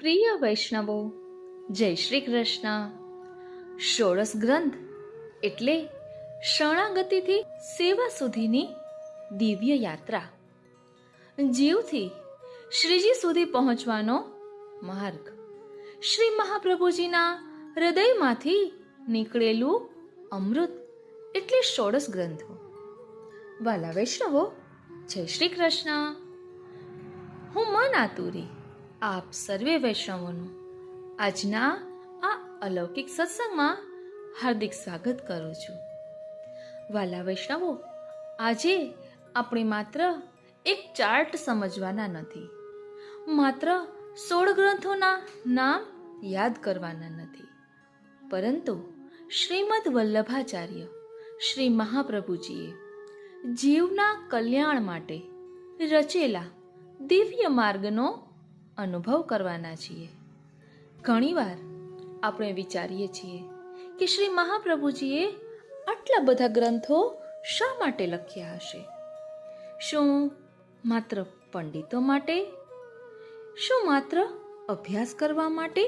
પ્રિય વૈષ્ણવો, જય શ્રી કૃષ્ણ. ષોડશ ગ્રંથ એટલે શરણાગતિથી સેવા સુધીની દિવ્ય યાત્રા. જીવથી શ્રીજી સુધી પહોંચવાનો માર્ગ. શ્રી મહાપ્રભુજીના હૃદયમાંથી નીકળેલું અમૃત એટલે ષોડશ ગ્રંથો. વાલા વૈષ્ણવો, જય શ્રી કૃષ્ણ. હું મન આતુરી આપ સર્વે વૈષ્ણવોનું આજના આ અલૌકિક સત્સંગમાં હાર્દિક સ્વાગત કરું છું. વાલા વૈષ્ણવો, આજે આપણે માત્ર એક ચાર્ટ સમજવાના નથી, માત્ર 16 ગ્રંથોના નામ યાદ કરવાના નથી, પરંતુ શ્રીમદ વલ્લભાચાર્ય શ્રી મહાપ્રભુજીએ જીવના કલ્યાણ માટે રચેલા દિવ્ય માર્ગનો અનુભવ કરવાના છીએ. ઘણીવાર આપણે વિચારીએ છીએ કે શ્રી મહાપ્રભુજીએ આટલા બધા ગ્રંથો શા માટે લખ્યા હશે? શું માત્ર પંડિતો માટે? શું માત્ર અભ્યાસ કરવા માટે?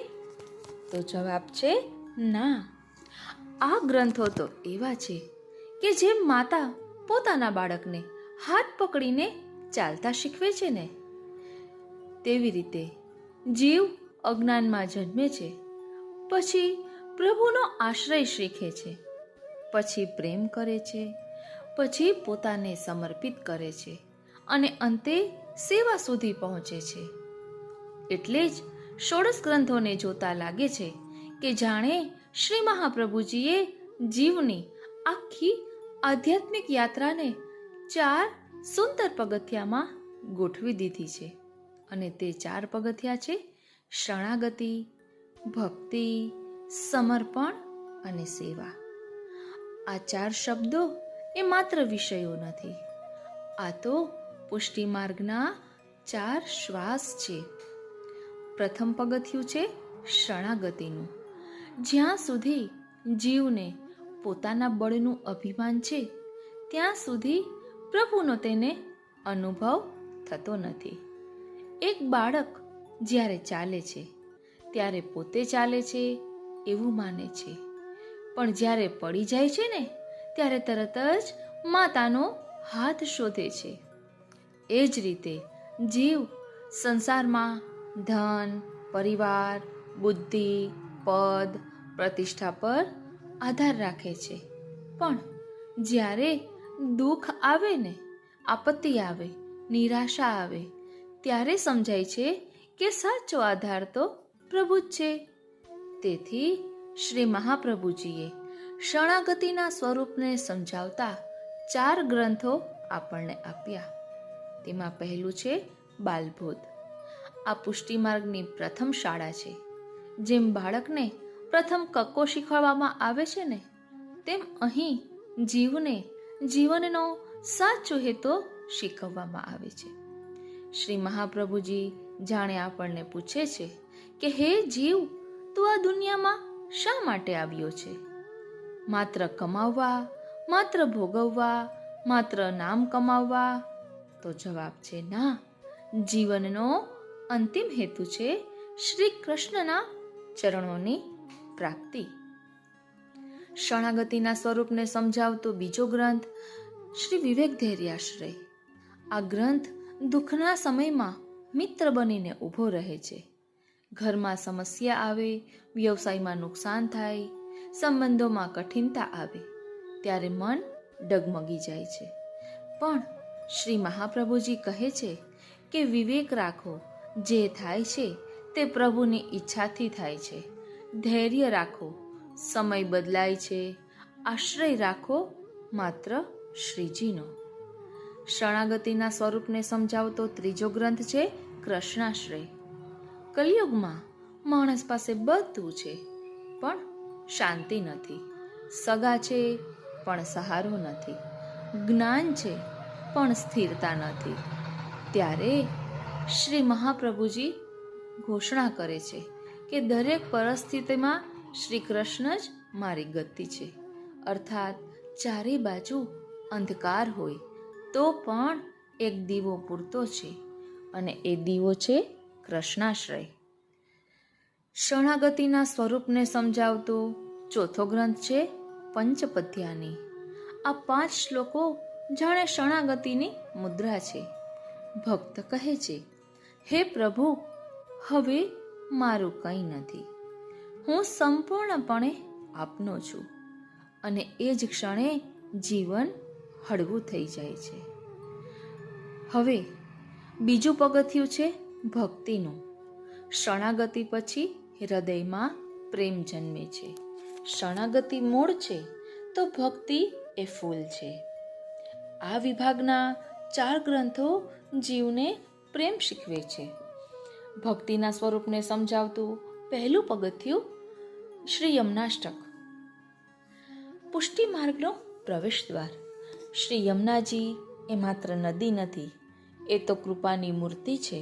તો જવાબ છે ના. આ ગ્રંથો તો એવા છે કે જેમ માતા પોતાના બાળકને હાથ પકડીને ચાલતા શીખવે છે ને, તેવી રીતે જીવ અજ્ઞાનમાં જન્મે છે, પછી પ્રભુનો આશ્રય શીખે છે, પછી પ્રેમ કરે છે, પછી પોતાને સમર્પિત કરે છે અને અંતે સેવા સુધી પહોંચે છે. એટલે જ ષોડશ ગ્રંથોને જોતા લાગે છે કે જાણે શ્રી મહાપ્રભુજીએ જીવની આખી આધ્યાત્મિક યાત્રાને 4 સુંદર પગથિયામાં ગોઠવી દીધી છે. અને તે 4 પગથિયા છે શરણાગતિ, ભક્તિ, સમર્પણ અને સેવા. આ 4 શબ્દો એ માત્ર વિષયો નથી, આ તો પુષ્ટિ માર્ગના 4 શ્વાસ છે. પ્રથમ પગથિયું છે શરણાગતિનું. જ્યાં સુધી જીવને પોતાના બળનું અભિમાન છે, ત્યાં સુધી પ્રભુનો તેને અનુભવ થતો નથી. એક બાળક જ્યારે ચાલે છે ત્યારે પોતે ચાલે છે એવું માને છે, પણ જ્યારે પડી જાય છે ને ત્યારે તરત જ માતાનો હાથ શોધે છે. એ જ રીતે જીવ સંસારમાં ધન, પરિવાર, બુદ્ધિ, પદ, પ્રતિષ્ઠા પર આધાર રાખે છે, પણ જ્યારે દુઃખ આવે ને, આપત્તિ આવે, નિરાશા આવે, ત્યારે સમજાય છે કે સાચો આધાર તો પ્રભુ જ છે. તેથી શ્રી મહાપ્રભુજીએ શરણાગતિના સ્વરૂપને સમજાવતા 4 ગ્રંથો આપણને આપ્યા. તેમાં પહેલું છે બાલબોધ. આ પુષ્ટિ માર્ગની પ્રથમ શાળા છે. જેમ બાળકને પ્રથમ કક્કો શીખવાડવામાં આવે છે ને, તેમ અહીં જીવને જીવનનો સાચો હેતુ શીખવવામાં આવે છે. શ્રી મહાપ્રભુજી જાણે આપણને પૂછે છે કે હે જીવ, તું આ દુનિયામાં શા માટે આવ્યો છે? માત્ર કમાવવા, માત્ર ભોગવવા, માત્ર નામ કમાવવા? તો જવાબ છે ના. જીવનનો અંતિમ હેતુ છે શ્રી કૃષ્ણના ચરણોની પ્રાપ્તિ. શરણાગતિના સ્વરૂપને સમજાવતો બીજો ગ્રંથ શ્રી વિવેક ધૈર્યાશ્રય. આ ગ્રંથ દુઃખના સમયમાં મિત્ર બનીને ઊભો રહે છે. ઘરમાં સમસ્યા આવે, વ્યવસાયમાં નુકસાન થાય, સંબંધોમાં કઠિનતા આવે, ત્યારે મન ડગમગી જાય છે. પણ શ્રી મહાપ્રભુજી કહે છે કે વિવેક રાખો, જે થાય છે તે પ્રભુની ઈચ્છાથી થાય છે. ધૈર્ય રાખો, સમય બદલાય છે. આશ્રય રાખો માત્ર શ્રીજીનો. શરણાગતિના સ્વરૂપને સમજાવતો ત્રીજો ગ્રંથ છે કૃષ્ણાશ્રય. કલિયુગમાં માણસ પાસે બધું છે, પણ શાંતિ નથી. સગા છે પણ સહારો નથી. જ્ઞાન છે પણ સ્થિરતા નથી. ત્યારે શ્રી મહાપ્રભુજી ઘોષણા કરે છે કે દરેક પરિસ્થિતિમાં શ્રી કૃષ્ણ જ મારી ગતિ છે. અર્થાત ચારે બાજુ અંધકાર હોય તો પણ એક દીવો પૂરતો છે, અને એ દીવો છે કૃષ્ણાશ્રય. શરણાગતિના સ્વરૂપને સમજાવતો ચોથો ગ્રંથ છે પંચપદ્યાની. આ 5 શ્લોકો જાણે શરણાગતિની મુદ્રા છે. ભક્ત કહે છે, હે પ્રભુ, હવે મારું કંઈ નથી, હું સંપૂર્ણપણે આપનો છું. અને એ જ ક્ષણે જીવન હળવું થઈ જાય છે. હવે બીજું પગથિયું છે ભક્તિનું. શરણાગતિ પછી હૃદયમાં પ્રેમ જન્મે છે. શરણાગતિ મૂળ છે તો ભક્તિ એ ફૂલ છે. આ વિભાગના 4 ગ્રંથો જીવને પ્રેમ શીખવે છે. ભક્તિના સ્વરૂપને સમજાવતું પહેલું પગથિયું શ્રી યમનાષ્ટક. પુષ્ટિ માર્ગનો પ્રવેશ દ્વાર. શ્રી યમુનાજી એ માત્ર નદી નથી, એ તો કૃપાની મૂર્તિ છે.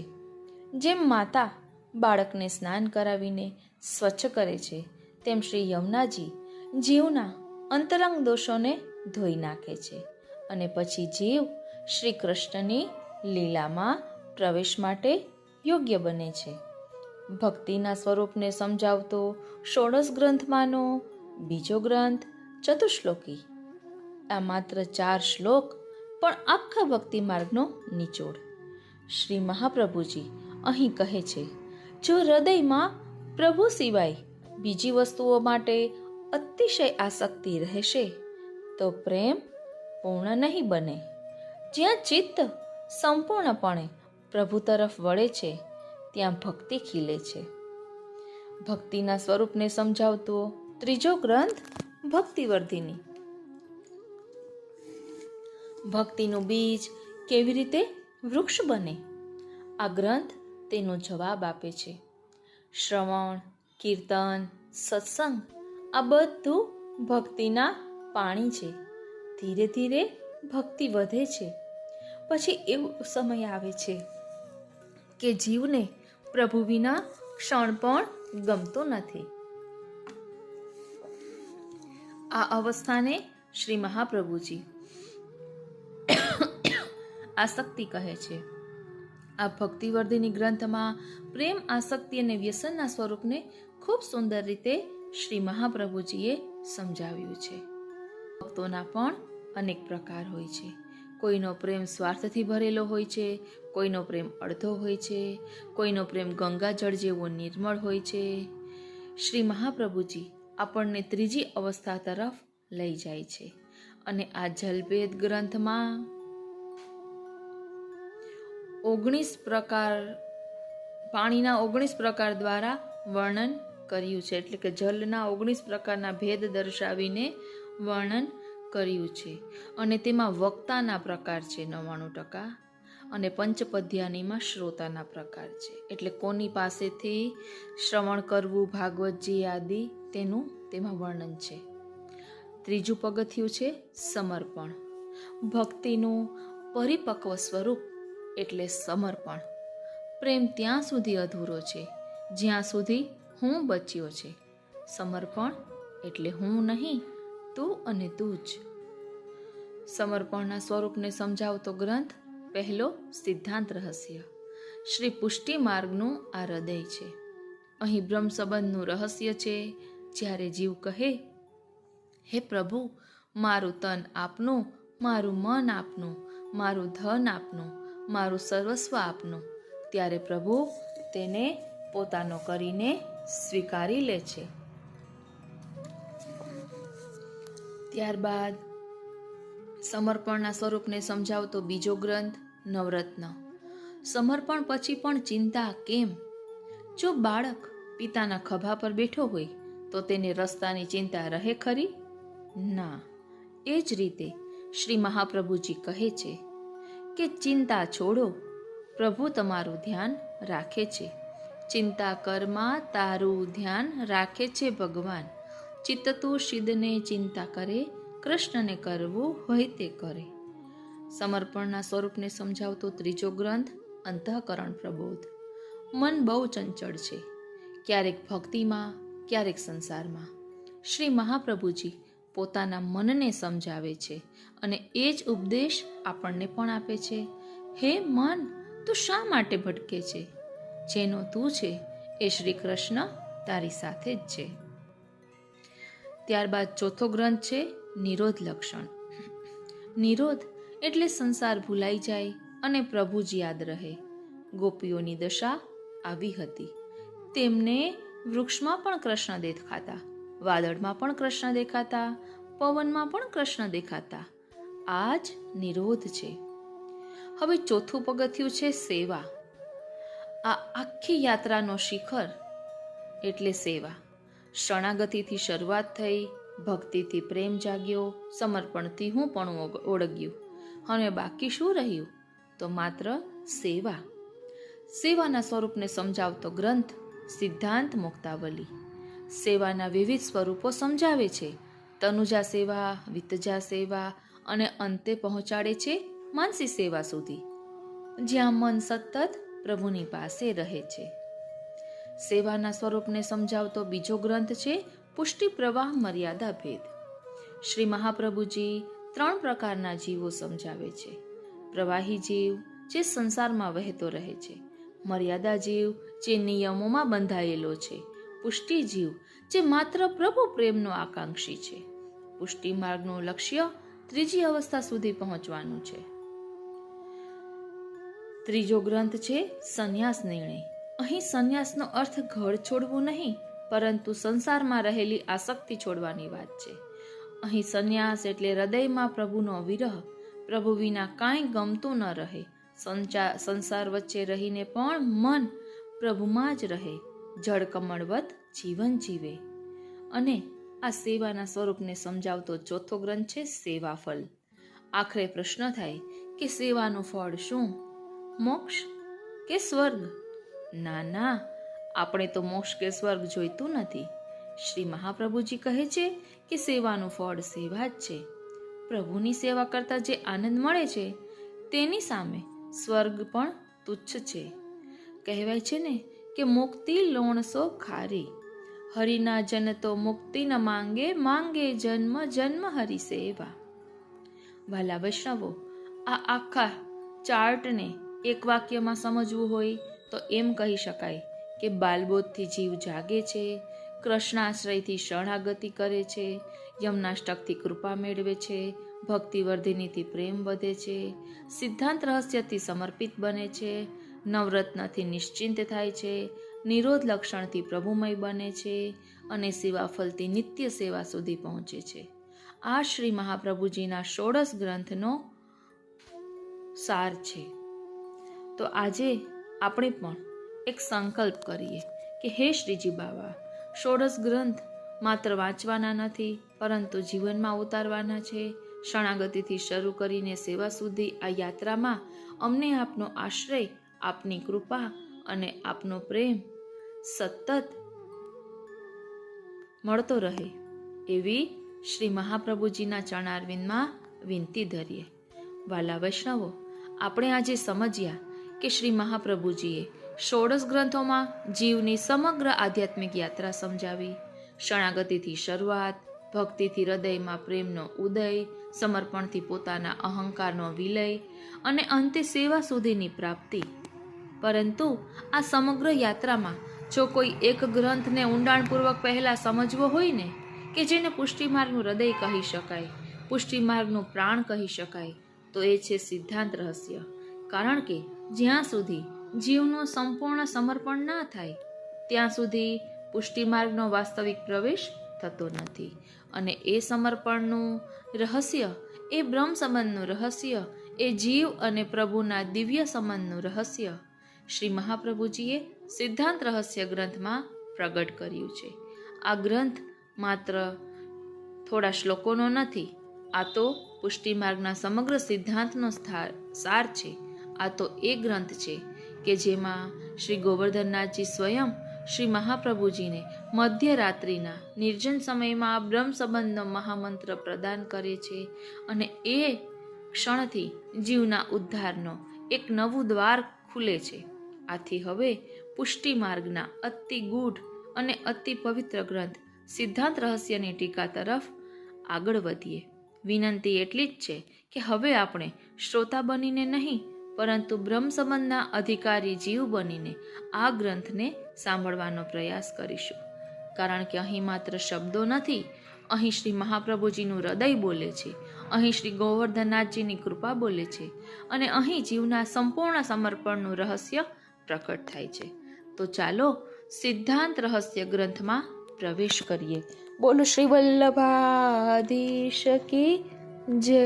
જેમ માતા બાળકને સ્નાન કરાવીને સ્વચ્છ કરે છે, તેમ શ્રી યમુનાજી જીવના અંતરંગ દોષોને ધોઈ નાખે છે અને પછી જીવ શ્રી કૃષ્ણની લીલામાં પ્રવેશ માટે યોગ્ય બને છે. ભક્તિના સ્વરૂપને સમજાવતો 16 ગ્રંથમાંનો બીજો ગ્રંથ ચતુશ્લોકી. આ માત્ર 4 શ્લોક પણ આખા ભક્તિ માર્ગનો નિચોડ. શ્રી મહાપ્રભુજી અહીં કહે છે, જો હૃદયમાં પ્રભુ સિવાય બીજી વસ્તુઓ માટે અતિશય આસક્તિ રહેશે તો પ્રેમ પૂર્ણ નહીં બને. જ્યાં ચિત્ત સંપૂર્ણપણે પ્રભુ તરફ વળે છે ત્યાં ભક્તિ ખીલે છે. ભક્તિના સ્વરૂપને સમજાવતો ત્રીજો ગ્રંથ ભક્તિવર્ધિની. ભક્તિનું બીજ કેવી રીતે વૃક્ષ બને, આ ગ્રંથ તેનો જવાબ આપે છે. શ્રવણ, કીર્તન, સત્સંગ આ બધું ભક્તિના પાણી છે. ધીરે ધીરે ભક્તિ વધે છે. પછી એવો સમય આવે છે કે જીવને પ્રભુ વિના ક્ષણ પણ ગમતો નથી. આ અવસ્થાને શ્રી મહાપ્રભુજી આસક્તિ કહે છે. આ ભક્તિવર્ધિની ગ્રંથમાં પ્રેમ, આસક્તિ અને વ્યસનના સ્વરૂપને ખૂબ સુંદર રીતે શ્રી મહાપ્રભુજીએ સમજાવ્યું છે. ભક્તોના પણ અનેક પ્રકાર હોય છે. કોઈનો પ્રેમ સ્વાર્થથી ભરેલો હોય છે, કોઈનો પ્રેમ અડધો હોય છે, કોઈનો પ્રેમ ગંગાજળ જેવો નિર્મળ હોય છે. શ્રી મહાપ્રભુજી આપણને ત્રીજી અવસ્થા તરફ લઈ જાય છે અને આ જલભેદ ગ્રંથમાં 19 પ્રકાર, પાણીના 19 પ્રકાર દ્વારા વર્ણન કર્યું છે. એટલે કે જલના 19 પ્રકારના ભેદ દર્શાવીને વર્ણન કર્યું છે. અને તેમાં વક્તાના પ્રકાર છે 99% અને પંચપદ્યાનીમાં શ્રોતાના પ્રકાર છે. એટલે કોની પાસેથી શ્રવણ કરવું, ભાગવતજી આદિ તેનું તેમાં વર્ણન છે. ત્રીજું પગથિયું છે સમર્પણ. ભક્તિનું પરિપક્વ સ્વરૂપ એટલે સમર્પણ. પ્રેમ ત્યાં સુધી અધૂરો છે જ્યાં સુધી હું બચ્યો છે. સમર્પણ એટલે હું નહીં, તું અને તું જ. સમર્પણના સ્વરૂપને સમજાવતો ગ્રંથ પહેલો સિદ્ધાંત રહસ્ય. શ્રી પુષ્ટિ માર્ગનું આ હૃદય છે. અહીં બ્રહ્મ સંબંધનું રહસ્ય છે. જ્યારે જીવ કહે, હે પ્રભુ, મારું તન આપનું, મારું મન આપનું, મારું ધન આપનું, મારું સર્વસ્વ આપનું, ત્યારે પ્રભુ તેને પોતાનો કરીને સ્વીકારી લે છે. ત્યારબાદ સમર્પણના સ્વરૂપને સમજાવતો બીજો ગ્રંથ નવરત્ન. સમર્પણ પછી પણ ચિંતા કેમ? જો બાળક પિતાના ખભા પર બેઠો હોય તો તેને રસ્તાની ચિંતા રહે ખરી? ના. એ જ રીતે શ્રી મહાપ્રભુજી કહે છે કે ચિંતા છોડો, પ્રભુ તમારું ધ્યાન રાખે છે. ચિંતા કરમાં તારું ધ્યાન રાખે છે ભગવાન. ચિત્ત તું સિદ્ધને ચિંતા કરે, કૃષ્ણને કરવું હોય તે કરે. સમર્પણના સ્વરૂપને સમજાવતો ત્રીજો ગ્રંથ અંતઃકરણ પ્રબોધ. મન બહુ ચંચળ છે, ક્યારેક ભક્તિમાં, ક્યારેક સંસારમાં. શ્રી મહાપ્રભુજી પોતાના મનને સમજાવે છે અને એ જ ઉપદેશ આપણને પણ આપે છે. હે મન, તું શા માટે ભટકે છે? જેનો તું છે એ શ્રી કૃષ્ણ તારી સાથે જ છે. ત્યારબાદ ચોથો ગ્રંથ છે નિરોધ લક્ષણ. નિરોધ એટલે સંસાર ભૂલાઈ જાય અને પ્રભુ જ યાદ રહે. ગોપીઓની દશા આવી હતી. તેમને વૃક્ષમાં પણ કૃષ્ણ દેખાતા, વાદળમાં પણ કૃષ્ણ દેખાતા, પવનમાં પણ કૃષ્ણ દેખાતા. આ જ નિરોધ છે. હવે ચોથું પગથિયું છે સેવા. આ આખી યાત્રાનો શિખર એટલે સેવા. શરણાગતિથી શરૂઆત થઈ, ભક્તિથી પ્રેમ જાગ્યો, સમર્પણથી હું પણ ઓળગ્યું, અને બાકી શું રહ્યું? તો માત્ર સેવા. સેવાના સ્વરૂપને સમજાવતો ગ્રંથ સિદ્ધાંત મુક્તાવલી સેવાના વિવિધ સ્વરૂપો સમજાવે છે. તનુજા સેવા, વિતજા સેવા અને અંતે પહોંચાડે છે માનસી સેવા સુધી, જ્યાં મન સતત પ્રભુની પાસે રહે છે. સેવાના સ્વરૂપને સમજાવતો બીજો ગ્રંથ છે પુષ્ટિ પ્રવાહ મર્યાદા ભેદ. શ્રી મહાપ્રભુજી 3 પ્રકારના જીવો સમજાવે છે. પ્રવાહી જીવ જે સંસારમાં વહેતો રહે છે, મર્યાદા જીવ જે નિયમોમાં બંધાયેલો છે, પુષ્ટિ જીવ જે માત્ર પ્રભુ પ્રેમનો આકાંક્ષી છે. પુષ્ટિ માર્ગનું લક્ષ્ય ત્રીજી અવસ્થા સુધી પહોંચવાનું છે. ત્રીજો ગ્રંથ છે સંન્યાસ નિર્ણય. અહીં સંન્યાસનો અર્થ ઘર છોડવું નહીં, પરંતુ સંસારમાં રહેલી આસક્તિ છોડવાની વાત છે. અહીં સંન્યાસ એટલે હૃદયમાં પ્રભુનો વિરહ, પ્રભુ વિના કાંઈ ગમતું ન રહે, સંસાર વચ્ચે રહીને પણ મન પ્રભુમાં જ રહે, જળ કમળવત જીવન જીવે. અને આ સેવાના સ્વરૂપને સમજાવતો ચોથો ગ્રંથ છે સેવાફલ. આખરે પ્રશ્ન થાય કે સેવાનું ફળ શું? મોક્ષ કે સ્વર્ગ? ના ના, આપણે તો મોક્ષ કે સ્વર્ગ જોઈતું નથી. શ્રી મહાપ્રભુજી કહે છે કે સેવાનું ફળ સેવા જ છે. પ્રભુની સેવા કરતા જે આનંદ મળે છે તેની સામે સ્વર્ગ પણ તુચ્છ છે. કહેવાય છે ને કે મુક્તિ લોણસો ખારી, હરિના જન તો મુક્તિ ન માંગે, માંગે જન્મ જન્મ હરિ સેવા. વાલા વૈષ્ણવો, આ આખા ચાર્ટને એક વાક્યમાં સમજવું હોય તો એમ કહી શકાય કે બાલબોધથી જીવ જાગે છે, કૃષ્ણાશ્રયથી શરણાગતિ કરે છે, યમનાષ્ટકથી કૃપા મેળવે છે, ભક્તિવર્ધિનીથી પ્રેમ વધે છે, સિદ્ધાંત રહસ્યથી સમર્પિત બને છે, નવરત્નથી નિશ્ચિંત થાય છે, નિરોધ લક્ષણથી પ્રભુમય બને છે, અને સેવાફલથી નિત્ય સેવા સુધી પહોંચે છે. આ શ્રી મહાપ્રભુજીના 16 ગ્રંથનો સાર છે. તો આજે આપણે પણ એક સંકલ્પ કરીએ કે હે શ્રીજી બાવા, 16 ગ્રંથ માત્ર વાંચવાના નથી, પરંતુ જીવનમાં ઉતારવાના છે. શરણાગતિથી શરૂ કરીને સેવા સુધી આ યાત્રામાં અમને આપનો આશ્રય, આપની કૃપા અને આપનો પ્રેમ સતત મળતો રહે, એવી શ્રી મહાપ્રભુજીના ચરણારવિંદમાં વિનંતી ધરીએ. વાલા વૈષ્ણવો, આપણે આજે સમજ્યા કે શ્રી મહાપ્રભુજીએ 16 ગ્રંથોમાં જીવની સમગ્ર આધ્યાત્મિક યાત્રા સમજાવી. શરણાગતિથી શરૂઆત, ભક્તિથી હૃદયમાં પ્રેમનો ઉદય, સમર્પણથી પોતાના અહંકારનો વિલય અને અંતે સેવા સુધીની પ્રાપ્તિ. પરંતુ આ સમગ્ર યાત્રામાં જો કોઈ એક ગ્રંથને ઊંડાણપૂર્વક પહેલા સમજવો હોય ને, કે જેને પુષ્ટિમાર્ગનું હૃદય કહી શકાય, પુષ્ટિમાર્ગનું પ્રાણ કહી શકાય, તો એ છે સિદ્ધાંત રહસ્ય. કારણ કે જ્યાં સુધી જીવનું સંપૂર્ણ સમર્પણ ના થાય ત્યાં સુધી પુષ્ટિમાર્ગનો વાસ્તવિક પ્રવેશ થતો નથી. અને એ સમર્પણનું રહસ્ય, એ બ્રહ્મ સંબંધનું રહસ્ય, એ જીવ અને પ્રભુના દિવ્ય સંબંધનું રહસ્ય શ્રી મહાપ્રભુજીએ સિદ્ધાંત રહસ્ય ગ્રંથમાં પ્રગટ કર્યું છે. આ ગ્રંથ માત્ર થોડા શ્લોકોનો નથી, આ તો પુષ્ટિમાર્ગના સમગ્ર સિદ્ધાંતનો સાર છે. આ તો એ ગ્રંથ છે કે જેમાં શ્રી ગોવર્ધનનાથજી સ્વયં શ્રી મહાપ્રભુજીને મધ્યરાત્રિના નિર્જન સમયમાં આ બ્રહ્મ સંબંધનો મહામંત્ર પ્રદાન કરે છે, અને એ ક્ષણથી જીવના ઉદ્ધારનો એક નવું દ્વાર ખુલે છે. આથી હવે પુષ્ટિ માર્ગના અતિ ગૂઢ અને અતિ પવિત્ર ગ્રંથ સિદ્ધાંત રહસ્યની ટીકા તરફ આગળ વધીએ. વિનંતી એટલી જ છે કે હવે આપણે શ્રોતા બનીને નહીં, પરંતુ બ્રહ્મ સંબંધના અધિકારી જીવ બનીને આ ગ્રંથને સાંભળવાનો પ્રયાસ કરીશું. કારણ કે અહીં માત્ર શબ્દો નથી, અહીં શ્રી મહાપ્રભુજીનું હૃદય બોલે છે, અહીં શ્રી ગોવર્ધનનાથજીની કૃપા બોલે છે અને અહીં જીવના સંપૂર્ણ સમર્પણનું રહસ્ય પ્રકટ થાય છે. તો ચાલો સિદ્ધાંત રહસ્ય ગ્રંથમાં પ્રવેશ કરીએ. બોલો શ્રી વલ્લભાધીશ કી જય.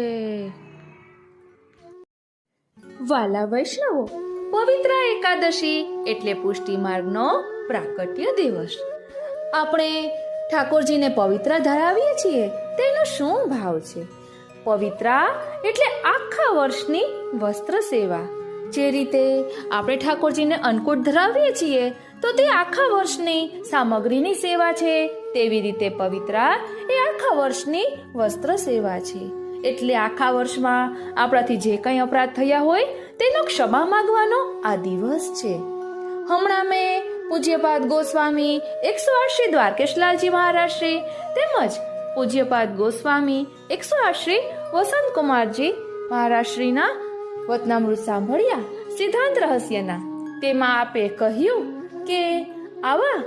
વાલા વૈષ્ણવો, પવિત્ર એકાદશી એટલે પુષ્ટિ માર્ગનો પ્રાકટ્ય દિવસ. આપણે ઠાકોરજીને પવિત્ર ધરાવીએ છીએ, તેનો શું ભાવ છે? પવિત્રા એટલે આખા વર્ષની વસ્ત્ર સેવા. જે રીતે આપણે ઠાકોરજીને અન્નકૂટ ધરાવીએ છીએ તો તે આખા વર્ષની સામગ્રીની સેવા છે, તેવી રીતે પવિત્રા એ આખા વર્ષની વસ્ત્ર સેવા છે. એટલે આખા વર્ષમાં આપણાથી જે કંઈ અપરાધ થયા હોય તેનો ક્ષમા માંગવાનો આ દિવસ છે. હમણાં મેં પૂજ્યપાદ ગોસ્વામી 108 શ્રી દ્વારકેશલાલજી મહારાજ શ્રી તેમજ પૂજ્યપાદ ગોસ્વામી 108 શ્રી વસંતકુમારજી મહારાજ શ્રીના વતનામૃત સાંભળ્યા સિદ્ધાંત રહસ્યના. તેમાં આપે કહ્યું કે આવા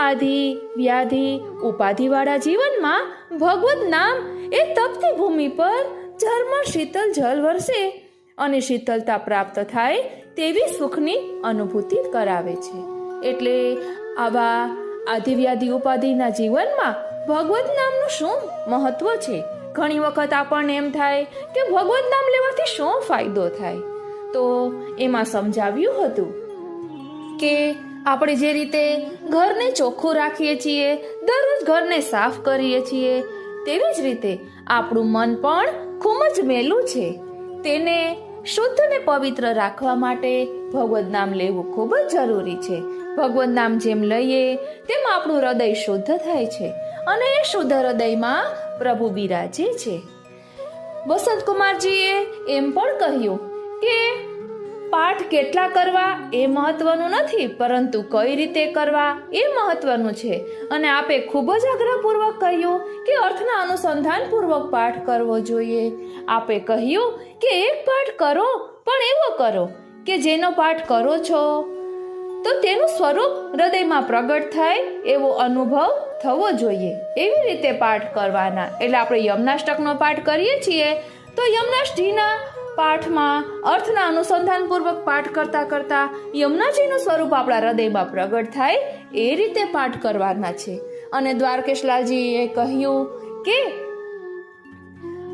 આધિ વ્યાધિ ઉપાધિવાળા જીવનમાં ભગવત નામ એ તપતી ભૂમિ પર ઝરમર શીતલ જલ વરસે અને શીતલતા પ્રાપ્ત થાય તેવી સુખની અનુભૂતિ કરાવે છે. એટલે આવા આધિવ્યાધિ ઉપાધિના જીવનમાં ભગવત નામનું શું મહત્વ છે? ઘણી વખત આપણને એમ થાય કે ભગવત નામ લેવાથી શું ફાયદો થાય? તો એમાં સમજાવ્યું હતું કે આપણે જે રીતે ઘરને ચોખ્ખું રાખીએ છીએ, દરરોજ ઘરને સાફ કરીએ છીએ, તેવી જ રીતે આપણું મન પણ ખૂબ જ મેલું છે. તેને શુદ્ધ ને પવિત્ર રાખવા માટે ભગવત નામ લેવું ખૂબ જ જરૂરી છે. ભગવત નામ જેમ લઈએ તેમ આપણું હૃદય શુદ્ધ થાય છે અને એ શુદ્ધ હૃદયમાં પ્રભુ બિરાજે છે. વસંતકુમારજીએ એમ પણ કહ્યું કે પાઠ કેટલા કરવા એ મહત્વનું નથી, પરંતુ કઈ રીતે કરવા એ મહત્વનું છે. અને આપે ખૂબ જ આગ્રહપૂર્વક કહ્યું કે અર્થના અનુસંધાન પૂર્વક પાઠ કરવો જોઈએ. આપે કહ્યું કે એક પાઠ કરો, પણ એવો કરો કે જેનો પાઠ કરો છો તો તેનું સ્વરૂપ હૃદયમાં પ્રગટ થાય એવો અનુભવ થવો જોઈએ. એવી રીતે પાઠ કરવાના. એટલે આપણે યમનાષ્ટકનો પાઠ કરીએ છીએ તો યમનાષ્ટીના પાઠમાં અર્થના અનુસંધાન પૂર્વક પાઠ કરતા કરતા યમુનાજીનું સ્વરૂપ આપણા હૃદયમાં પ્રગટ થાય એ રીતે પાઠ કરવાના છે. અને દ્વારકેશલાલજીએ કહ્યું કે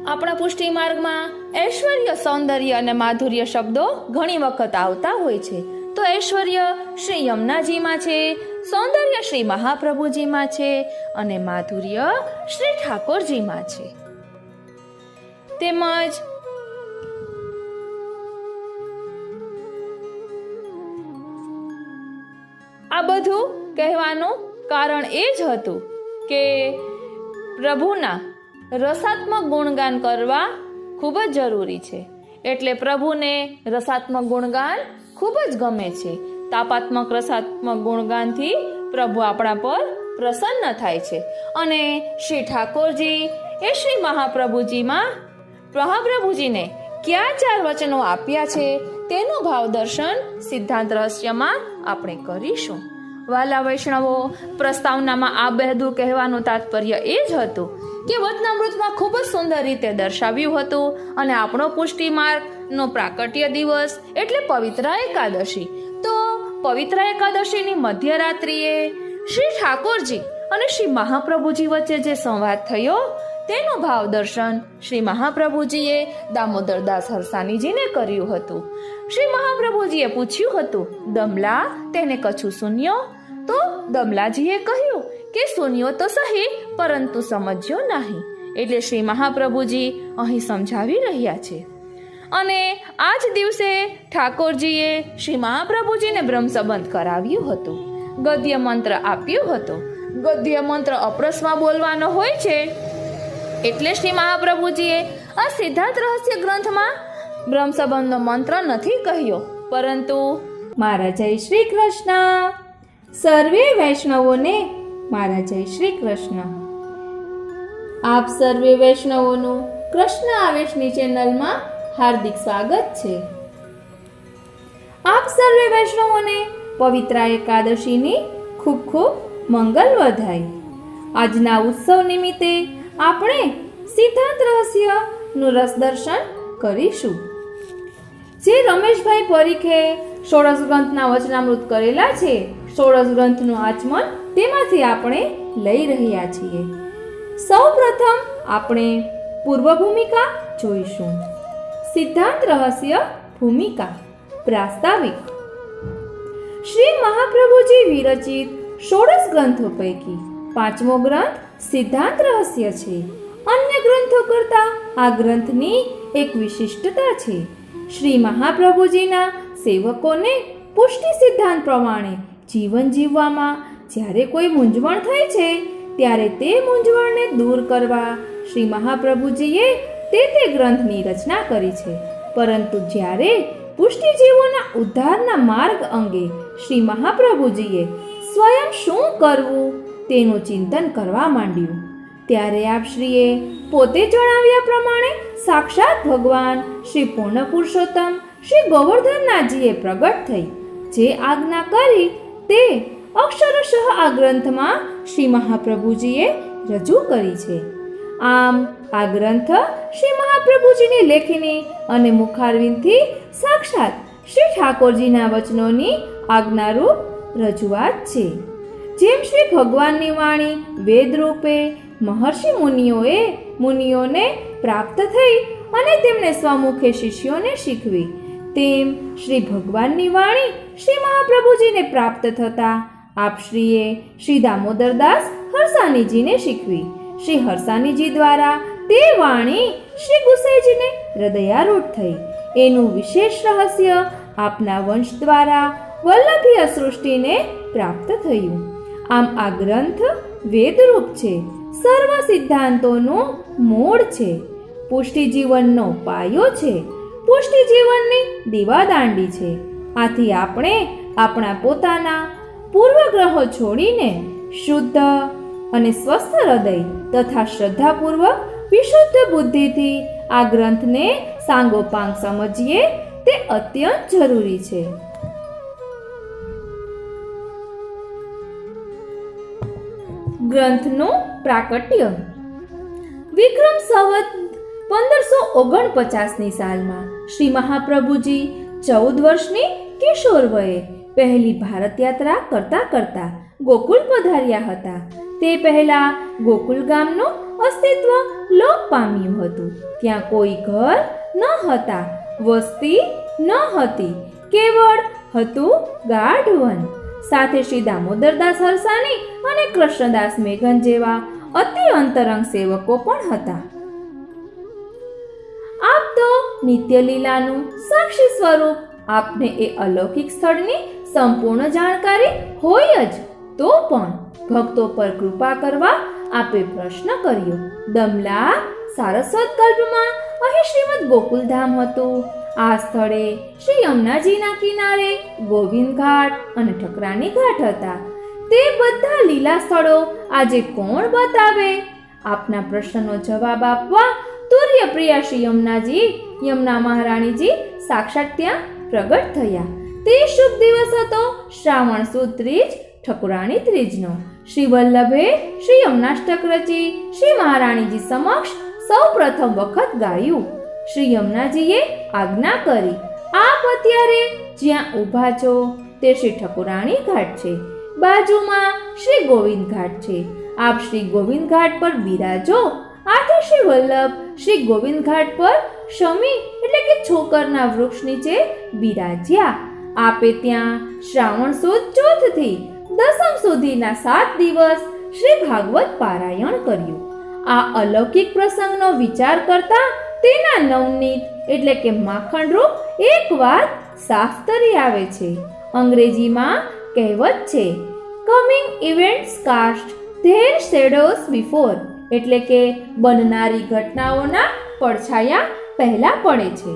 આપણા પુષ્ટિ માર્ગમાં ઐશ્વર્ય, સૌંદર્ય અને માધુર્ય શબ્દો ઘણી વખત આવતા હોય છે. તો ઐશ્વર્ય શ્રી યમુનાજીમાં છે, સૌંદર્ય શ્રી મહાપ્રભુજીમાં છે અને માધુર્ય શ્રી ઠાકોરજીમાં છે. તેમજ આ બધું કહેવાનું કારણ એ જ હતું કે પ્રભુના રસાત્મક ગુણગાન કરવા ખૂબ જ જરૂરી છે. એટલે પ્રભુને રસાત્મક ગુણગાન ખૂબ જ ગમે છે. તાપાત્મક રસાત્મક ગુણગાનથી પ્રભુ આપણા પર પ્રસન્ન થાય છે. અને શ્રી ઠાકોરજી એ શ્રી મહાપ્રભુજીને કયા 4 વચનો આપ્યા છે તેનું ભાવ દર્શન સિદ્ધાંત રહસ્યમાં આપણે કરીશું. વાલા વૈષ્ણવો, પ્રસ્તાવનામાં આ બહેદું કહેવાનું તાત્પર્ય એ જ હતું કે વચનામૃતમાં ખૂબ જ સુંદર રીતે દર્શાવ્યું હતું. અને આપણો પુષ્ટિ માર્ગનો પ્રાકટ્ય દિવસ એટલે પવિત્ર એકાદશી. તો પવિત્ર એકાદશીની મધ્યરાત્રિએ શ્રી ઠાકોરજી અને શ્રી મહાપ્રભુજી વચ્ચે જે સંવાદ થયો તેનો ભાવ દર્શન શ્રી મહાપ્રભુજીએ દામોદરદાસ હરસાનીજીને કર્યું હતું. શ્રી મહાપ્રભુજીએ પૂછ્યું હતું, દમલા તેને કછું સુન્યો? તો દમલાજીએ કહ્યું કે સુન્યો તો સહી, પરંતુ સમજ્યો નહીં. એટલે શ્રી મહાપ્રભુજી અહીં સમજાવી રહ્યા છે. અને આ જ દિવસે ઠાકોરજીએ શ્રી મહાપ્રભુજીને બ્રહ્મ સંબંધ કરાવ્યું હતું, ગદ્ય મંત્ર આપ્યું હતું. ગદ્ય મંત્ર અપ્રસમાં બોલવાનો હોય છે. એટલે શ્રી મહાપ્રભુજીએ આ સિદ્ધાંત રહસ્ય ગ્રંથમાં બ્રહ્મ સંબંધનો મંત્ર નથી કહ્યો, પરંતુ મારા જય શ્રી કૃષ્ણ. સર્વે વૈષ્ણવોને મારા જય શ્રી કૃષ્ણ. આપ સર્વે વૈષ્ણવોનું કૃષ્ણ આવેશની ચેનલમાં હાર્દિક સ્વાગત છે. આપ સર્વે વૈષ્ણવોને પવિત્ર એકાદશીની ખૂબ ખૂબ મંગલ વધાય. આજના ઉત્સવ નિમિત્તે આપણે સિદ્ધાંત રહસ્યનું રસદર્શન કરીશું. જે રમેશભાઈ પરીખે ષોડશ ગ્રંથના વચનામૃત કરેલા છે, ષોડશ ગ્રંથનું આચમન તેમાંથી આપણે લઈ રહ્યા છીએ. સૌ પ્રથમ આપણે પૂર્વ ભૂમિકા જોઈશું. સિદ્ધાંત રહસ્ય ભૂમિકા. પ્રાસ્તાવિક. શ્રી મહાપ્રભુજી વિરચિત ષોડશ ગ્રંથો પૈકી પાંચમો ગ્રંથ સિદ્ધાંત રહસ્ય છે. અન્ય ગ્રંથો કરતાં આ ગ્રંથની એક વિશિષ્ટતા છે. શ્રી મહાપ્રભુજીના સેવકોને પુષ્ટિ સિદ્ધાંત પ્રમાણે જીવન જીવવામાં જ્યારે કોઈ મૂંઝવણ થાય છે, ત્યારે તે મૂંઝવણને દૂર કરવા શ્રી મહાપ્રભુજીએ તે ગ્રંથની રચના કરી છે. પરંતુ જ્યારે પુષ્ટિજીવોના ઉદ્ધારના માર્ગ અંગે શ્રી મહાપ્રભુજીએ સ્વયં શું કરવું તેનું ચિંતન કરવા માંડ્યું, ત્યારે આપશ્રીએ પોતે જણાવ્યા પ્રમાણે સાક્ષાત ભગવાન શ્રી પૂર્ણ પુરુષોત્તમ શ્રી ગોવર્ધનનાથજીએ પ્રગટ થઈ જે આજ્ઞા કરી તે અક્ષરશઃ આ ગ્રંથમાં શ્રી મહાપ્રભુજીએ રજૂ કરી છે. આમ આ ગ્રંથ શ્રી મહાપ્રભુજીની લેખની અને મુખારવિંદથી સાક્ષાત શ્રી ઠાકોરજીના વચનોની આજ્ઞારૂપ રજૂઆત છે. જેમ શ્રી ભગવાનની વાણી વેદ રૂપે મહર્ષિ મુનિઓને પ્રાપ્ત થઈ અને તેમણે સ્વમુખે શિષ્યોને શીખવી, તેમ શ્રી ભગવાનની વાણી શ્રી મહાપ્રભુજીને પ્રાપ્ત થતા આપશ્રીએ શ્રી દામોદરદાસ હરસાનીજીને શીખવી. શ્રી હરસાનીજી દ્વારા તે વાણી શ્રી ગુસાઈજીને હૃદયારૂઢ થઈ. એનું વિશેષ રહસ્ય આપના વંશ દ્વારા વલ્લભીય સૃષ્ટિને પ્રાપ્ત થયું. આમ આ ગ્રંથ વેદરૂપ છે, સર્વ સિદ્ધાંતોનું મૂળ છે, પુષ્ટિ જીવનનો પાયો છે, પુષ્ટિ જીવનની દીવાદાંડી છે. આથી આપણે આપણા પોતાના પૂર્વગ્રહો છોડીને શુદ્ધ અને સ્વસ્થ હૃદય તથા શ્રદ્ધાપૂર્વક વિશુદ્ધ બુદ્ધિથી આ ગ્રંથને સાંગોપાંગ સમજીએ તે અત્યંત જરૂરી છે. ગ્રંથનું પ્રાકટ્ય. વિક્રમ સંવત 1549ની સાલમાં શ્રી મહાપ્રભુજી 14 વર્ષની કિશોર વયે પહેલી ભારત યાત્રા કરતા ગોકુલ પધાર્યા હતા. તે પહેલા ગોકુલ ગામનું અસ્તિત્વ લોપ પામ્યું હતું. ત્યાં કોઈ ઘર ન હતા, વસ્તી ન હતી, કેવળ હતું ગાઢ વન. સાથે શ્રી દામોદરદાસ હરસાની અને કૃષ્ણદાસ મેઘન જેવા અતિ અંતરંગ સેવકો પણ હતા. આપ તો નિત્ય લીલાનું સાક્ષી સ્વરૂપ આપને એ અલૌકિક સ્થળની સંપૂર્ણ જાણકારી હોય જ, તો પણ ભક્તો પર કૃપા કરવા આપે પ્રશ્ન કર્યો. દમલા સારસ્વત કલ્પમાં અહીં શ્રીમદ ગોકુલધામ હતું. આ સ્થળે શ્રી યમુનાજીના કિનારે ગોવિંદ ઘાટ અને ઠકરાણી ઘાટ હતા. તે બધા લીલા સ્થળો આજે કોણ બતાવે? આપના પ્રશ્નનો જવાબ આપવા તુર્યપ્રિયા શ્રી યમુના મહારાણીજી સાક્ષાત ત્યાં પ્રગટ થયા. તે શુભ દિવસ હતો શ્રાવણ સુદ ત્રીજ, ઠકુરાણી ત્રીજનો. શ્રી વલ્લભે શ્રી યમુનાષ્ટક રચી શ્રી મહારાણીજી સમક્ષ સૌ પ્રથમ વખત ગાયું. શ્રી યમુનાજીએ આજ્ઞા કરી, આપ અત્યારે જ્યાં ઊભા છો તે શ્રી ઠકુરાણી ઘાટ છે, બાજુમાં શ્રી ગોવિંદ ઘાટ છે. આપ શ્રી ગોવિંદ ઘાટ પર બિરાજો. આથી શ્રી વલ્લભ શ્રી ગોવિંદ ઘાટ પર શમી એટલે કે છોકરના વૃક્ષ નીચે બિરાજ્યા. આપે ત્યાં શ્રાવણ સુદ ચોથથી દસમ સુધીના 7 દિવસ શ્રી ભાગવત પારાયણ કર્યું. આ અલૌકિક પ્રસંગનો વિચાર કરતા તેના નવનીત એટલે કે માખણરૂપ એક વાત સાફ તરી આવે છે. અંગ્રેજીમાં કહેવત છે, coming events cast their shadows before, એટલે કે બનનારી ઘટનાઓના પડછાયા પહેલા પડે છે.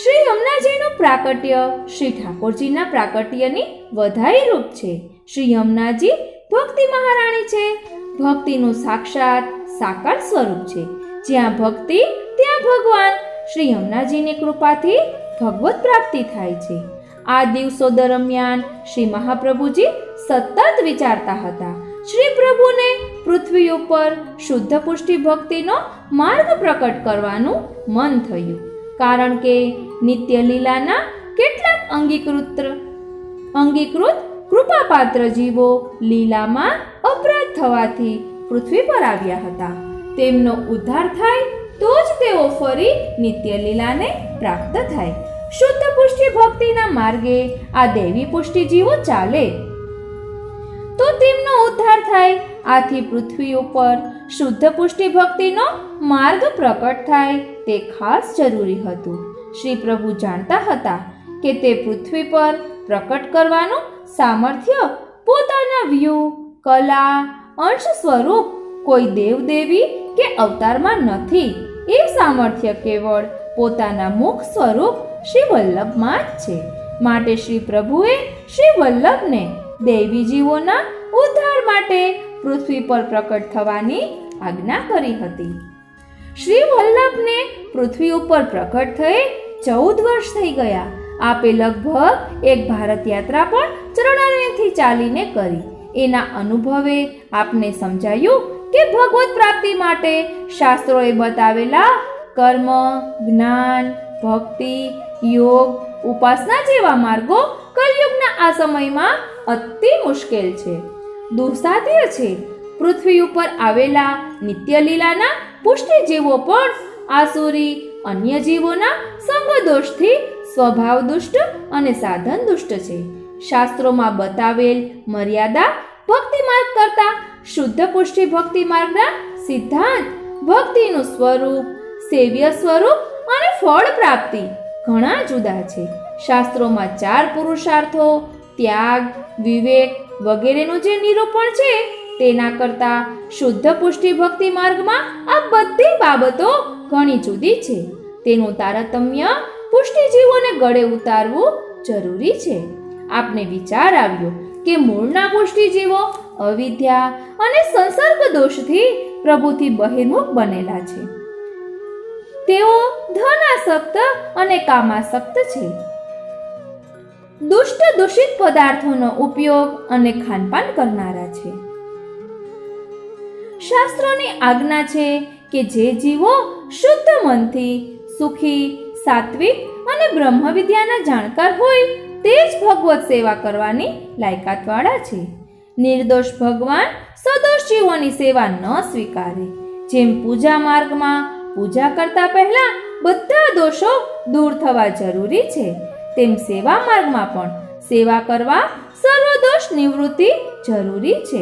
શ્રી યમુનાજીનું પ્રાકટ્ય શ્રી ઠાકોરજીના પ્રાકટ્યની વધાઈ રૂપ છે. શ્રી યમુનાજી ભક્તિ મહારાણી છે, ભક્તિનું સાક્ષાત સાકાર સ્વરૂપ છે. જ્યાં ભક્તિ ત્યાં ભગવાન. શ્રી યમુનાજીની કૃપાથી ભગવત પ્રાપ્તિ થાય છે. આ દિવસો દરમિયાન શ્રી મહાપ્રભુજી સતત વિચારતા હતા. શ્રી પ્રભુને પૃથ્વી ઉપર શુદ્ધ પુષ્ટિ ભક્તિનો માર્ગ પ્રકટ કરવાનું મન થયું, કારણ કે નિત્ય લીલાના કેટલાક અંગીકૃત કૃપાપાત્ર જીવો લીલામાં અપરાધ થવાથી પૃથ્વી પર આવ્યા હતા. તેમનો ઉદ્ધાર થાય તો જ તેઓ ફરી નિત્ય લીલાને પ્રાપ્ત થાય. શુદ્ધ પુષ્ટિ ભક્તિના માર્ગે આ દેવી પુષ્ટિ જીવો ચાલે તો તેમનો ઉદ્ધાર થાય. આથી પૃથ્વી ઉપર શુદ્ધ પુષ્ટિ ભક્તિનો માર્ગ પ્રકટ થાય તે ખાસ જરૂરી હતું. શ્રી પ્રભુ જાણતા હતા કે તે પૃથ્વી પર પ્રકટ કરવાનું સામર્થ્ય પોતાના વ્યૂહ, કલા, અંશ સ્વરૂપ કોઈ દેવદેવી કે અવતારમાં નથી. એ સામર્થ્ય કેવળ પોતાના મુખ સ્વરૂપ શ્રી વલ્લભમાં જ છે. માટે શ્રી પ્રભુએ શ્રી વલ્લભને દૈવી જીવોના ઉદ્ધાર માટે પૃથ્વી પર પ્રકટ થવાની આજ્ઞા કરી હતી. શ્રી વલ્લભને પૃથ્વી ઉપર પ્રકટ થયે 14 વર્ષ થઈ ગયા. આપે લગભગ એક ભારત યાત્રા પણ ચરણારવિંદથી ચાલીને કરી. એના અનુભવે આપને સમજાયું કે ભગવત પ્રાપ્તિ માટે શાસ્ત્રોએ બતાવેલા કર્મ, જ્ઞાન, ભક્તિ, યોગ, ઉપાસના જેવા માર્ગો કલયુગના આ સમયમાં અતિ મુશ્કેલ છે, દુઃસાધ્ય છે. પૃથ્વી ઉપર આવેલા નિત્ય લીલાના પુષ્ટિ જીવો પણ આસુરી અન્ય જીવોના સંગ દોષથી સ્વભાવ દુષ્ટ અને સાધન દુષ્ટ છે. શાસ્ત્રોમાં બતાવેલ મર્યાદા ભક્તિ માર્ગ કરતા શુદ્ધ પુષ્ટિ ભક્તિ માર્ગના સિદ્ધાંત, ભક્તિનું સ્વરૂપ, સેવ્ય સ્વરૂપ અને ફળ પ્રાપ્તિ ઘણા જુદા છે. શાસ્ત્રોમાં 4 પુરુષાર્થો, ત્યાગ, વિવેક વગેરેનું જે નિરૂપણ છે તેના કરતા શુદ્ધ પુષ્ટિ ભક્તિ માર્ગમાં આ બધી બાબતો ઘણી જુદી છે. તેનું તારતમ્ય પુષ્ટિ જીવોને ગળે ઉતારવું જરૂરી છે. આપને વિચાર આવ્યો કે મૂળના પુષ્ટિ જીવો અવિદ્યા અને સંસર્ગ દોષથી પ્રભુથી બહિર્મુખ બનેલા છે. તેઓ ધનાસક્ત અને કામાસક્ત છે. દુષ્ટ દૂષિત પદાર્થોનો ઉપયોગ અને ખાનપાન કરનારા છે. શાસ્ત્રોની આજ્ઞા છે કે જે જીવો શુદ્ધ મનથી સુખી, સાત્વિક અને બ્રહ્મ વિદ્યાના જાણકાર હોય તે જ ભગવત સેવા કરવાની લાયકાતવાળા છે. નિર્દોષ ભગવાન સદોષ જીવોની સેવા ન સ્વીકારે. જેમ પૂજા માર્ગમાં પૂજા કરતા પહેલા બધા દોષો દૂર થવા જરૂરી છે, તેમ સેવા માર્ગમાં પણ સેવા કરવા સર્વ દોષ નિવૃત્તિ જરૂરી છે.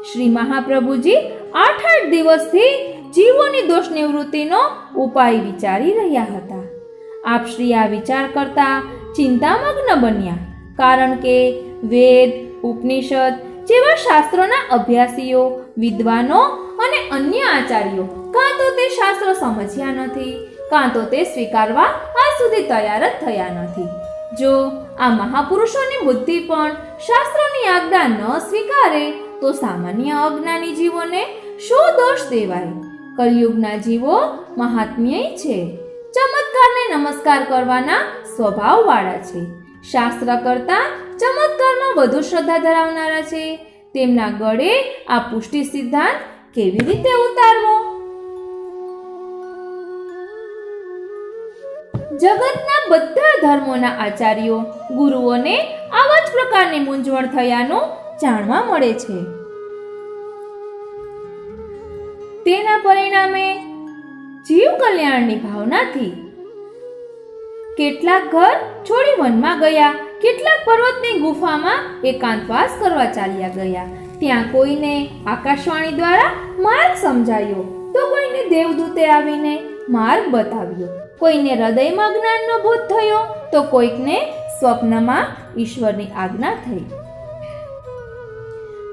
શ્રી મહાપ્રભુજી 8 દિવસથી જીવોની દોષ નિવૃત્તિનો ઉપાય વિચારી રહ્યા હતા. આપ શ્રી આ વિચાર કરતા ચિંતામગ્ન બન્યા, કારણ કે વેદ, ઉપનિષદ જેવા શાસ્ત્રોના અભ્યાસીઓ, વિદ્વાનો અને અન્ય આચાર્યો કાં તો તે શાસ્ત્રો સમજ્યા નથી, કાં તો તે સ્વીકારવા આજ સુધી તૈયાર જ થયા નથી. જો આ મહાપુરુષોની બુદ્ધિ પણ શાસ્ત્રોની આજ્ઞા ન સ્વીકારે તો સામાન્ય અજ્ઞાની જીવોને શું દોષ દેવાય? કલયુગના જીવો મહાત્મ્ય છે, ચમત્કારને નમસ્કાર કરવાના સ્વભાવવાળા છે. શાસ્ત્ર કરતા ચમત્કારમાં વધુ શ્રદ્ધા ધરાવનારા છે. તેમના ગળે આ પુષ્ટિ સિદ્ધાંત કેવી રીતે ઉતારવો? જગતના બધા ધર્મોના આચાર્યો, ગુરુઓને આવા જ પ્રકારની મૂંઝવણ થયાનું જાણવા મળે છે. તેના પરિણામે જીવ કલ્યાણની ભાવનાથી કેટલાક ઘર છોડી વનમાં ગયા, કેટલાક પર્વતની ગુફામાં એકાંતવાસ કરવા ચાલ્યા ગયા. ત્યાં કોઈને આકાશવાણી દ્વારા માર્ગ સમજાયો તો કોઈને દેવદૂતે આવીને માર્ગ બતાવ્યો, કોઈને હૃદયમાં જ્ઞાનનો બોધ થયો તો કોઈકને સ્વપ્નમાં ઈશ્વરની આજ્ઞા થઈ.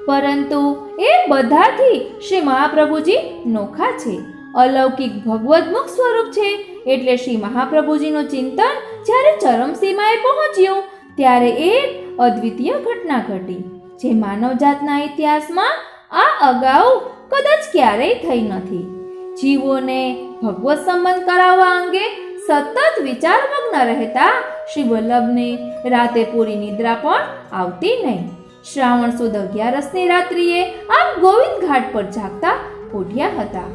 પરંતુ એ બધાથી શ્રી મહાપ્રભુજી નોખા છે, અલૌકિક ભગવદમુખ સ્વરૂપ છે. એટલે શ્રી મહાપ્રભુજીનું ચિંતન જ્યારે ચરમસીમાએ પહોંચ્યું ત્યારે એક અદ્વિતીય ઘટના ઘટી, જે માનવજાતના ઇતિહાસમાં આ અગાઉ કદાચ ક્યારેય થઈ નથી. જીવોને ભગવત સંબંધ કરાવવા અંગે સતત વિચારમગ્ન રહેતા શ્રી વલ્લભને રાતે પૂરી નિદ્રા પણ આવતી નહીં. શ્રાવણ સુદ 11ની રાત્રિએ આપ ગોવિંદ ઘાટ પર જાગતા ઉઠ્યા હતા.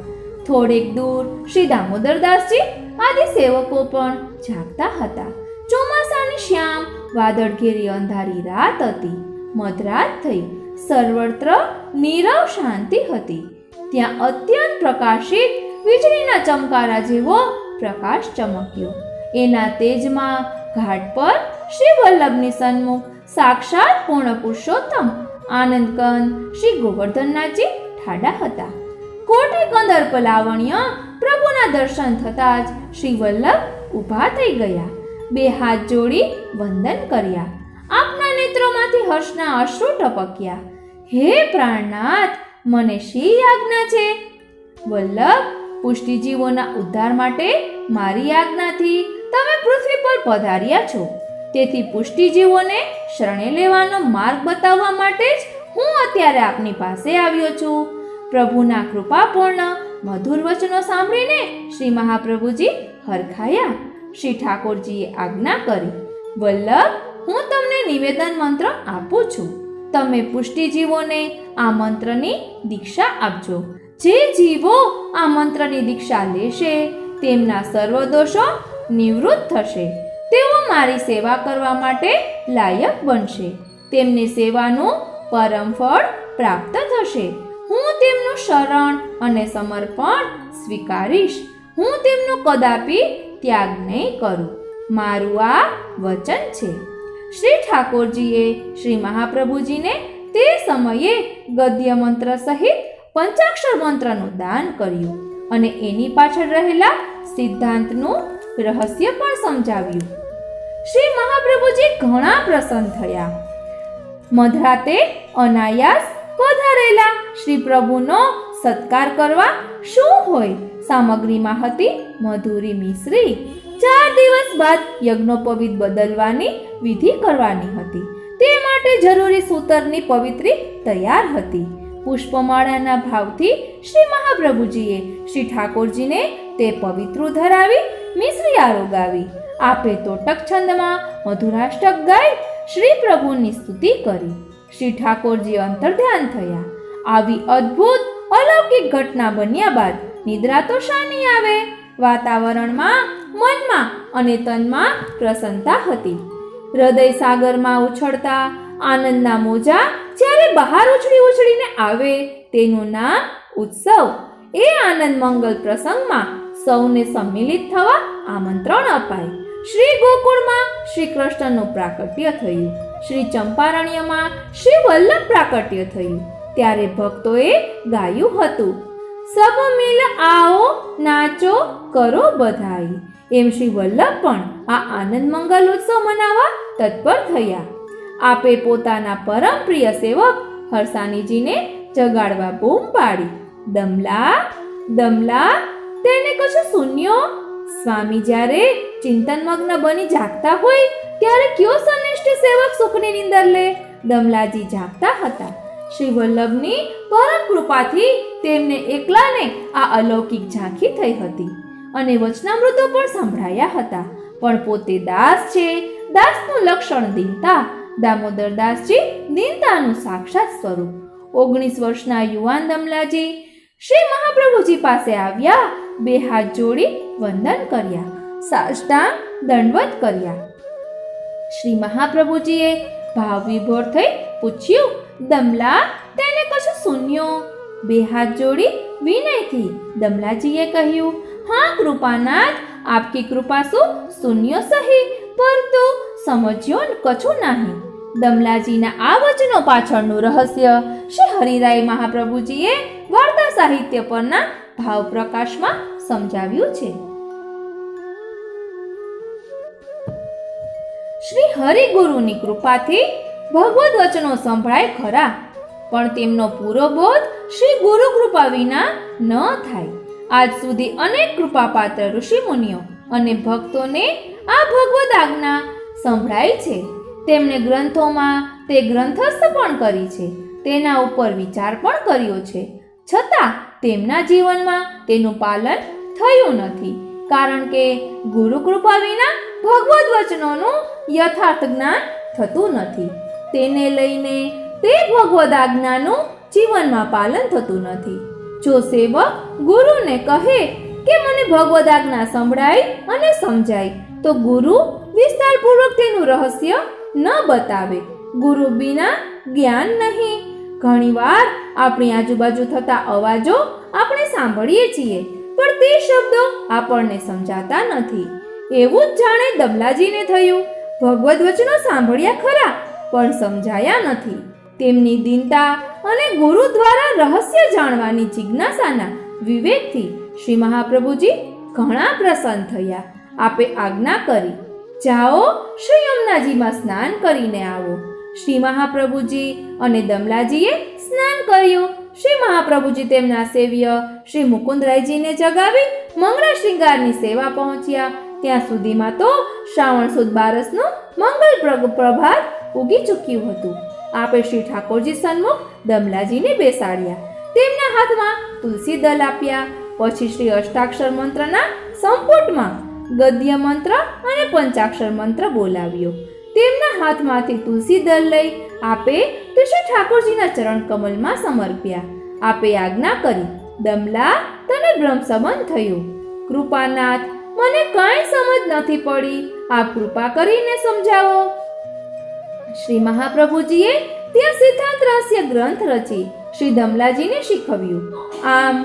થોડેક દૂર શ્રી દામોદરદાસજી આદિ સેવકો પણ જાગતા હતા. ચોમાસાની શ્યામ વાદળઘેરી અંધારી રાત હતી. મધરાત થઈ. સર્વત્ર નીરવ શાંતિ હતી. ત્યાં અત્યંત પ્રકાશિત વીજળીના ચમકારા જેવો પ્રકાશ ચમક્યો. એના તેજમાં ઘાટ પર શ્રી વલ્લભની સન્મુખ સાક્ષાત પૂર્ણ પુરુષોત્તમ આનંદકંદ શ્રી ગોવર્ધનનાથજી ઠાડા હતા. કોટી કંદર્પ લાવણ્ય પ્રભુના દર્શન થતાં જ શ્રી વલ્લભ ઊભા થઈ ગયા. બે હાથ જોડી વંદન કર્યા. આપના નેત્રોમાંથી હર્ષના અશ્રુ ટપક્યા. હે પ્રાણનાથ, મને શી આજ્ઞા છે? વલ્લભ, પુષ્ટિજીવોના ઉદ્ધાર માટે મારી આજ્ઞાથી તમે પૃથ્વી પર પધાર્યા છો. તેથી પુષ્ટિજીવોને શરણે લેવાનો માર્ગ બતાવવા માટે જ હું અત્યારે આપની પાસે આવ્યો છું. પ્રભુના કૃપાપૂર્ણ મધુર વચનો સાંભળીને શ્રી મહાપ્રભુજી હરખાયા. શ્રી ઠાકોરજીએ આજ્ઞા કરી, વલ્લભ, હું તમને નિવેદન મંત્ર આપું છું. તમે પુષ્ટિજીવોને આ મંત્રની દીક્ષા આપજો. જે જીવો આ મંત્રની દીક્ષા લેશે તેમના સર્વ દોષો નિવૃત્ત થશે. તેઓ મારી સેવા કરવા માટે લાયક બનશે. તેમની સેવાનું પરમ ફળ પ્રાપ્ત થશે. હું તેમનું શરણ અને સમર્પણ સ્વીકારીશ. હું તેમનું કદાપી ત્યાગ નહીં કરું. મારું આ વચન છે. શ્રી ઠાકોરજીએ શ્રી મહાપ્રભુજીને તે સમયે ગદ્ય મંત્ર સહિત પંચાક્ષર મંત્રનું દાન કર્યું અને એની પાછળ રહેલા સિદ્ધાંતનું રહસ્ય પણ સમજાવ્યું. શ્રી મહાપ્રભુજી ઘણા પ્રસન્ન થયા. મધરાતે અનાયાસ પધારેલા શ્રી પ્રભુનો સત્કાર કરવા શું હોય? સામગ્રીમાં હતી મધુરી મિશ્રી. 4 દિવસ બાદ યજ્ઞોપવિત બદલવાની વિધિ કરવાની હતી. તે માટે જરૂરી સૂતરની પવિત્રી તૈયાર હતી. પુષ્પમાળાના ભાવથી શ્રી મહાપ્રભુજીએ શ્રી ઠાકોરજીને તે પવિત્રું ધરાવી મિશ્રી આરોગાવી. આપે તોટક છંદમાં મધુરાષ્ટક ગાઈ શ્રી પ્રભુની સ્તુતિ કરી. શ્રી ઠાકોરજી અંતર્ધ્યાન થયા. આવી અદ્ભુત અલૌકિક ઘટના બન્યા બાદ નિદ્રા તો શાની આવે? વાતાવરણમાં, મનમાં અને તનમાં પ્રસન્નતા હતી. હૃદય સાગરમાં ઉછળતા આનંદના મોજા જ્યારે બહાર ઉછળીને આવે તેનું નામ ઉત્સવ. એ આનંદ મંગલ પ્રસંગમાં સૌને સંમિલિત થવા આમંત્રણ અપાય. શ્રી ગોકુળમાં શ્રી કૃષ્ણનું પ્રાકટ્ય થયું. શ્રી ચંપારણ્યમાં શ્રી વલ્લભ પ્રાકટ્ય થયું. ત્યારે ભક્તોએ ગાયું હતું, સબ મિલ આવો નાચો કરો બધાઈ. એમ શ્રી વલ્લભ પણ આ આનંદ મંગલ ઉત્સવ મનાવવા તત્પર થયા. આપે પોતાના પરમ પ્રિય સેવક હરસાનીજીને જગાડવા બૂમ પાડી, દમલા દમલા, તેને કશું શૂન્યો. સ્વામી જ્યારે ચિંતનમગ્ન બની જાગતા હોય ત્યારે કયો સનિષ્ઠ સેવક સુખની નીંદર લે? દમલાજી જાગતા હતા. શ્રી વલ્લભની પરમ કૃપાથી તેમને એકલાને આ અલૌકિક ઝાંખી થઈ હતી અને વચનામૃતો પણ સંભળાયા હતા. પણ પોતે દાસ છે, દાસનું લક્ષણ દીનતા. દામોદરદાસજી દીનતાનું સાક્ષાત સ્વરૂપ. 19 વર્ષના યુવાન દમલાજી શ્રી મહાપ્રભુજી પાસે આવ્યા. 2 હાથ જોડી વંદન કર્યા, સાષ્ટાંગ દંડવત કર્યા. શ્રી મહાપ્રભુજીએ ભાવ વિભોર થઈ પૂછ્યું, દમલા, તેને કશું શૂન્યો? 2 હાથ જોડી વિનયથી દમલાજીએ કહ્યું, હા કૃપાનાથ, આપકી કૃપા શું શૂન્ય સહી, પરંતુ સમજ્યો કછું નહીં. દમલાજીના આ વચનો પાછળનું રહસ્ય શ્રી હરિરાય મહાપ્રભુજીએ વાર્તા સાહિત્ય પરના ભાવ પ્રકાશમાં સમજાવ્યું છે. શ્રી હરિગુરુની કૃપાથી ભગવદ વચનો સંભળાય ખરા, પણ તેમનો પૂરો બોધ શ્રી ગુરુ કૃપા વિના ન થાય. આજ સુધી અનેક કૃપાપાત્ર ઋષિ મુનિઓ અને ભક્તોને આ ભગવદ આજ્ઞા સંભળાય છે. તેમણે ગ્રંથોમાં તે ગ્રંથસ્થ પણ કરી છે, તેના ઉપર વિચાર પણ કર્યો છે, છતાં તેમના જીવનમાં તેનું પાલન થયું નથી. કારણ કે ગુરુ કૃપા વિના ભગવદ વચનોનું યથાર્થ જ્ઞાન થતું નથી. તેને લઈને તે ભગવદ આજ્ઞાનું જીવનમાં પાલન થતું નથી. જો સેવક ગુરુને કહે કે મને ભગવદ આજ્ઞા સંભળાય અને સમજાય, તો ગુરુ વિસ્તારપૂર્વક તેનું રહસ્ય ન બતાવે. ગુરુ વિના જ્ઞાન નહીં. ઘણીવાર આપણી આજુબાજુ થતા અવાજો આપણે સાંભળીએ છીએ, પણ તે શબ્દો આપણને સમજાતા નથી. એવું જ જાણે દમલાજીને થયું. ભગવદ વચનો સાંભળ્યા ખરા, પણ સમજાયા નથી. તેમની દીનતા અને ગુરુ દ્વારા રહસ્ય જાણવાની જિજ્ઞાસાના વિવેકથી શ્રી મહાપ્રભુજી ઘણા પ્રસન્ન થયા. આપે આજ્ઞા કરી, જાઓ શ્રી યમુનાજીમાં સ્નાન કરીને આવો. શ્રી મહાપ્રભુજી અને દમલાજીએ સ્નાન કર્યું. શ્રી મહાપ્રભુજી તેમના સેવ્ય શ્રી મુકુંદરાયજીને જગાવી મંગળ શૃંગારની સેવા પહોંચ્યા. ત્યાં સુધીમાં તો શ્રાવણ સુદ બારસનું મંગળ પ્રભાત ઉગી ચૂક્યું હતું. આપે શ્રી ઠાકોરજી સન્મુખ દમલાજીને બેસાડ્યા. તેમના હાથમાં તુલસી દલ આપ્યા. પછી શ્રી અષ્ટાક્ષર મંત્રના સંપુટમાં ગદ્ય મંત્ર અને પંચાક્ષર મંત્ર બોલાવ્યો. તેમના હાથમાંથી તુલસી દલ લઈ આપે તે શ્રી ઠાકોરજીના ચરણ કમલમાં સમર્પ્યા. આપે આજ્ઞા કરી, દમલા, તને બ્રહ્મ સંબંધ થયું. કૃપાનાથ, મને કાંઈ સમજ નથી પડી, આપ કૃપા કરીને સમજાવો. શ્રી મહાપ્રભુજીએ ત્યાં સિદ્ધાંત રહસ્ય ગ્રંથ રચી શ્રી દમલાજીને શીખવ્યું. આમ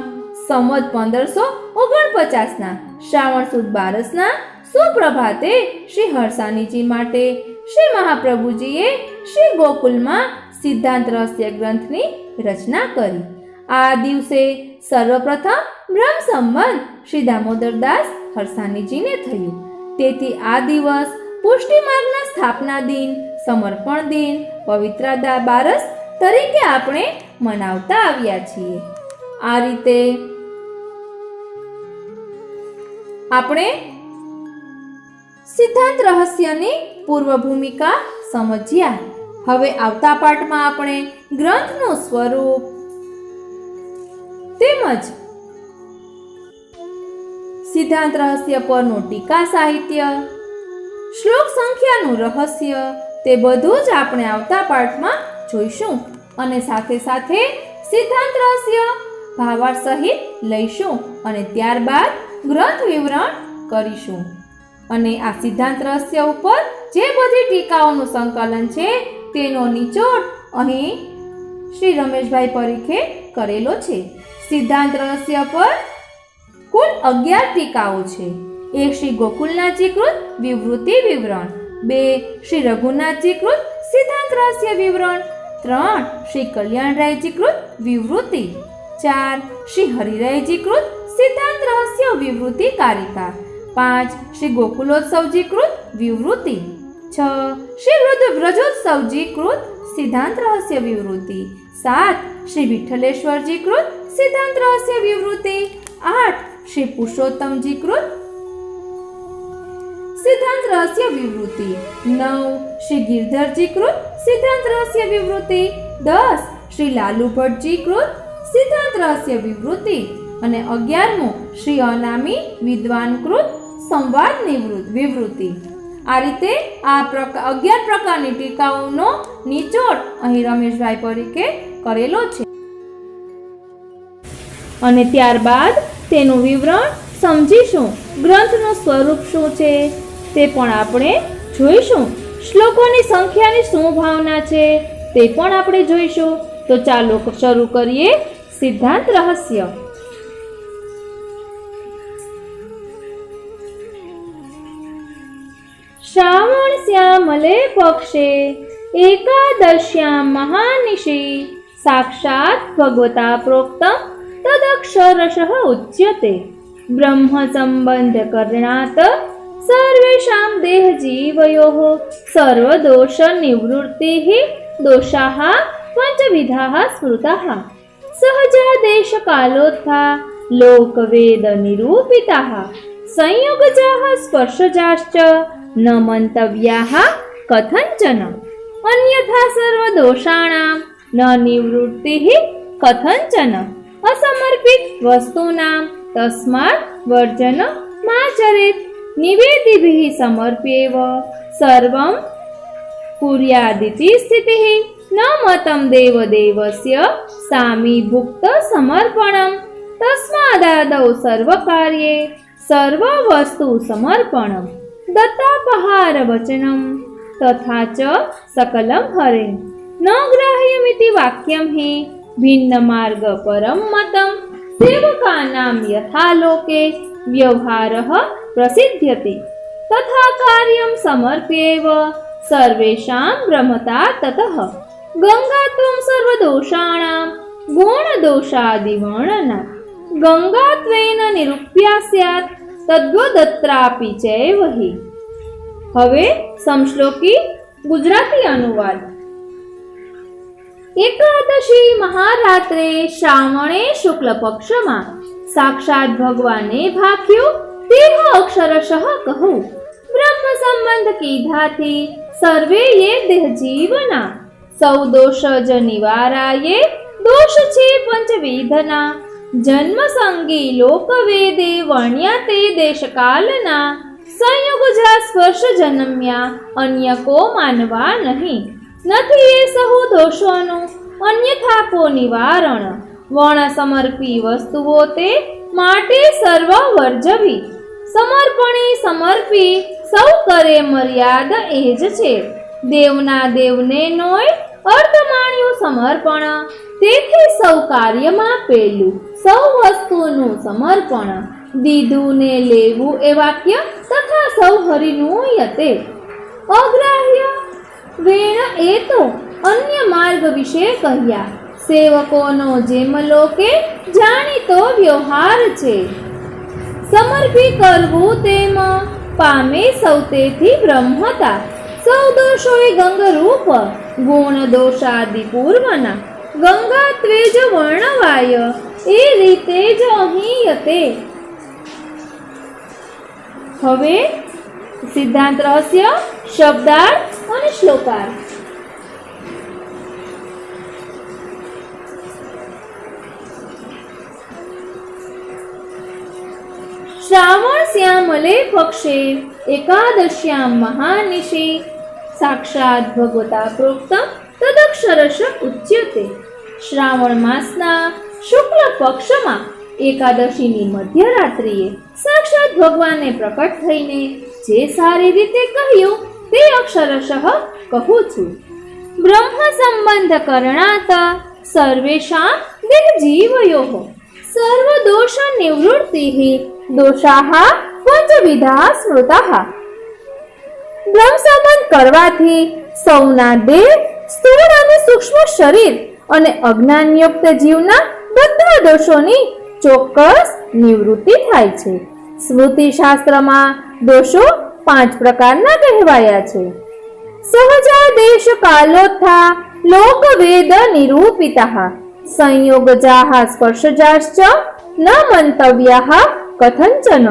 સંવત 1549ના શ્રાવણ સુદ બારસના સુપ્રભાતે શ્રી હરસાનીજી માટે શ્રી મહાપ્રભુજીએ શ્રી ગોકુલમાં સિદ્ધાંત રહસ્ય ગ્રંથની રચના કરી. આ દિવસે સર્વપ્રથમ બ્રહ્મ સંબંધ શ્રી દામોદરદાસ હરસાનીજીને થયું. તેથી આ દિવસ પુષ્ટિ માર્ગના સ્થાપના દિન, સમર્પણ દિન, પવિત્રતા બારસ તરીકે આપણે મનાવતા આવ્યા છીએ. આ રીતે આપણે સિદ્ધાંત રહસ્યની પૂર્વ ભૂમિકા સમજ્યા. હવે આવતા પાઠમાં આપણે ગ્રંથનું સ્વરૂપ તેમજ સિદ્ધાંત રહસ્ય પરનું ટીકા સાહિત્ય, શ્લોક સંખ્યાનું રહસ્ય, તે બધું જ આપણે આવતા પાઠમાં જોઈશું. અને સાથે સાથે સિદ્ધાંત રહસ્ય ભાવાર્થ સહિત લઈશું અને ત્યારબાદ ગ્રંથ વિવરણ કરીશું. અને આ સિદ્ધાંત રહસ્ય ઉપર જે બધી ટીકાઓનું સંકલન છે તેનો નિચોડ અહીં શ્રી રમેશભાઈ પરીખે કરેલો છે. સિદ્ધાંત રહસ્ય પર કુલ 11 ટીકાઓ છે. 1 શ્રી ગોકુલનાથજીકૃત વિવૃત્તિ વિવરણ, 2 શ્રી રઘુનાથજીકૃત સિદ્ધાંત રહસ્ય વિવરણ, 3 શ્રી કલ્યાણરાયજીકૃત વિવૃત્તિ, 4 શ્રી હરિરાયજીકૃત સિદ્ધાંત રહસ્ય વિવૃત્તિ કારિકા, 5 શ્રી ગોકુલોત્સવજીકૃત વિવૃત્તિ, 6 શ્રી વ્રજોત્સવજીકૃત સિદ્ધાંત રહસ્ય વિવૃત્તિ, 7 શ્રી વિઠ્ઠલેશ્વરજીકૃત સિદ્ધાંત રહસ્ય વિવૃત્તિ, 8 શ્રી પુરુષોત્તમજીકૃત સિદ્ધાંત રહસ્ય વિવૃત્તિ, 9 શ્રી ગિરધરજીકૃત સિદ્ધાંત રહસ્ય વિવૃત્તિ, 10 શ્રી લાલુ ભટ્ટજીકૃત સિદ્ધાંત રહસ્ય વિવૃત્તિ અને 11મું શ્રી અનામી વિદ્વાનકૃત સંવાદ વિવૃત્તિ. આ રીતે આ 11 પ્રકારની ટીકાઓનો નિચોડ અહીં રમેશભાઈ પરીખે કરેલો છે. અને ત્યારબાદ તેનું વિવરણ સમજીશું. ગ્રંથનું સ્વરૂપ શું છે તે પણ આપણે જોઈશું. શ્લોકોની સંખ્યાની શું ભાવના છે તે પણ આપણે જોઈશું. તો ચાલો શરૂ કરીએ સિદ્ધાંત રહસ્ય. શ્રાવણ શ્યામલે પક્ષે એકાદશ્યામ મહાનિશી સાક્ષાત ભગવતા પ્રોક્તમ તદક્ષરશઃ ઉચ્યતે બ્રહ્મ સંબંધ કરણાત સર્વેષાં દેહ જીવયોઃ સર્વદોષ નિવૃત્તિઃ દોષાઃ પંચવિધાઃ સ્મૃતાઃ સહજાદેશ કાલોત્થા લોકવેદ નિરૂપિતાઃ સંયોગજાઃ સ્પર્શજાશ્ચ ન મંતવ્યાઃ કથંચન અન્યથા સર્વદોષાણાં ન નિવૃત્તિઃ કથંચન અસમર્પિત વસ્તુનાં તસ્માत् વર્જન માચરેત નિવેદિભિः સમર્પ્યેવ સર્વં કુર્યાદિતિ સ્થિતિः ન મतं દેવદેવસ્ય સામીભુક્ત સમર્પણમ તસ્માદાદૌ સર્વકાર્યે સર્વવસ્તુ સમર્પણમ દત્તાપહાર વચનમ તથા ચ સકલમ હરે ન ગ્રાહ્યમિતિ વાક્યમ હિ ભિન્ન માર્ગ પરમ મતમ સેવકાનામ યથા લોકે વ્યવહારઃ પ્રસિદ્ધ્યતે તથા કાર્યમ સમર્પ્યેવ સર્વેષાં બ્રહ્મતા તતઃ ગંગાત્વં સર્વદોષાણાં ગુણદોષાદિવર્ણના ગંગાત્વેન નિરૂપ્યા સ્યાत् તદ્વદત્રાપી ચૈવ હિ. હવે સમશ્લોકી ગુજરાતી અનુવાદ. એકાદશી મહારાત્રે શ્રાવણે શુક્લ પક્ષમાં સાક્ષાત ભગવાને ભાખ્યું તેહ અક્ષરશઃ કહું બ્રહ્મ સંબંધ કીધાથી સર્વે યે દેહ જીવના સૌ દોષ જ નિવારાયે દોષ છે પંચવિધના જન્મ સંગી લોકવેદે વર્ણ્યા તે દેશકાલના સંયુગ જા સ્પર્શ જન્મ્યા અન્ય કો માનવા નહીં નથી એ સહુ દોષોનું અન્યથા કો નિવારણ વર્ણ સમર્પી વસ્તુઓ તે માટે સર્વ વર્જવી સમર્પણી સમર્પી સૌ કરે મર્યાદ એ જ છે દેવના દેવને નોય અર્થ માણ્યું સમર્પણ તેથી સૌ કાર્યમાં પેલું સૌ વસ્તુનું સમર્પણ દીધું ને લેવું એ વાક્ય તથા સૌ હરિનું યતે અગ્રાહ્ય વેણ એ તો અન્ય માર્ગ વિશે કહ્યા સેવકોનો જેમ લોકે જાણીતો વ્યવહાર છે સમર્પી કરવું તેમ પામે સૌ તેથી બ્રહ્મતા સૌ દોષોએ ગંગરૂપ ગુણ દોષાદિ પૂર્વના ગંગા ત્વેજ વર્ણવાય એ રીતે જ અહીં યતે. હવે સિદ્ધાંત રહસ્ય શબ્દાર્થ અને શ્લોકાર્થ. શ્રાવણ શ્યામલે પક્ષે એકાદશ્યામ મહાનિશે સાક્ષાત ભગવતા પ્રોક્તમ તદક્ષરશ ઉચ્યતે. શ્રાવણ માસના શુક્લ પક્ષમાં એકાદશીની મધ્યરાત્રિએ સાક્ષાત ભગવાનને પ્રકટ થઈને જે સારી રીતે કહ્યું તે અક્ષરશઃ કહું છું. બ્રહ્મ સંબંધ કરણાત સર્વેષાં દેહ જીવયોઃ સર્વ દોષ નિવૃત્તિઃ દોષાઃ પંચવિધા સ્મૃતાઃ. બ્રહ્મ સંબંધ કરવાથી સૌના દેહ સ્થૂળ અને સૂક્ષ્મ શરીર અને અજ્ઞાનયુક્ત જીવના બધા દોષોની ચોક્કસ નિવૃત્તિ થાય છે. સ્મૃતિ શાસ્ત્રમાં દોષો 5 પ્રકારના કહેવાયા છે. સહજા દેશ કાલોત્થા લોક વેદ નિરૂપિતઃ સંયોગજાઃ સ્પર્શજાશ્ચ ન મંતવ્યાઃ કથંચન.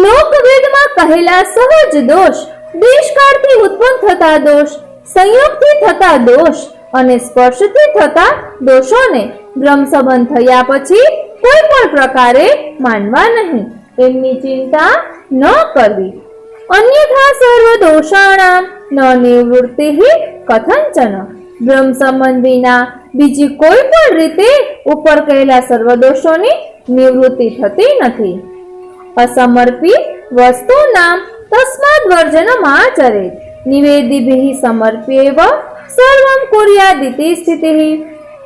લોકવેદમાં કહેલા સહજ દોષ, દેશકાળથી ઉત્પન્ન થતા દોષ, સંયોગથી થતા દોષ અને સ્પર્શથી થતા દોષોને બ્રહ્મ સંબંધ થયા પછી કોઈ પણ પ્રકારે માનવા નહીં, એમની ચિંતા ન કરવી. અન્યથા સર્વ દોષાણામ ન નિવૃત્તિઃ કથંચન. બ્રહ્મ સંબંધ વિના બીજી કોઈ પણ રીતે ઉપર કહેલા સર્વ દોષોની નિવૃત્તિ થતી નથી. અસમર્પિત વસ્તુ નામ તસ્માદ વર્જનમાચરેત. નિવેદિભિઃ સમર્પ્યેવ સર્વં કુર્યાદિતિ સ્થિતિઃ.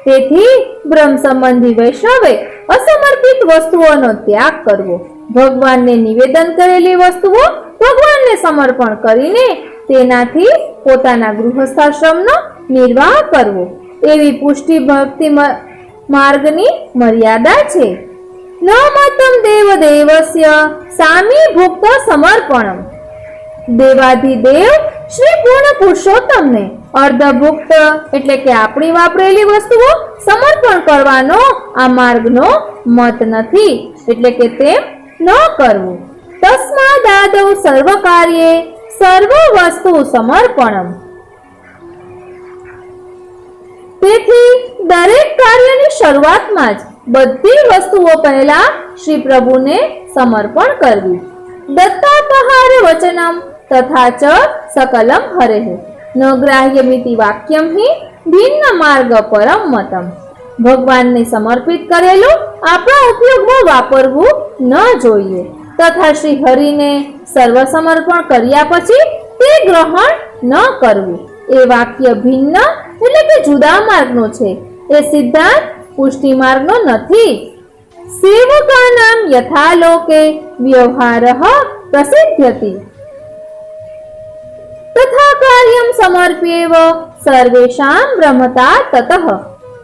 તેથી બ્રહ્મ સંબંધી વૈષ્ણવે અસમર્પિત વસ્તુઓનો ત્યાગ કરવો, ભગવાનને નિવેદન કરેલી વસ્તુઓ ભગવાનને સમર્પણ કરીને તેનાથી પોતાના ગૃહસ્થાશ્રમનો નિર્વાહ કરવો, એવી પુષ્ટિ ભક્તિ માર્ગની મર્યાદા છે. ન મતમ દેવદેવસ્ય સામીભુક્ત સમર્પણમ. દેવાધિદેવ શ્રી પૂર્ણ પુરુષોત્તમને અર્ધભુક્ત એટલે કે આપણી વાપરેલી વસ્તુઓ સમર્પણ કરવાનો આ માર્ગનો મત નથી, એટલે કે તેમ ન કરવું. તસ્માદાદૌ સર્વ કાર્યે સર્વ વસ્તુ સમર્પણમ. તેથી દરેક કાર્યની શરૂઆતમાં જ બધી વસ્તુઓ પહેલા શ્રી પ્રભુને સમર્પણ કરવી. દત્તાપહાર વચનમ તથા ચ સકલમ હરેહ ન ગ્રાહ્યમિતિ વાક્યમ હિ ભિન્ન માર્ગ પરમ મતમ. ભગવાનને સમર્પિત કરેલું આપણા ઉપયોગમાં વાપરવું ન જોઈએ તથા શ્રી હરિને સર્વ સમર્પણ કર્યા પછી તે ગ્રહણ ન કરવું એ વાક્ય ભિન્ન એટલે કે જુદા માર્ગનો છે. એ સિદ્ધાંત પુષ્ટિ માર્ગનો નથી. સેવકાનામ યથાલોકે વ્યવહારઃ પ્રસિદ્ધ્યતિ તથા કાર્યમ સમર્પ્યેવ સર્વેષામ બ્રહ્મતા તતઃ.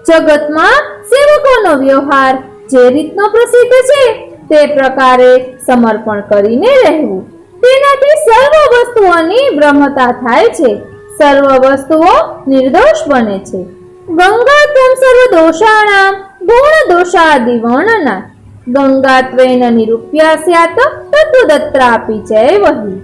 જગતમાં સેવકોનો વ્યવહાર જે રીતનો પ્રસિદ્ધ છે તે પ્રકારે સમર્પણ કરીને રહેવું, તેનાથી સર્વ વસ્તુઓની બ્રહ્મતા થાય છે, સર્વ વસ્તુઓ નિર્દોષ બને છે. ગંગા ત્વમ સર્વ દોષાણામ ગુણ દોષાદિ વર્ણના ગંગાત્વેન નિરૂપ્યા સ્યાત તત્વદત્રાપી ચૈવહિ.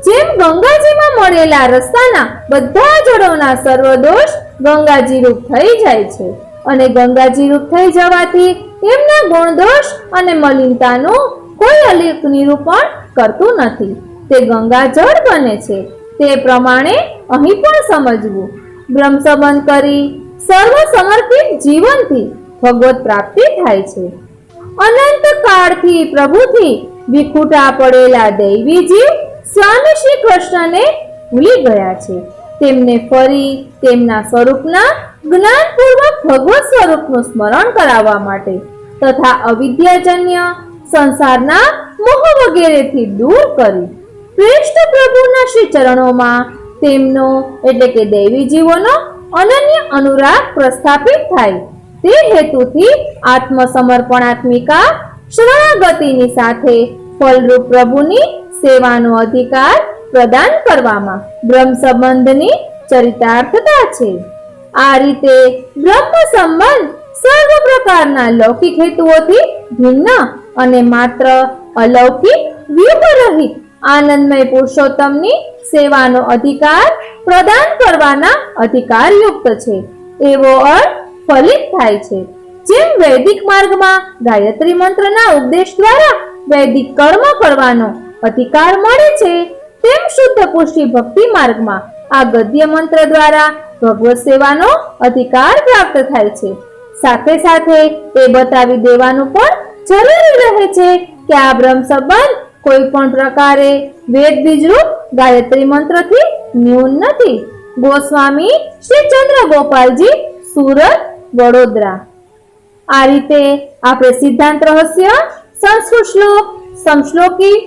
જેમ ગંગાજીમાં મળેલા રસ્તાના બધા જળોના સર્વ દોષ ગંગાજી રૂપ થઈ જાય છે અને ગંગાજી રૂપ થઈ જવાથી એમના ગુણ દોષ અને મલિનતાનું કોઈ અલિક નિરૂપણ કરતું નથી, તે ગંગાજળ બને છે. તે પ્રમાણે અહીં પણ સમજવું. બ્રહ્મ સંબંધ કરી સર્વ સમર્પિત જીવનથી ભગવત પ્રાપ્તિ થાય છે. અનંત કાળથી પ્રભુથી વિખૂટા પડેલા દૈવી જીવ સ્વામી શ્રી કૃષ્ણને ભૂલી ગયા છે. તેમને ફરી તેમના સ્વરૂપના જ્ઞાનપૂર્વક ભગવત સ્વરૂપનું સ્મરણ કરાવવા માટે તથા અવિદ્યાજન્ય સંસારના મોહ વગેરેથી દૂર કરી શ્રેષ્ઠ પ્રભુના શ્રી ચરણોમાં તેમનો એટલે કે દૈવી જીવોનો અનન્ય અનુરાગ પ્રસ્થાપિત થાય. તે હેતુથી આત્મસમર્પણાત્મિકા શરણાગતિની સાથે ફલરૂપ પ્રભુની સેવાનો અધિકાર પ્રદાન કરવામાં બ્રહ્મ સંબંધની ચરિતાર્થતા છે. આ રીતે બ્રહ્મ સંબંધ સર્વ પ્રકારના લૌકિક હેતુઓથી ભિન્ન અને માત્ર અલૌકિક વ્યુહરહિત આનંદમય પુરુષોત્તમની સેવાનો અધિકાર પ્રદાન કરવાના અધિકારયુક્ત છે એવો અર્થ ફલિત થાય છે. જેમ વૈદિક માર્ગમાં ગાયત્રી મંત્રના ઉપદેશ દ્વારા વૈદિક કર્મ કરવાનો અધિકાર મળે છે, તેમ શુદ્ધ પુષ્ટિ ભક્તિ માર્ગમાં આ ગદ્ય મંત્ર દ્વારા ભગવત સેવાનો અધિકાર પ્રાપ્ત થાય છે. સાથે સાથે એ બતાવી દેવાનું પણ જરૂરી રહે છે કે આ બ્રહ્મ સંબંધ કોઈ પણ પ્રકારે વેદ બીજરૂપ ગાયત્રી મંત્રથી ન્યૂન નથી. ગોસ્વામી શ્રી ચંદ્ર ગોપાલજી, સુરત, વડોદરા. આ રીતે આપણે સિદ્ધાંત રહસ્ય સંસ્કૃત શ્લોક, સમશ્લોકી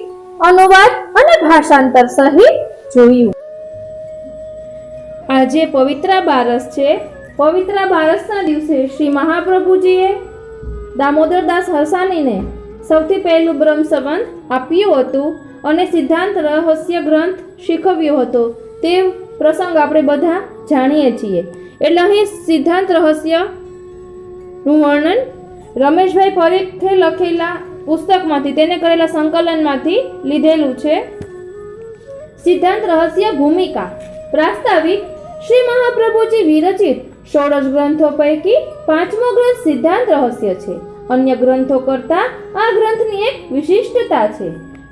અનુવાદ અને ભાષાંતર સહિત જોયું. આજે પવિત્રા બારસ છે. પવિત્રા બારસના દિવસે શ્રી મહાપ્રભુજીએ દામોદરદાસ હરસાનીને સૌથી પહેલું બ્રહ્મ સંબંધ આપ્યું હતું અને સિદ્ધાંત રહસ્ય ગ્રંથ શીખવ્યો હતો. તે પ્રસંગ આપણે બધા જાણીએ છીએ. એટલે અહીં સિદ્ધાંત રહસ્યનું વર્ણન રમેશભાઈ પરીખે લખેલા પુસ્તકમાંથી, તેને કરેલા સંકલનમાંથી લીધેલું છે. સિદ્ધાંત રહસ્ય ભૂમિકા. પ્રાસ્તાવિક. શ્રી મહાપ્રભુજી વિરચિત 16 ગ્રંથો પૈકી 5મો ગ્રંથ સિદ્ધાંત રહસ્ય છે. અન્ય ગ્રંથો કરતા આ ગ્રંથની એક વિશિષ્ટતા છે.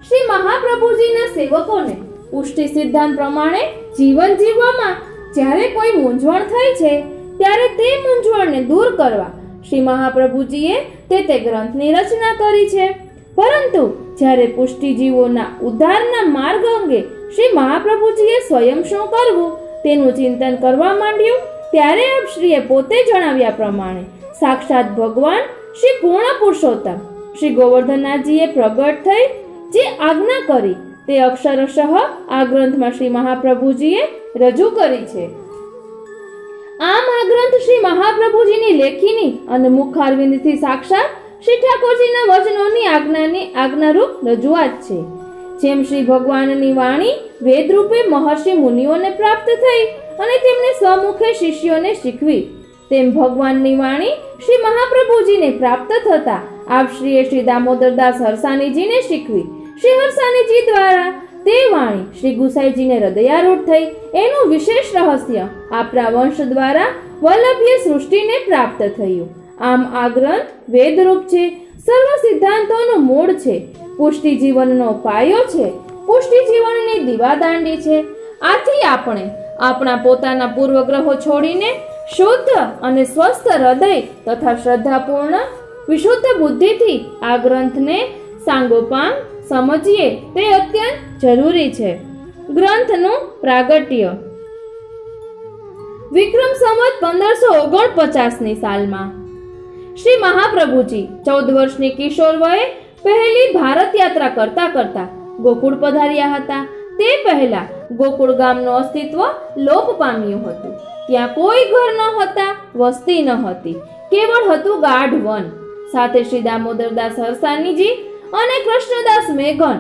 શ્રી મહાપ્રભુજીના સેવકોને પુષ્ટિ સિદ્ધાંત પ્રમાણે જીવન જીવવામાં જ્યારે કોઈ મૂંઝવણ થઈ છે ત્યારે તે મૂંઝવણને દૂર કરવા શ્રી મહાપ્રભુજીએ તે ગ્રંથની રચના કરી છે. પરંતુ જ્યારે પુષ્ટિજીવોના ઉદ્ધારના માર્ગ અંગે શ્રી મહાપ્રભુજીએ સ્વયં શું કરવું તેનું ચિંતન કરવા માંડ્યું ત્યારે આપશ્રીએ પોતે જણાવ્યા પ્રમાણે સાક્ષાત ભગવાન શ્રી પૂર્ણ પુરુષોત્તમ શ્રી ગોવર્ધનનાથજીએ પ્રગટ થઈ જે આજ્ઞા કરી તે અક્ષરશઃ આ ગ્રંથમાં શ્રી મહાપ્રભુજીએ રજૂ કરી છે. આમ આ ગ્રંથ શ્રી મહાપ્રભુજીની લેખીની અને મુખારવિંદથી સાક્ષાત શ્રી ઠાકોરજીના વચનોની આજ્ઞારૂપ રજૂઆત છે. જેમ શ્રી ભગવાનની વાણી વેદરૂપે મહર્ષિ મુનિઓને પ્રાપ્ત થઈ અને તેમને સ્વમુખે શિષ્યોને શીખવી, તેમ ભગવાનની વાણી શ્રી મહાપ્રભુજીને પ્રાપ્ત થતા આપશ્રીએ શ્રી દામોદરદાસ હરસાનીજીને શીખવી. શ્રી હરસાનીજી દ્વારા તે વાણી શ્રી ગુસાઈજીને હૃદયારૂઢ થઈ. એનું વિશેષ રહસ્ય આપણા વંશ દ્વારા વલ્લભીય સૃષ્ટિને પ્રાપ્ત થયું. આમ આ ગ્રંથ વેદરૂપ છે. સર્વ સિદ્ધાંતોનું મૂળ છે, પુષ્ટિ જીવનનો પાયો છે, પુષ્ટિ જીવનની દીવાદાંડી છે. આથી આપણે આપણા પોતાના પૂર્વગ્રહો છોડીને શુદ્ધ અને સ્વસ્થ હૃદય તથા શ્રદ્ધાપૂર્ણ વિશુદ્ધ બુદ્ધિથી આ ગ્રંથને સાંગોપાંગ સમજીએ તે અત્યંત જરૂરી છે. ગ્રંથનું પ્રાગટ્ય વિક્રમ સંવત 1549ની સાલમાં શ્રી મહાપ્રભુજી 14 વર્ષની કિશોર વયે પહેલી ભારત યાત્રા કરતા કરતા ગોકુળ પધાર્યા હતા. તે પહેલા ગોકુળ ગામનું અસ્તિત્વ લોપ પામ્યું હતું. ત્યાં કોઈ ઘર ન હતા, વસ્તી ન હતી, કેવળ હતું ગાઢ વન. સાથે શ્રી દામોદરદાસ હરસાનીજી અને કૃષ્ણદાસ મેઘન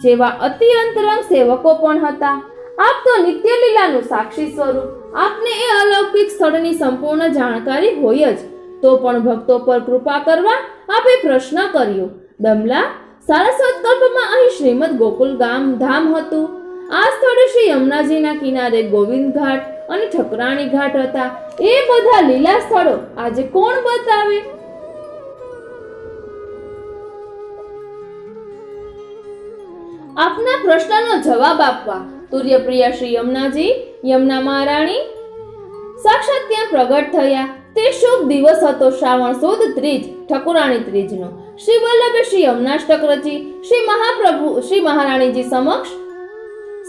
જેવા અતિ અંતરંગ સેવકો પણ હતા. આપ તો નિત્ય લીલાનું સાક્ષી સ્વરૂપ, આપને એ અલૌકિક સ્થળની સંપૂર્ણ જાણકારી હોય જ, તો પણ ભક્તો પર કૃપા કરવા આપે પ્રશ્ન કર્યો. દમલા સારસ્વત કલ્પમાં અહીં શ્રીમદ ગોકુલ ધામ હતું. આ સ્થળે શ્રી યમુનાજીના કિનારે ગોવિંદ ઘાટ અને ઠકરાણી ઘાટ હતા. એ બધા લીલા સ્થળો આજે કોણ બતાવે? આપના પ્રશ્નનો જવાબ આપવા તુર્યપ્રિયા શ્રી યમુનાજી, યમુના મહારાણી સાક્ષાત ત્યાં પ્રગટ થયા. તે શુભ દિવસ હતો શ્રાવણ સુદ ત્રીજ, ઠકુરાણી ત્રીજનો. શ્રી વલ્લભે શ્રી યમુનાષ્ટક રચી શ્રી મહારાણીજી સમક્ષ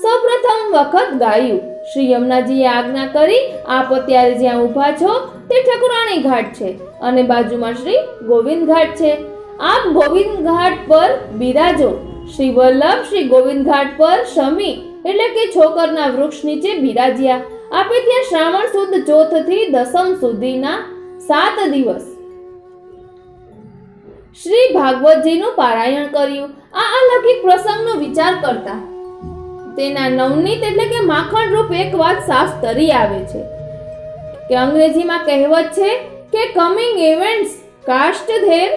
સૌપ્રથમ વખત ગાયું. શ્રી યમુનાજીએ આજ્ઞા કરી, આપ અત્યારે જ્યાં ઊભા છો તે ઠકુરાણી ઘાટ છે અને બાજુમાં શ્રી ગોવિંદ ઘાટ છે. આપ ગોવિંદ ઘાટ પર બિરાજો. શ્રી વલ્લભ શ્રી ગોવિંદ ઘાટ પર શમી એટલે કે છોકરના વૃક્ષ નીચે બિરાજ્યા. આપે ત્યાં શ્રાવણ સુદ ચોથ થી દસમ સુધીના 7 દિવસ શ્રી ભાગવતજીનું પારાયણ કર્યું. આ અલૌકિક પ્રસંગનો વિચાર કરતા તેના નવનીત એટલે કે માખણ રૂપ એક વાત સાફ તરી આવે છે કે અંગ્રેજીમાં કહેવત છે કે coming events cast their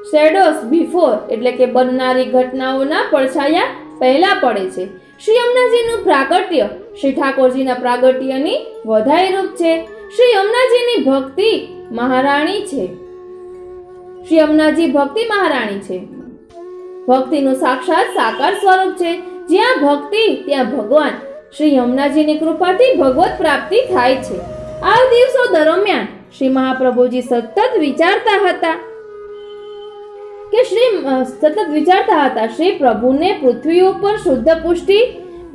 shadows before એટલે કે બનનારી ઘટનાઓના પડછાયા પહેલા પડે છે. શ્રી યમુનાજીનું પ્રાગટ્ય શ્રી ઠાકોરજીના પ્રાગટ્યની વધાઈ રૂપ છે. શ્રી યમુનાજીની ભક્તિ મહારાણી છે. શ્રી યમુનાજી ભક્તિ મહારાણી છે. ભક્તિનું સાક્ષાત સાકાર સ્વરૂપ છે. જ્યાં ભક્તિ ત્યાં ભગવાન. શ્રી યમુનાજીની કૃપાથી ભગવત પ્રાપ્તિ થાય છે. આ દિવસો દરમિયાન શ્રી મહાપ્રભુજી સતત વિચારતા હતા શ્રી પ્રભુને પૃથ્વી ઉપર શુદ્ધ પુષ્ટિ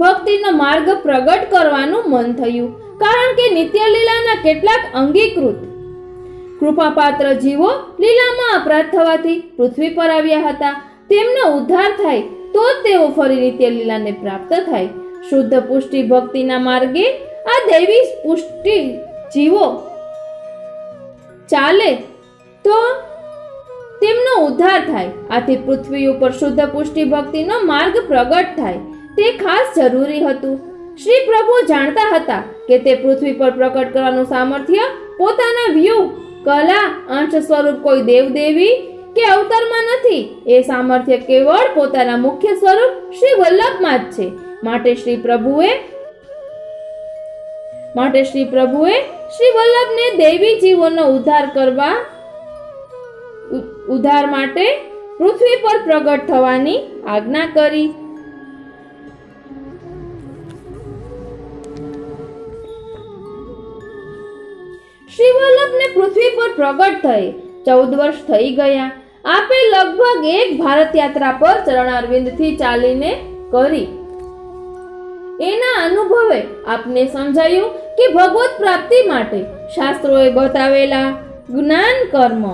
ભક્તિનો માર્ગ પ્રગટ કરવાનું મન થયું. કારણ કે નિત્ય લીલાના કેટલાક અંગીકૃત કૃપાપાત્ર જીવો લીલામાં અપરાધ થવાથી પૃથ્વી પર આવ્યા હતા. તેમનો ઉદ્ધાર થાય તો તેઓ ફરી નિત્ય લીલાને પ્રાપ્ત થાય. શુદ્ધ પુષ્ટિ ભક્તિના માર્ગે આ દૈવી પુષ્ટિ જીવો ચાલે તો તેમનો ઉદ્ધાર થાય. આથી પૃથ્વી ઉપર શુદ્ધ પુષ્ટિ ભક્તિનો માર્ગ પ્રગટ થાય તે ખાસ જરૂરી હતું. શ્રી પ્રભુ જાણતા હતા કે તે પૃથ્વી પર પ્રગટ કરવાનું સામર્થ્ય પોતાના વ્યૂહ, કલા, અંશ સ્વરૂપ કોઈ દેવદેવી કે અવતારમાં નથી. એ સામર્થ્ય કેવળ પોતાના મુખ્ય સ્વરૂપ શ્રી વલ્લભમાં જ છે. માટે શ્રી પ્રભુએ શ્રી વલ્લભને દૈવી જીવોનો ઉદ્ધાર માટે પૃથ્વી પર પ્રગટ થવાની આજ્ઞા કરી. શ્રી વલ્લભને પૃથ્વી પર પ્રગટ થયે 14 વર્ષ થઈ ગયા. આપે લગભગ એક ભારત યાત્રા પર ચરણારવિંદથી ચાલીને કરી. એના અનુભવે આપને સમજાયું કે ભગવત પ્રાપ્તિ માટે શાસ્ત્રોએ બતાવેલા જ્ઞાન, કર્મ,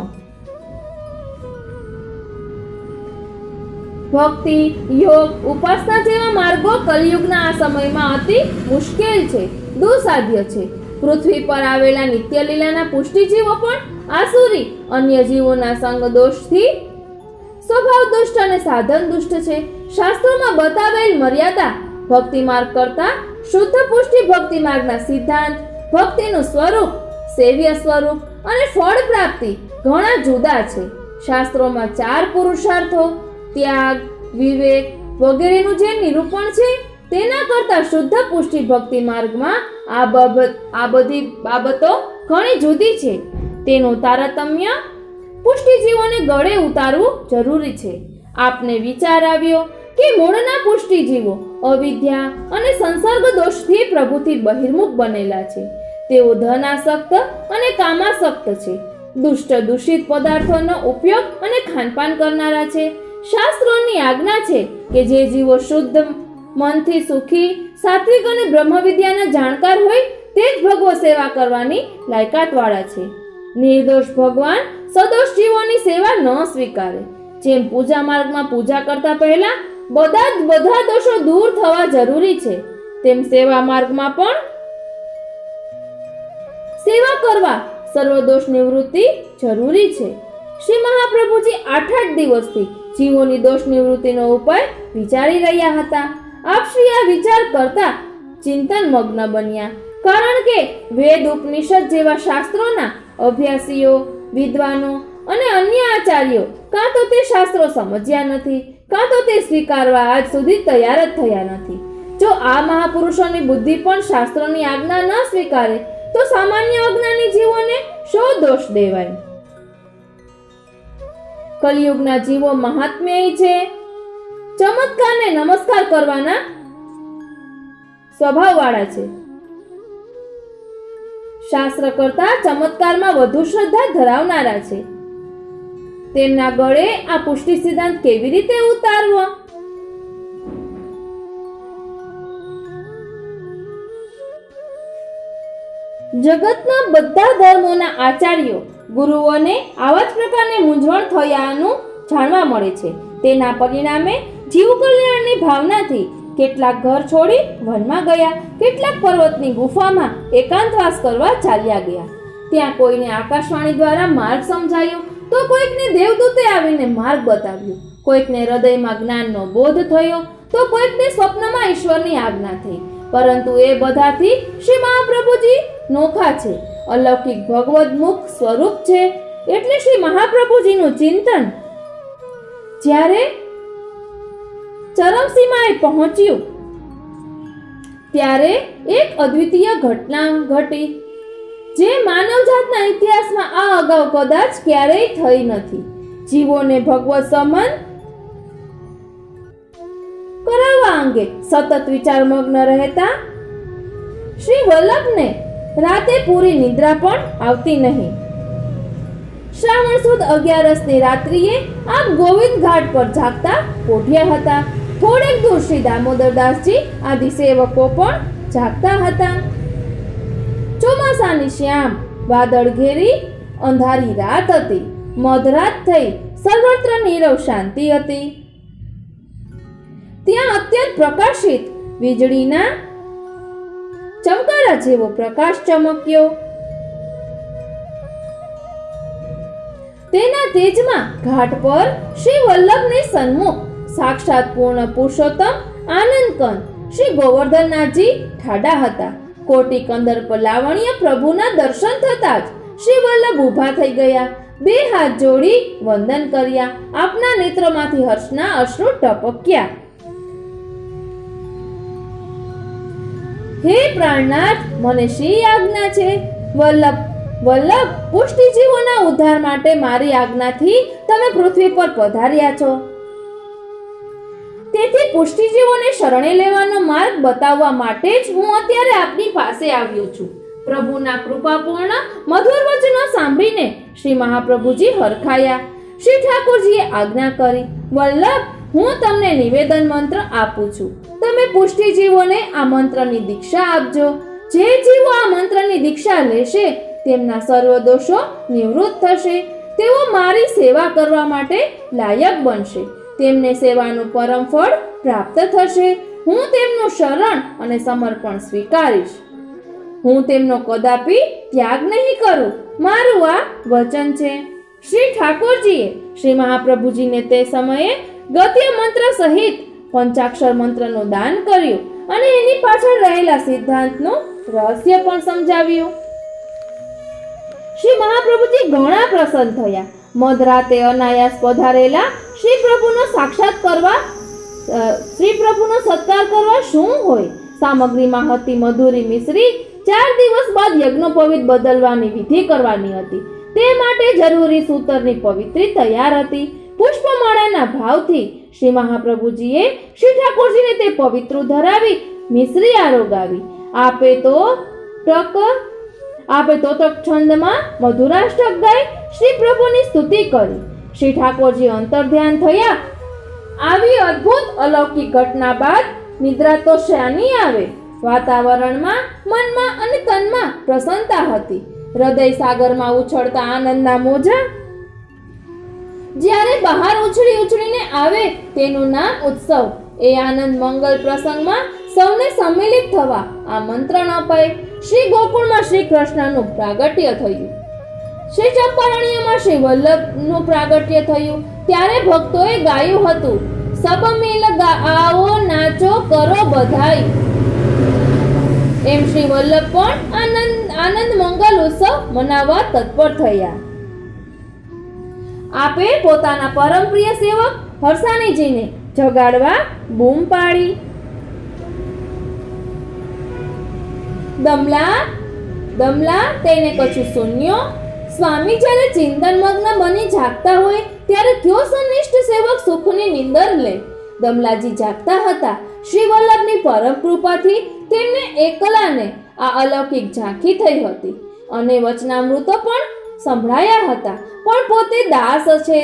ભક્તિ, યોગ, ઉપાસના જેવા માર્ગો કલિયુગના આ સમયમાં અતિ મુશ્કેલ છે, દુઃસાધ્ય છે. પૃથ્વી પર આવેલા નિત્ય લીલાના પુષ્ટિજીવો પણ આસુરી અન્ય જીવોના સંગ દોષથી સ્વભાવ દુષ્ટ અને સાધન દુષ્ટ છે. શાસ્ત્રોમાં બતાવેલ મર્યાદા ભક્તિ માર્ગ કરતા શુદ્ધ પુષ્ટિ ભક્તિ માર્ગના સિદ્ધાંત, ભક્તિનું સ્વરૂપ, સેવ્ય સ્વરૂપ અને ફળ પ્રાપ્તિ ઘણા જુદા છે. શાસ્ત્રોમાં 4 પુરુષાર્થો, ત્યાગ, વિવેક વગેરેનું જે નિરૂપણ છે તેના કરતા શુદ્ધ પુષ્ટિ ભક્તિ માર્ગમાં આ બધી બાબતો ઘણી જુદી છે. તેનું તારતમ્ય પુષ્ટિજીવોને ગળે ઉતારવું જરૂરી છે. આપને વિચાર આવ્યો કે મૂળના પુષ્ટિજીવો અવિદ્યા અને સંસર્ગ દોષથી પ્રભુથી બહિર્મુખ બનેલા છે. તેઓ ધનાસક્ત અને કામાસક્ત છે. દુષ્ટ દૂષિત પદાર્થોનો ઉપયોગ અને ખાનપાન કરનારા છે. શાસ્ત્રોની આજ્ઞા છે કે જે જીવો શુદ્ધ મનથી સુખી, સાત્વિક અને બ્રહ્મવિદ્યાના જાણકાર હોય તે જ ભગવત સેવા કરવાની લાયકાતવાળા છે. નિર્દોષ ભગવાન સદોષ જીવોની સેવા ન સ્વીકારે. જેમ પૂજા માર્ગમાં પૂજા કરતા પહેલા બધા દોષો દૂર થવા જરૂરી છે, તેમ સેવા માર્ગમાં પણ સેવા કરવા સર્વદોષ નિવૃત્તિ જરૂરી છે. શ્રી મહાપ્રભુજી 8 દિવસથી જીવોની દોષ નિવૃત્તિનો ઉપાય વિચારી રહ્યા હતા. આપ શ્રી આ વિચાર કરતા ચિંતન મગ્ન બન્યા, કારણ કે વેદ ઉપનિષદ જેવા શાસ્ત્રોના અભ્યાસીઓ, વિદ્વાનો અને અન્ય આચાર્યો કાં તો તે શાસ્ત્રો સમજ્યા નથી, કાં તો તે સ્વીકારવા આજ સુધી તૈયાર જ થયા નથી. જો આ મહાપુરુષોની બુદ્ધિ પણ શાસ્ત્રોની આજ્ઞા ન સ્વીકારે તો સામાન્ય અજ્ઞાની જીવોને શો દોષ દેવાય? કલિયુગના જીવો મહાત્મ્યય છે. ચમત્કારને નમસ્કાર કરવાના સ્વભાવવાળા છે. શાસ્ત્ર કરતા ચમત્કારમાં વધુ શ્રદ્ધા ધરાવનારા છે. તેમના ગળે આ પુષ્ટિ સિદ્ધાંત કેવી રીતે ઉતારવો? જગતના બધા ધર્મોના આચાર્યો, ગુરુઓને આવા જ પ્રકારની મૂંઝવણ થયાનું જાણવા મળે છે. તેના પરિણામે જીવ કલ્યાણની ભાવનાથી કેટલાક ઘર છોડી વનમાં ગયા, કેટલાક પર્વતની ગુફામાં એકાંતવાસ કરવા ચાલ્યા ગયા. ત્યાં કોઈને આકાશવાણી દ્વારા માર્ગ સમજાયો તો કોઈકને દેવદૂતે આવીને માર્ગ બતાવ્યો, કોઈકને હૃદયમાં જ્ઞાનનો બોધ થયો તો કોઈકને સ્વપ્નમાં ઈશ્વરની આજ્ઞા થઈ. પરંતુ એ બધાથી શ્રી મહાપ્રભુજી નોખા છે, અલૌકિક ભગવદમુખ સ્વરૂપ છે. એટલે શ્રી મહાપ્રભુજીનું ચિંતન જ્યારે ચરમસીમાએ પહોંચ્યું ત્યારે એક અદ્વિતીય ઘટના ઘટી, જે માનવજાતના ઇતિહાસમાં આ અગાઉ કદાચ ક્યારેય થઈ નથી. જીવોને ભગવત સમન કરાવવા અંગે સતત વિચારમગ્ન રહેતા શ્રી વલ્લભને રાતે પૂરી નિદ્રા પણ આવતી નહીં. શ્રાવણ સુદ 11ની રાત્રિએ આપ ગોવિંદ ઘાટ પર જાગતા પોઢ્યા હતા. થોડેક દૂર શ્રી દામોદરદાસજી આદિ સેવકો પણ જાગતા હતા. ચોમાસાની શ્યામ વાદળ ઘેરી અંધારી રાત હતી. મધરાત થઈ સર્વત્ર નીરવ શાંતિ હતી. ત્યાં અત્યંત પ્રકાશિત વીજળીના ચમકારા જેવો પ્રકાશ ચમક્યો. તેના તેજમાં ઘાટ પર શ્રી વલ્લભની સન્મુખ સાક્ષાત પૂર્ણ પુરુષોત્તમ આનંદકંદ શ્રી ગોવર્ધનનાથજી ઠાડા હતા. કોટી કંદર્પ લાવણ્ય પ્રભુના દર્શન થતા જ શ્રી વલ્લભ ઊભા થઈ ગયા, બે હાથ જોડી વંદન કર્યા. આપના નેત્રમાંથી હર્ષના અશ્રુ ટપક્યા. હે પ્રાણનાથ, મને શ્રી આજ્ઞા છે. વલ્લભ પુષ્ટિજીવોના ઉદ્ધાર માટે મારી આજ્ઞાથી તમે પૃથ્વી પર પધાર્યા છો. તેથી પુષ્ટિજીવોને શરણે લેવાનો માર્ગ બતાવવા માટે જ હું અત્યારે આપની પાસે આવ્યો છું. પ્રભુના કૃપાપૂર્ણ મધુર વચનો સાંભળીને શ્રી મહાપ્રભુજી હરખાયા. શ્રી ઠાકોરજીએ આજ્ઞા કરી, વલ્લભ, હું તમને નિવેદન મંત્ર આપું છું. તમે પુષ્ટિજીવોને આ મંત્રની દીક્ષા આપજો. જે જીવો આ મંત્રની દીક્ષા લેશે તેમના સર્વ દોષો નિવૃત્ત થશે. તેઓ મારી સેવા કરવા માટે લાયક બનશે. તેમને સેવાનું પરમ ફળ પ્રાપ્ત થશે. હું તેમનું શરણ અને સમર્પણ સ્વીકારીશ. હું તેમનો કદાપી ત્યાગ નહીં કરું. મારું આ વચન છે. શ્રી ઠાકોરજીએ શ્રી મહાપ્રભુજીને તે સમયે ગદ્ય મંત્ર સહિત પંચાક્ષર મંત્રનું દાન કર્યું અને એની પાછળ રહેલા સિદ્ધાંતનું રહસ્ય પણ સમજાવ્યું. શ્રી મહાપ્રભુજી ઘણા પ્રસન્ન થયા. મધરાતે અનાયાસ પધારેલા શ્રી પ્રભુનો સત્કાર કરવા શું હોય? સામગ્રીમાં હતી મધુરી મિશ્રી. 4 દિવસ બાદ યજ્ઞોપવિત બદલવાની વિધિ કરવાની હતી. તે માટે જરૂરી સૂતરની પવિત્રી તૈયાર હતી. પુષ્પમાળાના ભાવથી શ્રી મહાપ્રભુજીએ શ્રી ઠાકોરજીને તે પવિત્ર ધરાવી મિશ્રી આરોગાવી. આપે તો તક છંદમાં મધુરાષ્ટક ગાઈ શ્રી પ્રભુની સ્તુતિ કરી. શ્રી ઠાકોરજી અંતર્ધ્યાન થયા. આવી અદ્ભુત અલૌકિક ઘટના બાદ નિદ્રા તો શાની આવે? વાતાવરણમાં, મનમાં અને તનમાં પ્રસન્નતા હતી. હૃદય સાગરમાં ઉછળતા આનંદના મોજા જ્યારે બહાર ઉછળીને આવે તેનું નામ ઉત્સવ. એ આનંદ મંગલ પ્રસંગમાં સૌને સંમિલિત થવા આમંત્રણ અપાય. શ્રી ગોકુળમાં શ્રી કૃષ્ણનું પ્રાગટ્ય થયું. શ્રી ચંપારણ્યમાં શ્રી વલ્લભનું પ્રાગટ્ય થયું. ત્યારે ભક્તોએ ગાયું હતું, સબ મિલ આવો નાચો કરો બધાઈ. એમ શ્રી વલ્લભ પણ આનંદ મંગલ ઉત્સવ મનાવવા તત્પર થયા. આપે પોતાના પરમ પ્રિય સેવક હરસાણીજીને જગાડવા બૂમ પાડી. દમલા તેને કછું શૂન્યો. સ્વામી જ્યારે ચિંતન મગ્ન બની જાગતા હોય ત્યારે કયો સંનિષ્ઠ સેવક સુખની નિંદર લે? દમલાજી જાગતા હતા. શ્રી વલ્લભની પરમ કૃપાથી તેમને એકલાને આ અલૌકિક ઝાંખી થઈ હતી અને વચનામૃતો પણ સંભળાયા હતા. પણ પોતે દાસ છે.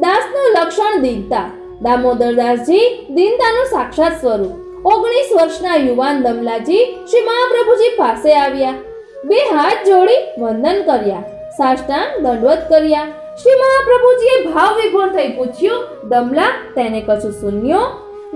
દાસનું લક્ષણ દીનતા. દામોદરદાસજી દીનતાનું સાક્ષાત સ્વરૂપ. 19 વર્ષના યુવાન દમલાજી શ્રી મહાપ્રભુજી પાસે આવ્યા. બે હાથ જોડી વંદન કર્યા, સાષ્ટાંગ દંડવત કર્યા. શ્રી મહાપ્રભુજીએ ભાવ વિભોર થઈ પૂછ્યું, દમલા તેને કછું શૂન્યો?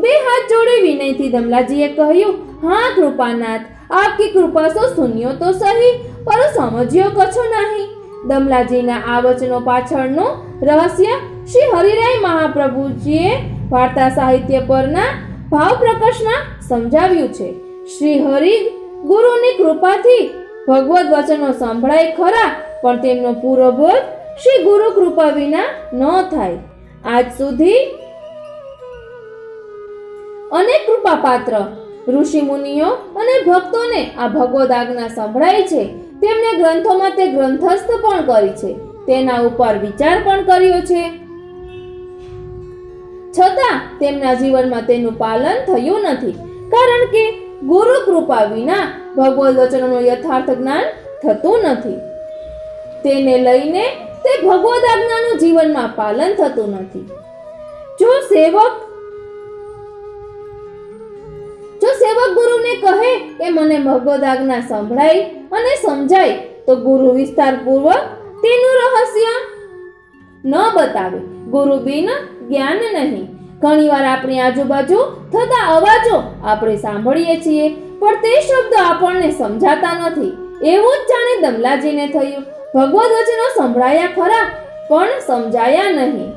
બે હાથ જોડી વિનયથી દમલાજીએ કહ્યું, હા કૃપાનાથ, આપકી કૃપા સો શૂન્યો તો સહી, પર સમજ્યો કછો નહીં. દમલાજીના આ વચનો પાછળનું રહસ્ય શ્રી હરિરાય મહાપ્રભુજીએ વાર્તા સાહિત્ય પરના ભાવ પ્રકાશમાં સમજાવ્યું છે. શ્રી હરિ ગુરુની કૃપાથી ભગવદ વચનો સંભળાય ખરા, પણ તેમનો પૂરો બોધ શ્રી ગુરુ કૃપા વિના ન થાય. આજ સુધી અનેક કૃપાપાત્ર ઋષિ મુનિઓ અને ભક્તોને આ ભગવદ આજ્ઞા સંભળાય છે. તેમણે ગ્રંથોમાં તે ગ્રંથસ્થ પણ કરી છે, તેના ઉપર વિચાર પણ કર્યો છે, છતાં તેમના જીવનમાં તેનું પાલન થયું નથી. કારણ કે ગુરુ કૃપા વિના ભગવદ વચનોનું યથાર્થ જ્ઞાન થતું નથી. તેને લઈને તે ભગવદ આજ્ઞાનું જીવનમાં પાલન થતું નથી. જો સેવક ગુરુને કહે કે મને ભગવદ આજ્ઞા સંભળાય અને સમજાય, તો ગુરુ વિસ્તારપૂર્વક તેનું રહસ્ય ન બતાવે. ગુરુ બિન જ્ઞાન નહીં. ઘણીવાર આપણી આજુબાજુ થતા અવાજો આપણે સાંભળીએ છીએ, પણ તે શબ્દ આપણને સમજાતા નથી. એવું જ જાણે દમલાજીને થયું. ભગવદ વચનો સંભળાયા ખરા, પણ સમજાયા નહીં.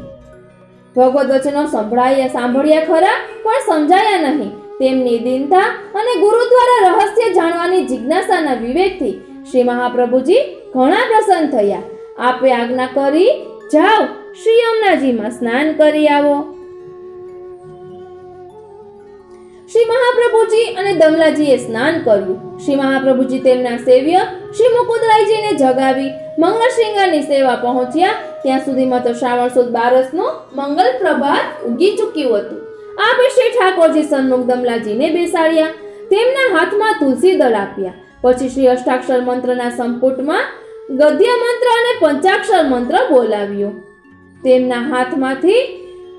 ભગવદ વચનો સાંભળ્યા ખરા, પણ સમજાયા નહીં. તેમની દીનતા અને ગુરુ દ્વારા રહસ્ય જાણવાની જિજ્ઞાસાના વિવેકથી શ્રી મહાપ્રભુજી ઘણા પ્રસન્ન થયા. આપે આજ્ઞા કરી, જાઓ શ્રી યમુનાજીમાં સ્નાન કરી આવો. શ્રી મહાપ્રભુજી અને દમલાજીએ સ્નાન કર્યું. શ્રી મહાપ્રભુજી તેમના સેવ્ય શ્રી મુકુંદરાયજીને જગાવી મંગળ શ્રૃંગારની સેવા પહોંચ્યા. ત્યાં સુધીમાં તો શ્રાવણ સુદ 12નું મંગલ પ્રભાત ઉગી ચૂક્યું હતું. આપે શ્રી ઠાકોરજી સન્મુખ દમલાજીને બેસાડ્યા. તેમના હાથમાં તુલસી દળ આપ્યા. પછી શ્રી અષ્ટાક્ષર મંત્રના સંપુટમાં ગદ્ય મંત્ર અને પંચાક્ષર મંત્ર બોલાવ્યો. તેમના હાથમાંથી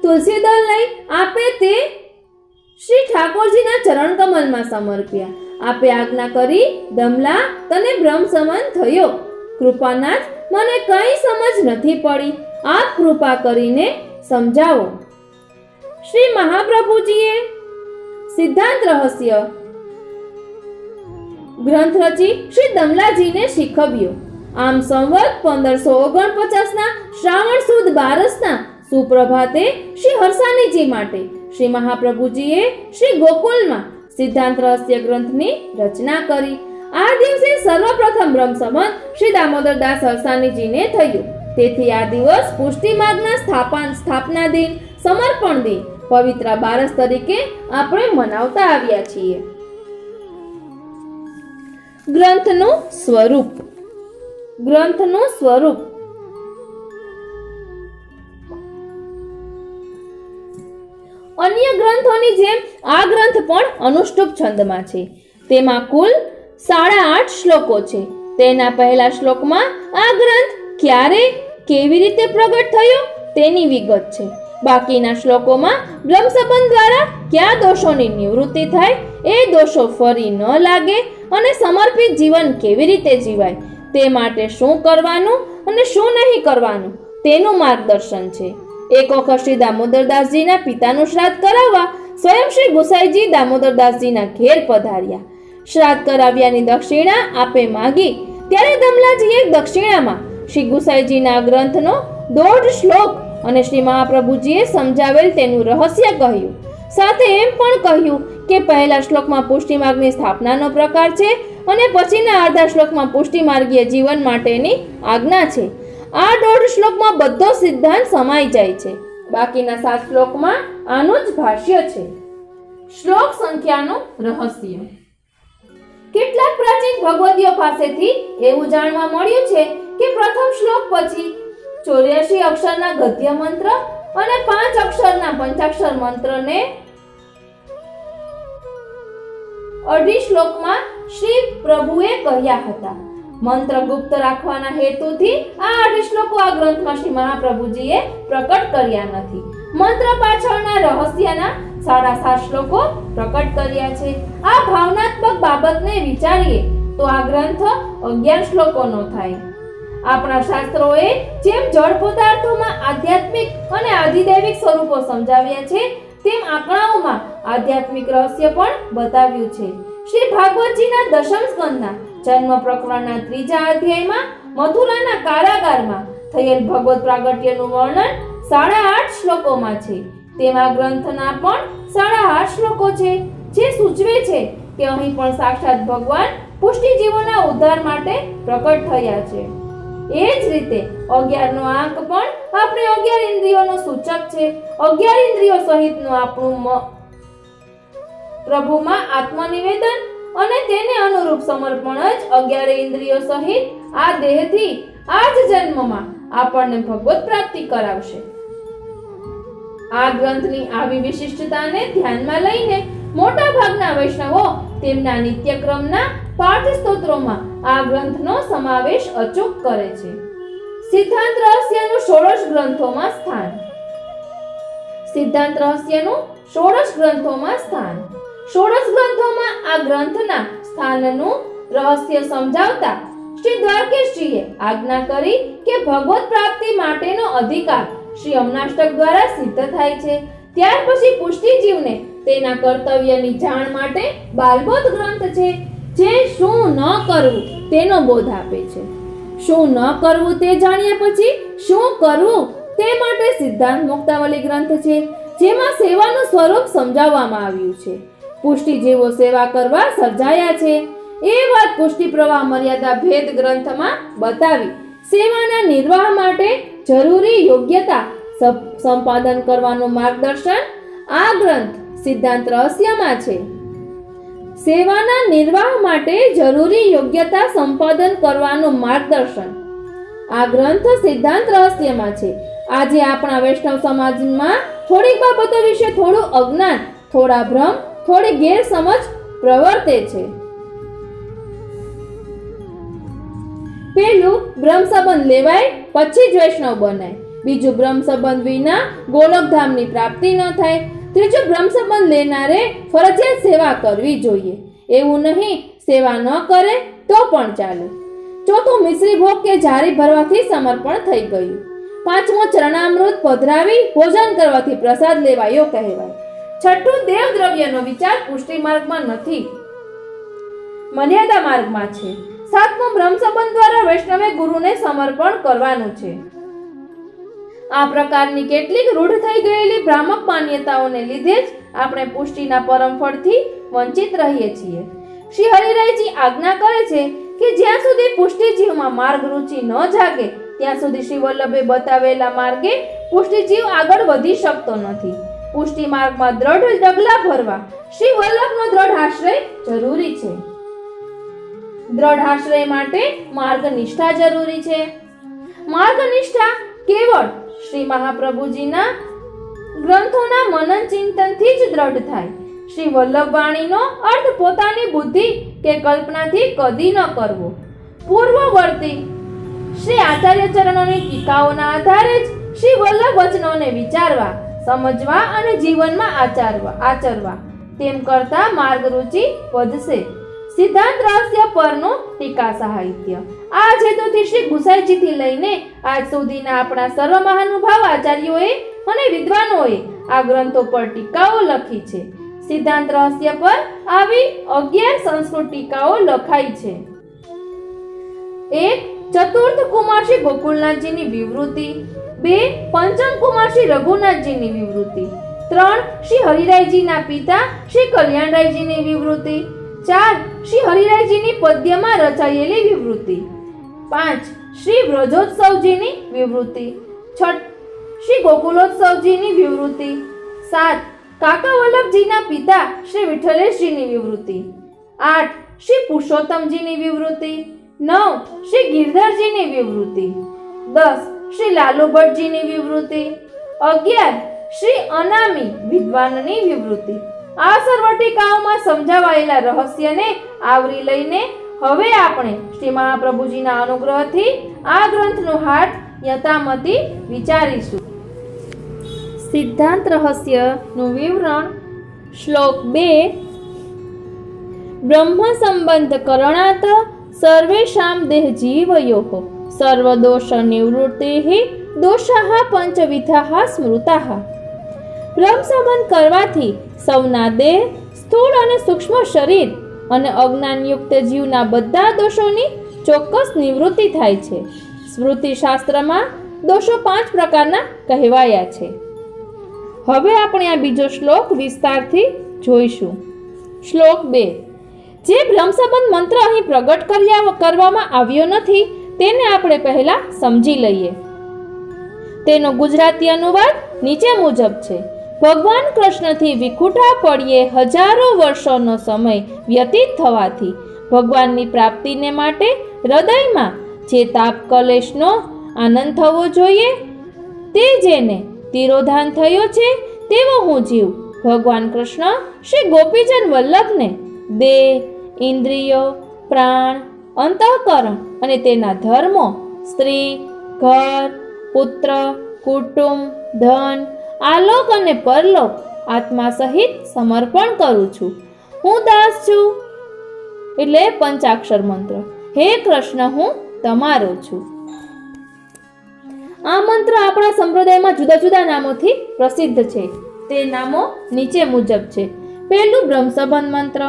તુલસી દળ લઈ આપે તે શ્રી ઠાકોરજીના ચરણ કમલમાં સમર્પ્યા. આપે આજ્ઞા કરી, દમલા તને બ્રહ્મ સમાન થયો. કૃપાનાથ, મને કઈ સમજ નથી પડી, આપ કૃપા કરીને સમજાવો. શ્રી મહાપ્રભુજીએ સિદ્ધાંત રહસ્ય ગ્રંથ રચી શ્રી દમલાજીને શીખવ્યો. આમ સંવત 1549ના શ્રાવણ સુદ 12ના સુપ્રભાતે શ્રી હરસાણીજી માટે શ્રી મહાપ્રભુજીએ શ્રી ગોકુલમાં સિદ્ધાંત રહસ્ય ગ્રંથની રચના કરી. આ દિવસે સર્વપ્રથમ બ્રહ્મ સંવત શ્રી દામોદરદાસ હરસાણીજીને થયું. તેથી આ દિવસ પુષ્ટિ માર્ગના સ્થાપના દિન, સમર્પણ દિન, પવિત્ર બારસ તરીકે આપણે મનાવતા આવ્યા છીએ. ગ્રંથનું સ્વરૂપ અન્ય ગ્રંથોની જેમ આ ગ્રંથ પણ અનુષ્ટુપ છંદમાં છે. તેમાં કુલ 8.5 શ્લોકો છે. તેના પહેલા શ્લોકમાં આ ગ્રંથ ક્યારે કેવી રીતે પ્રગટ થયો તેની વિગત છે. બાકીના શ્લોકોમાં બ્રહ્મસંબંધ દ્વારા કયા દોષોની નિવૃત્તિ થાય, એ દોષો ફરી ન લાગે અને સમર્પિત જીવન કેવી રીતે જીવાય તે માટે શું કરવાનું અને શું નહીં કરવાનું તેનું માર્ગદર્શન છે. એક વખત શ્રી દામોદરદાસજીના પિતાનું શ્રાદ્ધ કરાવવા સ્વયં શ્રી ગુસાઈજી દામોદરદાસજીના ઘેર પધાર્યા. શ્રાદ્ધ કરાવ્યાની દક્ષિણા આપે માગી ત્યારે દમલાજીએ દક્ષિણામાં શ્રી ગુસાઈજીના ગ્રંથનો 1.5 શ્લોક અને શ્રી મહાપ્રભુજીએ સમજાવેલ તેનું રહસ્ય કહ્યું. સાથે એમ પણ કહ્યું કે પહેલા શ્લોકમાં પુષ્ટિ માર્ગની સ્થાપનાનો પ્રકાર છે અને પછીના અડધા શ્લોકમાં પુષ્ટિ માર્ગીય જીવન માટેની આજ્ઞા છે. આ 1.5 શ્લોકમાં બધો સિદ્ધાંત સમાઈ જાય છે. બાકીના 7 શ્લોકમાં આનું જ ભાષ્ય છે. શ્લોક સંખ્યાનું રહસ્ય. કેટલાક પ્રાચીન ભગવદીઓ પાસેથી એવું જાણવા મળ્યું છે કે પ્રથમ શ્લોક પછી 84 અક્ષરના ગદ્ય મંત્ર અને 5 અક્ષરના પંચાક્ષર મંત્રને અઢી શ્લોકમાં શ્રી પ્રભુએ કહ્યા હતા. મંત્ર ગુપ્ત રાખવાના હેતુથી આ અઢી શ્લોકો આ ગ્રંથમાં શ્રી મહાપ્રભુજીએ પ્રકટ કર્યા નથી. મંત્ર પાછળના રહસ્યના 7.5 શ્લોકો પ્રકટ કર્યા છે. આ ભાવનાત્મક બાબતને વિચારીએ તો આ ગ્રંથ 11 શ્લોકોનો થાય. આપણા શાસ્ત્રોએ જેમ જળ પદાર્થોમાં આધ્યાત્મિક અને આધિદૈવિક સ્વરૂપો સમજાવ્યા છે તેમ આંકડાઓમાં આધ્યાત્મિક રહસ્ય પણ બતાવ્યું છે. શ્રી ભાગવતજીના દશમ સ્કંદના જન્મ પ્રકરણના 3જા અધ્યાયમાં મથુરાના કારાગારમાં થયેલ ભગવત પ્રાગટ્યનું વર્ણન 8.5 શ્લોકોમાં છે. તેમાં ગ્રંથના પણ 8.5 શ્લોકો છે, જે સૂચવે છે કે અહીં પણ સાક્ષાત ભગવાન પુષ્ટિજીવોના ઉદ્ધાર માટે પ્રકટ થયા છે. એ જ રીતે 11નો આંક પણ આપણે 11 ઇન્દ્રિયોનો સૂચક છે. 11 ઇન્દ્રિયો સહિતનું આપણું પ્રભુમાં આત્મનિવેદન અને તેને અનુરૂપ સમર્પણ જ 11 ઇન્દ્રિયો સહિત આ દેહથી આ જ જન્મમાં આપણને ભગવત પ્રાપ્તિ કરાવશે. આ ગ્રંથની આવી વિશિષ્ટતાને ધ્યાનમાં લઈને મોટા ભાગના વૈષ્ણવો તેમના નિત્યક્રમના પાઠ સ્તોત્રોમાં આ ગ્રંથનો સમાવેશ અચૂક કરે છે. સિદ્ધાંત રહસ્યનું 16 ગ્રંથોમાં સ્થાન. સિદ્ધાંત રહસ્યનું 16 ગ્રંથોમાં સ્થાન. 16 ગ્રંથોમાં આ ગ્રંથના સ્થાનનું રહસ્ય સમજાવતા શ્રી દ્વારકેશજીએ આજ્ઞા કરી કે ભગવત પ્રાપ્તિ માટેનો અધિકાર શ્રી અમનાષ્ટક દ્વારા સિદ્ધ થાય છે. ત્યાર પછી પુષ્ટિજીવને તેના કર્તવ્યની જાણ માટે બાલબોધ ગ્રંથ છે, જે શું ન કરવું તેનો બોધ આપે છે. શું ન કરવું તે જાણ્યા પછી શું કરવું તે માટે સિદ્ધાંત મુક્તાવલી ગ્રંથ છે, જેમાં સેવાનું સ્વરૂપ સમજાવવામાં આવ્યું છે. પુષ્ટિજીવો સેવા કરવા સર્જાયા છે એ વાત પુષ્ટિ પ્રવાહ મર્યાદા ભેદ ગ્રંથમાં બતાવી. સેવાના નિર્વાહ માટે જરૂરી યોગ્યતા સંપાદન કરવાનું માર્ગદર્શન આ ગ્રંથ સિદ્ધાંત રહસ્યમાં છે. સેવાના નિર્વાહ માટે જરૂરી યોગ્યતા સંપાદન કરવાનું માર્ગદર્શન આ ગ્રંથ સિદ્ધાંત રહસ્યમાં છે. આજે આપણા વૈષ્ણવ સમાજમાં થોડીક બાબતો વિશે થોડું અજ્ઞાન, થોડા ભ્રમ, થોડી ગેરસમજ પ્રવર્તે છે. પહેલું, બ્રહ્મ સંબંધ લેવાય પછી જ વૈષ્ણવ બનાય. બીજું, બ્રહ્મ સંબંધ વિના ગોલોકધામની પ્રાપ્તિ ન થાય. ત્રીજું, બ્રહ્મ સંબંધ લેનારે ફરજિયાત સેવા કરવી જોઈએ. એવું નહીં સેવા ન કરે તો પણ ચાલે. ચોથું, મિશ્રી ભોગ કે જારી ભરવાથી સમર્પણ થઈ ગયું. પાંચમું, ચરણામૃત પધરાવી ભોજન કરવાથી પ્રસાદ લેવાયો કહેવાય. છઠ્ઠું, દેવ દ્રવ્યનો વિચાર પુષ્ટિ માર્ગમાં નથી, મર્યાદા માર્ગમાં છે. સાતમું, બ્રહ્મ સંબંધ દ્વારા વૈષ્ણવે ગુરુને સમર્પણ કરવાનું છે. આ પ્રકારની કેટલીક રૂઢ થઈ ગયેલી ભ્રામક માન્યતાઓને લીધે જ આપણે પુષ્ટિના પરમ ફળથી વંચિત રહીએ છીએ. શ્રી હરિરાયજી આજ્ઞા કરે છે કે જ્યાં સુધી પુષ્ટિજીવમાં માર્ગ રુચિ ન જાગે ત્યાં સુધી શ્રી વલ્લભે બતાવેલા માર્ગે પુષ્ટિજીવ આગળ વધી શકતો નથી. પુષ્ટિ માર્ગમાં દ્રઢ ડગલા ભરવા શ્રી વલ્લભનો દ્રઢ આશ્રય જરૂરી છે. દ્રઢ આશ્રય માટે માર્ગ નિષ્ઠા જરૂરી છે. માર્ગ નિષ્ઠા કેવળ શ્રી મહાપ્રભુજીના ગ્રંથોના મનન ચિંતનથી જ દ્રઢ થાય. શ્રી વલ્લભવાણીનો અર્થ પોતાની બુદ્ધિ કે કલ્પનાથી કદી ન કરવો. પૂર્વવર્તી શ્રી આચાર્ય ચરણોની ટીકાઓના આધારે જ શ્રી વલ્લભ વચનોને વિચારવા, સમજવા અને જીવનમાં આચરવા. તેમ કરતા માર્ગરુચિ વધશે. સિદ્ધાંત રહસ્ય પરનું ટીકા સાહિત્ય. આ જ હેતુથી શ્રી ગુસાઈજીથી લઈને આજ સુધીના આપણા સર્વ મહાનુભાવ આચાર્યોએ અને વિદ્વાનોએ આ ગ્રંથો પર ટીકાઓ લખી છે. સિદ્ધાંત રહસ્ય પર આવી 11 સંસ્કૃત ટીકાઓ લખાઈ છે. 1. ચતુર્થ કુમાર શ્રી ગોકુલનાથજીની વિવૃત્તિ. 2. પંચમ કુમાર શ્રી રઘુનાથજીની વિવૃત્તિ. 3. શ્રી હરિરાયજીના પિતા શ્રી કલ્યાણરાયજીની વિવૃત્તિ. 4. શ્રી હરિરાયજીની પદ્યમાં રચાયેલી વિવૃત્તિ. 5. શ્રી વ્રજોત્સવજીની વિવૃત્તિ. 6. શ્રી ગોકુલોત્સવજીની વિવૃત્તિ. 7. કાકા વલ્લભજીના પિતા શ્રી વિઠ્ઠલેશજીની વિવૃત્તિ. 8. શ્રી પુરુષોત્તમજીની વિવૃત્તિ. 9. શ્રી ગિરધરજીની વિવૃત્તિ. 10. શ્રી લાલુ ભટ્ટજીની વિવૃત્તિ. 11. શ્રી અનામી વિદ્વાનની વિવૃત્તિ. આ સર્વ ટીકાઓમાં સમજાવાયેલા રહસ્યને આવરી લઈને હવે આપણે શ્રી મહાપ્રભુજીના અનુગ્રહથી આ ગ્રંથનું હાટ યથામતિ વિચારીશું. સિદ્ધાંત રહસ્યનું વિવરણ. શ્લોક 2. બ્રહ્મ સંબંધ કરણાત સર્વેષાં દેહ જીવયોઃ સર્વદોષ નિવૃત્તિઃ દોષાઃ પંચવિધાઃ સ્મૃતાઃ. બ્રહ્મ સંબંધ કરવાથી સૌના દેહ, સ્થૂળ અને સૂક્ષ્મ શરીર અને અજ્ઞાનયુક્ત જીવના બધા દોષોની ચોક્કસ નિવૃત્તિ થાય છે. સ્મૃતિ શાસ્ત્રમાં દોષો 5 પ્રકારના કહેવાયા છે. હવે આપણે આ બીજો શ્લોક વિસ્તારથી જોઈશું. શ્લોક 2. જે બ્રહ્મ સંબંધ મંત્ર અહીં પ્રગટ કરવામાં આવ્યો નથી તેને આપણે પહેલા સમજી લઈએ. તેનો ગુજરાતી અનુવાદ નીચે મુજબ છે. ભગવાન કૃષ્ણથી વિખૂટા પડીએ હજારો વર્ષોનો સમય વ્યતીત થવાથી ભગવાનની પ્રાપ્તિને માટે હૃદયમાં જે તાપ કલેશનો આનંદ થવો જોઈએ તે જેને તિરોધાન થયો છે તેવો હું જીવ ભગવાન કૃષ્ણ શ્રી ગોપીજન વલ્લભને દેહ, ઇન્દ્રિયો, પ્રાણ, અંતઃકરણ અને તેના ધર્મો, સ્ત્રી, ઘર, પુત્ર, કુટુંબ, ધન, આલોક અને પરલોક આત્મા સહિત સમર્પણ કરું છું. હું દાસ છું. એટલે પંચાક્ષર મંત્ર. હે કૃષ્ણ, હું તમારો છું. આ મંત્ર આપણા સંપ્રદાયમાં જુદા જુદા નામોથી પ્રસિદ્ધ છે. તે નામો નીચે મુજબ છે. પહેલું બ્રહ્મ સંબંધ મંત્ર.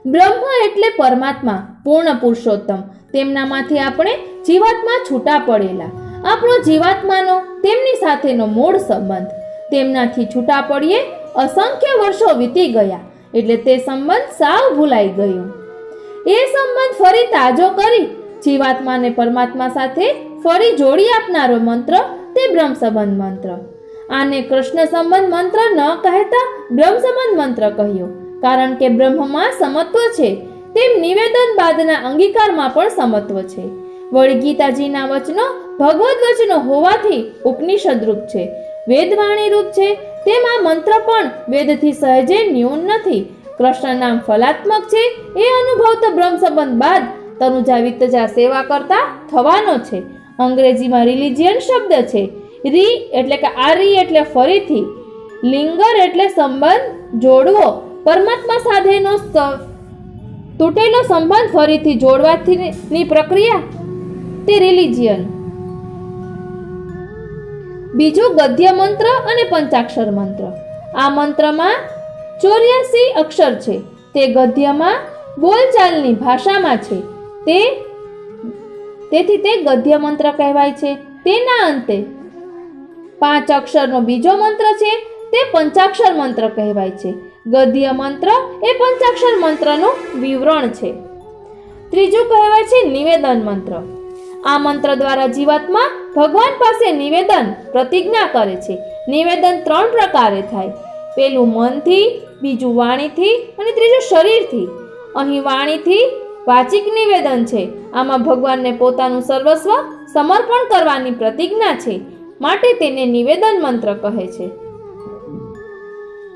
બ્રહ્મ એટલે પરમાત્મા, પૂર્ણ પુરુષોત્તમ. તેમનામાંથી આપણે જીવાત્મા છૂટા પડેલા. આપણો જીવાત્માનો તેમની સાથેનો મૂળ સંબંધ. તેમનાથી છૂટા પડીએ અસંખ્ય વર્ષો વીતી ગયા એટલે તે સંબંધ સાવ ભૂલાઈ ગયો. એ સંબંધ ફરી તાજો કરી જીવાત્માને પરમાત્મા સાથે ફરી જોડી આપનારો મંત્ર તે બ્રહ્મ સંબંધ મંત્ર. આને કૃષ્ણ સંબંધ મંત્ર ન કહેતા બ્રહ્મ સંબંધ મંત્ર કહ્યો, કારણ કે બ્રહ્મમાં સમત્વ છે તેમ નિવેદન બાદના અંગીકારમાં પણ સમત્વ છે. વળી ગીતાજીના વચનો ભગવદ વચનો હોવાથી ઉપનિષદ રૂપ છે, વેદવાણી રૂપ છે. તેમ આ મંત્ર પણ વેદથી સહેજે ન્યૂન નથી. કૃષ્ણ નામ ફલાત્મક છે એ અનુભવતો બ્રહ્મ સંબંધ બાદ તનુજા વિત્તજા સેવા કરતા થવાનો છે. અંગ્રેજીમાં રિલિજિયન શબ્દ છે. રી એટલે કે આ રી એટલે ફરીથી, લિંગર એટલે સંબંધ જોડવો. પરમાત્મા સાથેનો તૂટેલો સંબંધ ફરીથી જોડવાની પ્રક્રિયા તે રિલિજિયન. બીજું ગદ્ય મંત્ર અને પંચાક્ષર મંત્ર. આ મંત્રમાં 84 અક્ષર છે. તે ગદ્યમાં બોલચાલની ભાષામાં છે. તેથી તે ગદ્ય મંત્ર કહેવાય છે. તેના અંતે 5 અક્ષરનો બીજો મંત્ર છે તે પંચાક્ષર મંત્ર કહેવાય છે. ગદ્ય મંત્ર એ પંચાક્ષર મંત્રનું વિવરણ છે. ત્રીજું કહેવાય છે નિવેદન મંત્ર. આ મંત્ર દ્વારા જીવાત્મા ભગવાન પાસે નિવેદન પ્રતિજ્ઞા કરે છે. નિવેદન 3 પ્રકારે થાય. પેલું મનથી, બીજું વાણીથી અને ત્રીજું શરીરથી. અહીં વાણીથી વાચિક નિવેદન છે. આમાં ભગવાનને પોતાનું સર્વસ્વ સમર્પણ કરવાની પ્રતિજ્ઞા છે. માટે તેને નિવેદન મંત્ર કહે છે.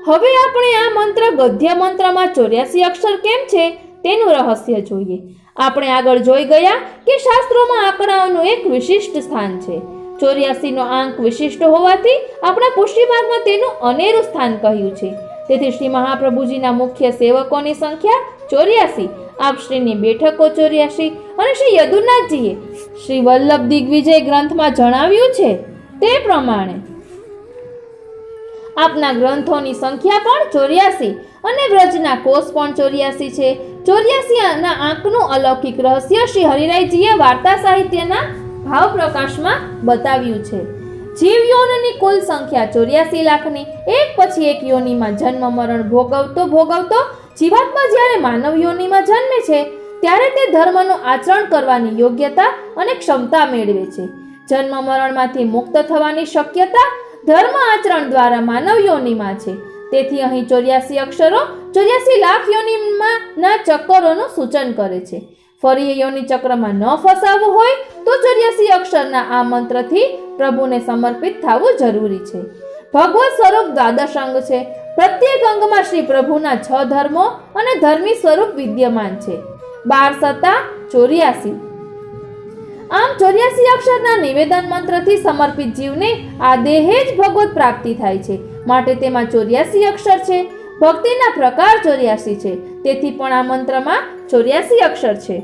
હવે આપણે આ મંત્ર ગદ્ય મંત્રમાં 84 અક્ષર કેમ છે તેનું રહસ્ય જોઈએ. આપણે આગળ જોઈ ગયા કે શાસ્ત્રોમાં આંકડાઓનું એક વિશિષ્ટ સ્થાન છે. 84 નો આંક વિશિષ્ટ હોવાથી આપણા પુષ્ટિમાર્ગમાં તેનું અનેરું સ્થાન કહ્યું છે. તેથી શ્રી મહાપ્રભુજીના મુખ્ય સેવકોની સંખ્યા 84, આપશ્રીની બેઠકો 84 અને શ્રી યદુનાથજીએ શ્રી વલ્લભ દિગ્વિજય ગ્રંથમાં જણાવ્યું છે તે પ્રમાણે આપના ગ્રંથોની સંખ્યા પણ 84 અને વ્રજના કોષ પણ 84 છે. 84 ના આંકનું અલૌકિક રહસ્ય શ્રી હરિરાયજીએ વાર્તા સાહિત્યના ભાવ પ્રકાશમાં બતાવ્યું છે. જીવ યોનની કુલ સંખ્યા 84 લાખની એક પછી એક યોનિમાં જન્મ મરણ ભોગવતો જીવાત્મા જ્યારે માનવ યોનિમાં જન્મે છે ત્યારે તે ધર્મનું આચરણ કરવાની યોગ્યતા અને ક્ષમતા મેળવે છે. જન્મ મરણમાંથી મુક્ત થવાની શક્યતા ધર્મ આચરણ દ્વારા માનવ યોનિમાં છે. તેથી અહીં 84 અક્ષરો 84 લાખ યોનિમાં ના ચક્કરોનું સૂચન કરે છે. ફરી યોનિ ચક્રમાં ન ફસાવવું હોય તો 84 અક્ષરના આ મંત્રથી પ્રભુને સમર્પિત થવું જરૂરી છે. ભગવત સ્વરૂપ દ્વાદશ અંગ છે. પ્રત્યેક અંગમાં શ્રી પ્રભુના 6 ધર્મો અને ધર્મી સ્વરૂપ વિદ્યમાન છે. 12 સત્તા 84. આમ 84 અક્ષરના નિવેદન મંત્રથી સમર્પિત જીવને આ દેહે જ ભગવત પ્રાપ્તિ થાય છે. માટે તેમાં 84 અક્ષર છે. ભક્તિના પ્રકાર 84 છે. તેથી પણ આ મંત્રમાં 84 અક્ષર છે.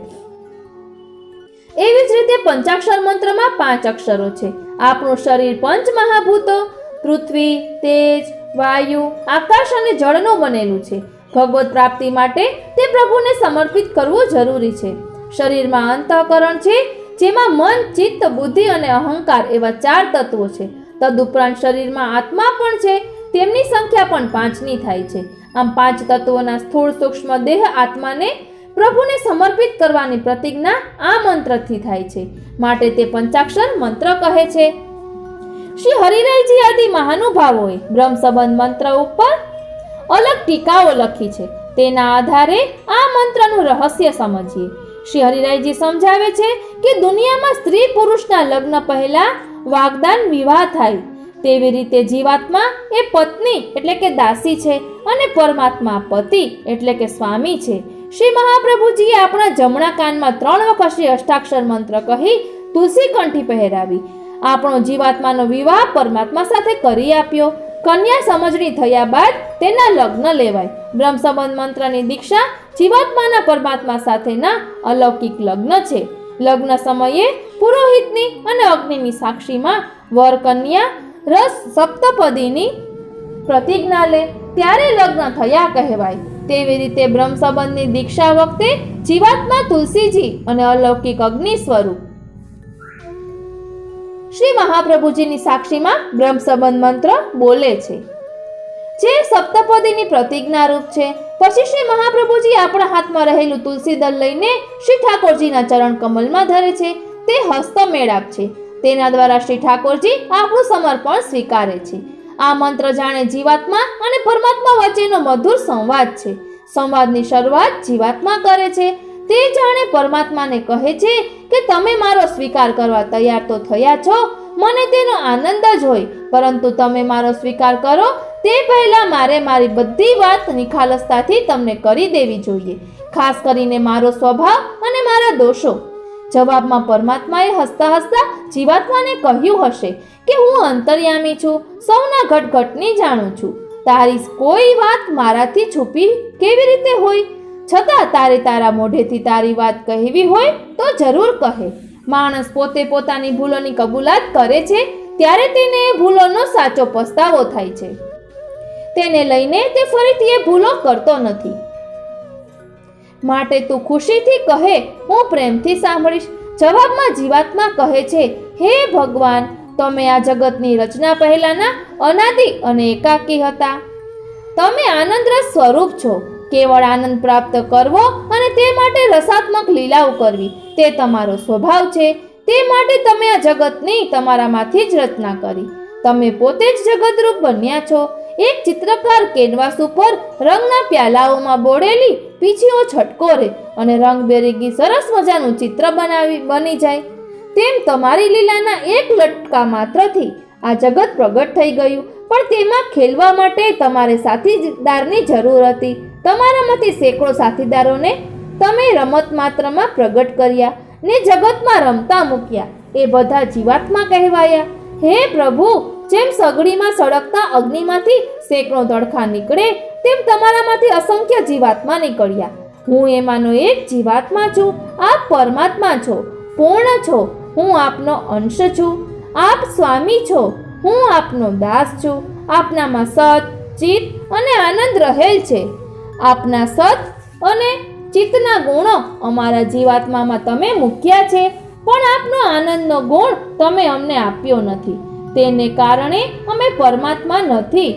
એવી જ રીતે પંચાક્ષર મંત્રમાં 5 અક્ષરો છે. આપણું શરીર પંચ મહાભૂતો પૃથ્વી, તેજ, વાયુ, આકાશ અને જળનું બનેલું છે. ભગવત પ્રાપ્તિ માટે તે પ્રભુને સમર્પિત કરવું જરૂરી છે. શરીરમાં અંતઃકરણ છે, જેમાં મન, ચિત્ત, બુદ્ધિ અને અહંકાર એવા 4 તત્વો છે. તદુપરાંત શરીરમાં આત્મા પણ છે. તેમની સંખ્યા પણ 5ની થાય છે. આમ 5 તત્વોના સ્થૂળ સૂક્ષ્મ દેહ આત્માને પ્રભુને સમર્પિત કરવાની પ્રતિજ્ઞા આ મંત્રથી થાય છે. માટે તે પંચાક્ષર મંત્ર કહે છે. શ્રી હરિરાયજી આદિ મહાનુભાવોએ બ્રહ્મ સંબંધ મંત્ર ઉપર અલગ ટીકાઓ લખી છે. તેના આધારે આ મંત્રનું રહસ્ય સમજીએ. શ્રી હરિરાયજી સમજાવે છે કે દુનિયામાં સ્ત્રી પુરુષના લગ્ન પહેલા વાગદાન વિવાહ થાય, તેવી રીતે જીવાત્મા એ પત્ની એટલે કે દાસી છે અને પરમાત્મા પતિ એટલે કે સ્વામી છે. શ્રી મહાપ્રભુજીએ આપણા જમણા કાનમાં 3 વખત શ્રી અષ્ટાક્ષર મંત્ર કહી તુલસી કંઠી પહેરાવી. આપણો જીવાત્માનો વિવાહ પરમાત્મા સાથે કરી આપ્યો. કન્યા સમજણી થયા બાદ તેના લગ્ન લેવાય. બ્રહ્મ સંબંધ મંત્રની દીક્ષા જીવાત્માના પરમાત્મા સાથેના અલૌકિક લગ્ન છે. લગ્ન સમયે પુરોહિતની અને અગ્નિની સાક્ષીમાં વર કન્યા રસ સપ્તપદીની પ્રતિજ્ઞા લે ત્યારે લગ્ન થયા કહેવાય. તેવી રીતે બ્રહ્મ સંબંધની દીક્ષા વખતે જીવાત્મા તુલસીજી અને અલૌકિક અગ્નિ સ્વરૂપ શ્રી મહાપ્રભુજીની સાક્ષીમાં બ્રહ્મ સંબંધ મંત્ર બોલે છે, જે સપ્તપદીની પ્રતિજ્ઞા રૂપ છે. પછી શ્રી મહાપ્રભુજી આપણા હાથમાં રહેલું તુલસી દળ લઈને શ્રી ઠાકોરજીના ચરણ કમલમાં ધરે છે. તે હસ્ત મેળાપ છે. તેના દ્વારા શ્રી ઠાકોરજી આપણું સમર્પણ સ્વીકારે છે. આ મંત્ર જાણે જીવાત્મા અને પરમાત્મા વચ્ચેનો મધુર સંવાદ છે. સંવાદની શરૂઆત જીવાત્મા કરે છે. તે જાણે પરમાત્માને કહે છે કે તમે મારો સ્વીકાર કરવા તૈયાર તો થયા છો, મને તેનો આનંદ જ હોય, પરંતુ તમે મારો સ્વીકાર કરો તે પહેલા મારે મારી બધી વાત નિખાલસતાથી તમને કરી દેવી જોઈએ, ખાસ કરીને મારો સ્વભાવ અને મારા દોષો. જવાબમાં પરમાત્માએ હસતા હસતા જીવાત્માને કહ્યું હશે કે હું અંતર્યામી છું, સૌના ઘટઘટની જાણું છું. તારી કોઈ વાત મારાથી છુપી કેવી રીતે હોય? છતાં તારે તારા મોઢેથી તારી વાત કહેવી હોય તો જરૂર કહે. માણસ પોતે પોતાની ભૂલોની કબૂલાત કરે છે ત્યારે તેને એ ભૂલોનો સાચો પસ્તાવો થાય છે. તેને લઈને તે ફરીથી એ ભૂલો કરતો નથી. માટે તું ખુશીથી કહે, હું પ્રેમથી સાંભળીશ. જવાબમાં જીવાત્મા કહે છે, હે ભગવાન, તમે આ જગતની રચના પહેલાના અનાદિ અને એકાકી હતા. તમે આનંદરસ સ્વરૂપ છો. કેવળ આનંદ પ્રાપ્ત કરવો અને તે માટે રસાત્મક લીલાઓ કરવી તે તમારો સ્વભાવ છે. તે માટે તમે આ જગતની તમારામાંથી જ રચના કરી. તમે પોતે જ જગતરૂપ બન્યા છો. એક ચિત્રકાર કેનવાસ ઉપર રંગના પ્યાલાઓમાં બોળેલી પીંછીઓ છટકોરે અને રંગબેરંગી સરસ મજાનું ચિત્ર બની જાય. તેમ તમારી લીલાના એક લટકા માત્રથી આ જગત પ્રગટ થઈ ગયું, પણ તેમાં ખેલવા માટે તમારે સાથીદારની જરૂર હતી. તમારામાંથી સેંકડો સાથીદારોને તમે રમત માત્રમાં પ્રગટ કર્યા ને જગતમાં રમતા મૂક્યા. એ બધા જીવાત્મા કહેવાયા. હે પ્રભુ, જેમ સગડીમાં સળગતા અગ્નિમાંથી સેંકડો તડખા નીકળે, તેમ તમારામાંથી અસંખ્ય જીવાત્મા નીકળ્યા. હું એમાંનો એક જીવાત્મા છું. આપ પરમાત્મા છો, પૂર્ણ છો. હું આપનો અંશ છું. આપ સ્વામી છો, હું આપનો દાસ છું. આપનામાં સત, ચિત્ત અને આનંદ રહેલ છે. આપના સત અને ચિત્તના ગુણો અમારા જીવાત્મામાં તમે મૂક્યા છે, પણ આપનો આનંદનો ગુણ તમે અમને આપ્યો નથી. તેને કારણે અમે પરમાત્મા નથી,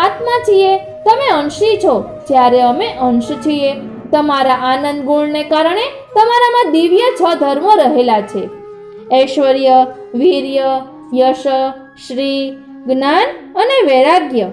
આત્મા છીએ. તમે અંશી છો, જ્યારે અમે અંશ છીએ. તમારા આનંદ ગુણને કારણે તમારામાં દિવ્ય 6 ધર્મો રહેલા છે: ઐશ્વર્ય, વીર્ય, યશ, શ્રી, જ્ઞાન અને વૈરાગ્ય.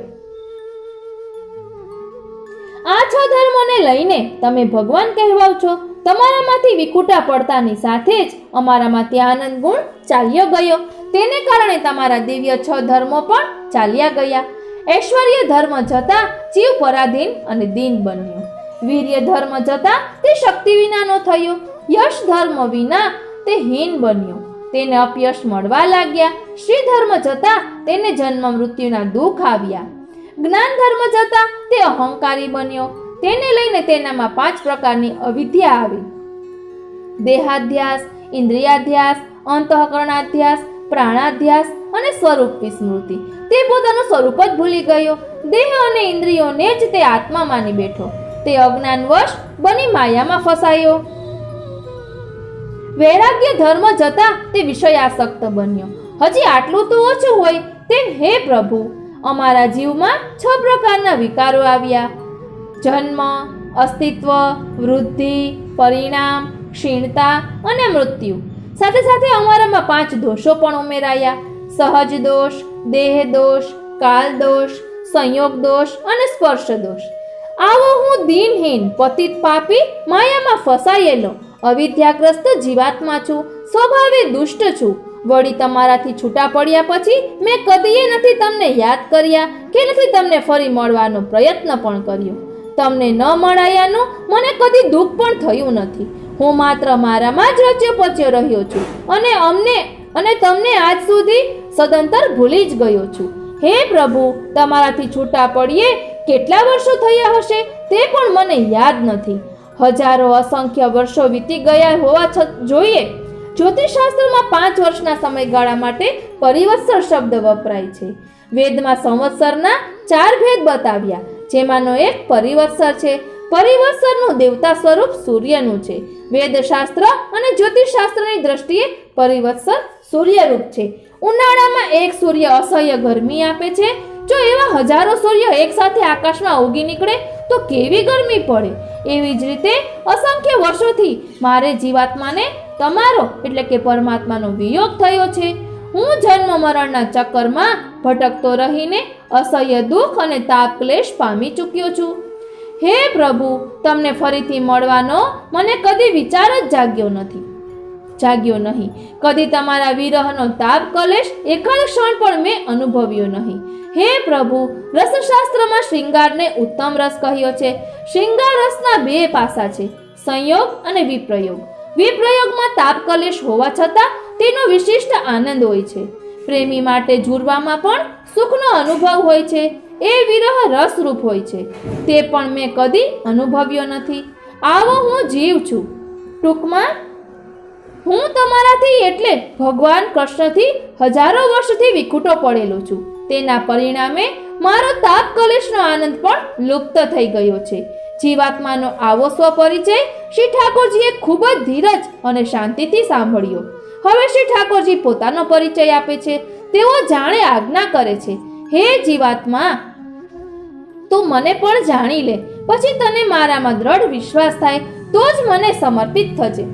આ 6 ધર્મોને લઈને તમે ભગવાન કહેવાઓ છો. તમારામાંથી વિખૂટા પડતાની સાથે જ અમારામાંથી આનંદ ગુણ ચાલ્યો ગયો. તેને કારણે તમારા દિવ્ય 6 ધર્મો પણ ચાલ્યા ગયા. ઐશ્વર્ય ધર્મ જતા જીવ પરાધીન અને દીન બન્યો. વીર્ય ધર્મ જતા તે શક્તિ વિનાનો થયો. યશ ધર્મ વિના તે હીન બન્યો, તેને અપયશ મળવા લાગ્યા. શ્રી ધર્મ જતા તેને જન્મ મૃત્યુના દુઃખ આવ્યા. જ્ઞાન ધર્મ જતા તે અહંકારી બન્યો, તેને લઈને તેનામાં 5 પ્રકારની અવિદ્યા આવી: દેહાધ્યાસ, ઇન્દ્રિયાધ્યાસ, અંતઃકરણાધ્યાસ, પ્રાણાધ્યાસ અને સ્વરૂપ વિસ્મૃતિ. તે પોતાનું સ્વરૂપ જ ભૂલી ગયો. દેહ અને ઇન્દ્રિયોને જ તે આત્મા માની બેઠો. તે અજ્ઞાનવશ બની માયામાં ફસાયો. વૈરાગ્ય ધર્મ જતા તે વિષયાસક્ત બન્યો. હજી આટલું તો ઓછું હોય તેમ હે પ્રભુ, અમારા જીવમાં 6 પ્રકારના વિકારો આવ્યા: જન્મ, અસ્તિત્વ, વૃદ્ધિ, પરિણામ, ક્ષીણતા અને મૃત્યુ. સાથે સાથે અમારામાં 5 દોષો પણ ઉમેરાયા: સહજ દોષ, દેહ દોષ, કાલ દોષ, સંયોગ દોષ અને સ્પર્શ દોષ. આવો હું દીનહીન, પતિત, પાપી, માયામાં ફસાયેલો અવિદ્યાગ્રસ્ત જીવાત્મા છું. સ્વભાવે દુષ્ટ છું. વળી તમારાથી છૂટા પડ્યા પછી મેં કદીએ નથી તમને યાદ કર્યા કે નથી તમને ફરી મળવાનો પ્રયત્ન પણ કર્યો. તમને ન મળાયાનું મને કદી દુઃખ પણ થયું નથી. હું માત્ર મારામાં જ રચ્યો પચ્યો રહ્યો છું અને તમને આજ સુધી સદંતર ભૂલી જ ગયો છું. હે પ્રભુ, તમારાથી છૂટા પડીએ કેટલા વર્ષો થયા હશે તે પણ મને યાદ નથી. હજારો અસંખ્ય વર્ષો વીતી ગયા હોવા જોઈએ. જ્યોતિષશાસ્ત્રમાં 5 વર્ષના સમયગાળા માટે પરિવત્સર શબ્દ વપરાય છે. વેદમાં સંવત્સરના 4 ભેદ બતાવ્યા, જેમાંનો એક પરિવત્સર છે. પરિવત્સરનું દેવતા સ્વરૂપ સૂર્યનું છે. વેદશાસ્ત્ર અને જ્યોતિષશાસ્ત્રની દ્રષ્ટિએ પરિવત્સર સૂર્યરૂપ છે. ઉનાળામાં એક સૂર્ય અસહ્ય ગરમી આપે છે. જો એવા હજારો સૂર્ય એકસાથે આકાશમાં ઉગી નીકળે તો કેવી ગરમી પડે. એવી જ રીતે અસંખ્ય વર્ષોથી મારે જીવાત્માને તમારો એટલે કે પરમાત્માનો વિયોગ થયો છે. હું જન્મ મરણના ચક્કરમાં ભટકતો રહીને અસહ્ય દુઃખ અને તાપ ક્લેશ પામી ચૂક્યો છું. હે પ્રભુ, તમને ફરીથી મળવાનો મને કદી વિચાર જ જાગ્યો નહીં. કદી તમારા વિરહનો તાપ કલેશ એકાદ ક્ષણ પણ મેં અનુભવ્યો નહીં. હે પ્રભુ, રસશાસ્ત્રમાં શૃંગારને ઉત્તમ રસ કહ્યો છે. શૃંગાર રસના 2 પાસા છે: સંયોગ અને વિપ્રયોગ. વિપ્રયોગમાં તાપ કલેશ હોવા છતાં તેનો વિશિષ્ટ આનંદ હોય છે. પ્રેમી માટે જુરવામાં પણ સુખનો અનુભવ હોય છે. એ વિરહ રસરૂપ હોય છે. તે પણ મેં કદી અનુભવ્યો નથી. આવો હું જીવ છું. ટૂંકમાં હું તમારાથી એટલે ભગવાન કૃષ્ણથી હજારો વર્ષથી વિખૂટો પડેલો છું. તેના પરિણામે મારો તાપ કલેશનો આનંદ પણ લુપ્ત થઈ ગયો છે. જીવાત્માનો આવો સ્વપરિચય શ્રી ઠાકોરજીએ ખૂબ જ ધીરજ અને શાંતિથી સાંભળ્યો. હવે શ્રી ઠાકોરજી પોતાનો પરિચય આપે છે. તેઓ જાણે આજ્ઞા કરે છે: હે જીવાત્મા, તું મને પણ જાણી લે. પછી તને મારામાં દ્રઢ વિશ્વાસ થાય તો જ મને સમર્પિત થજે.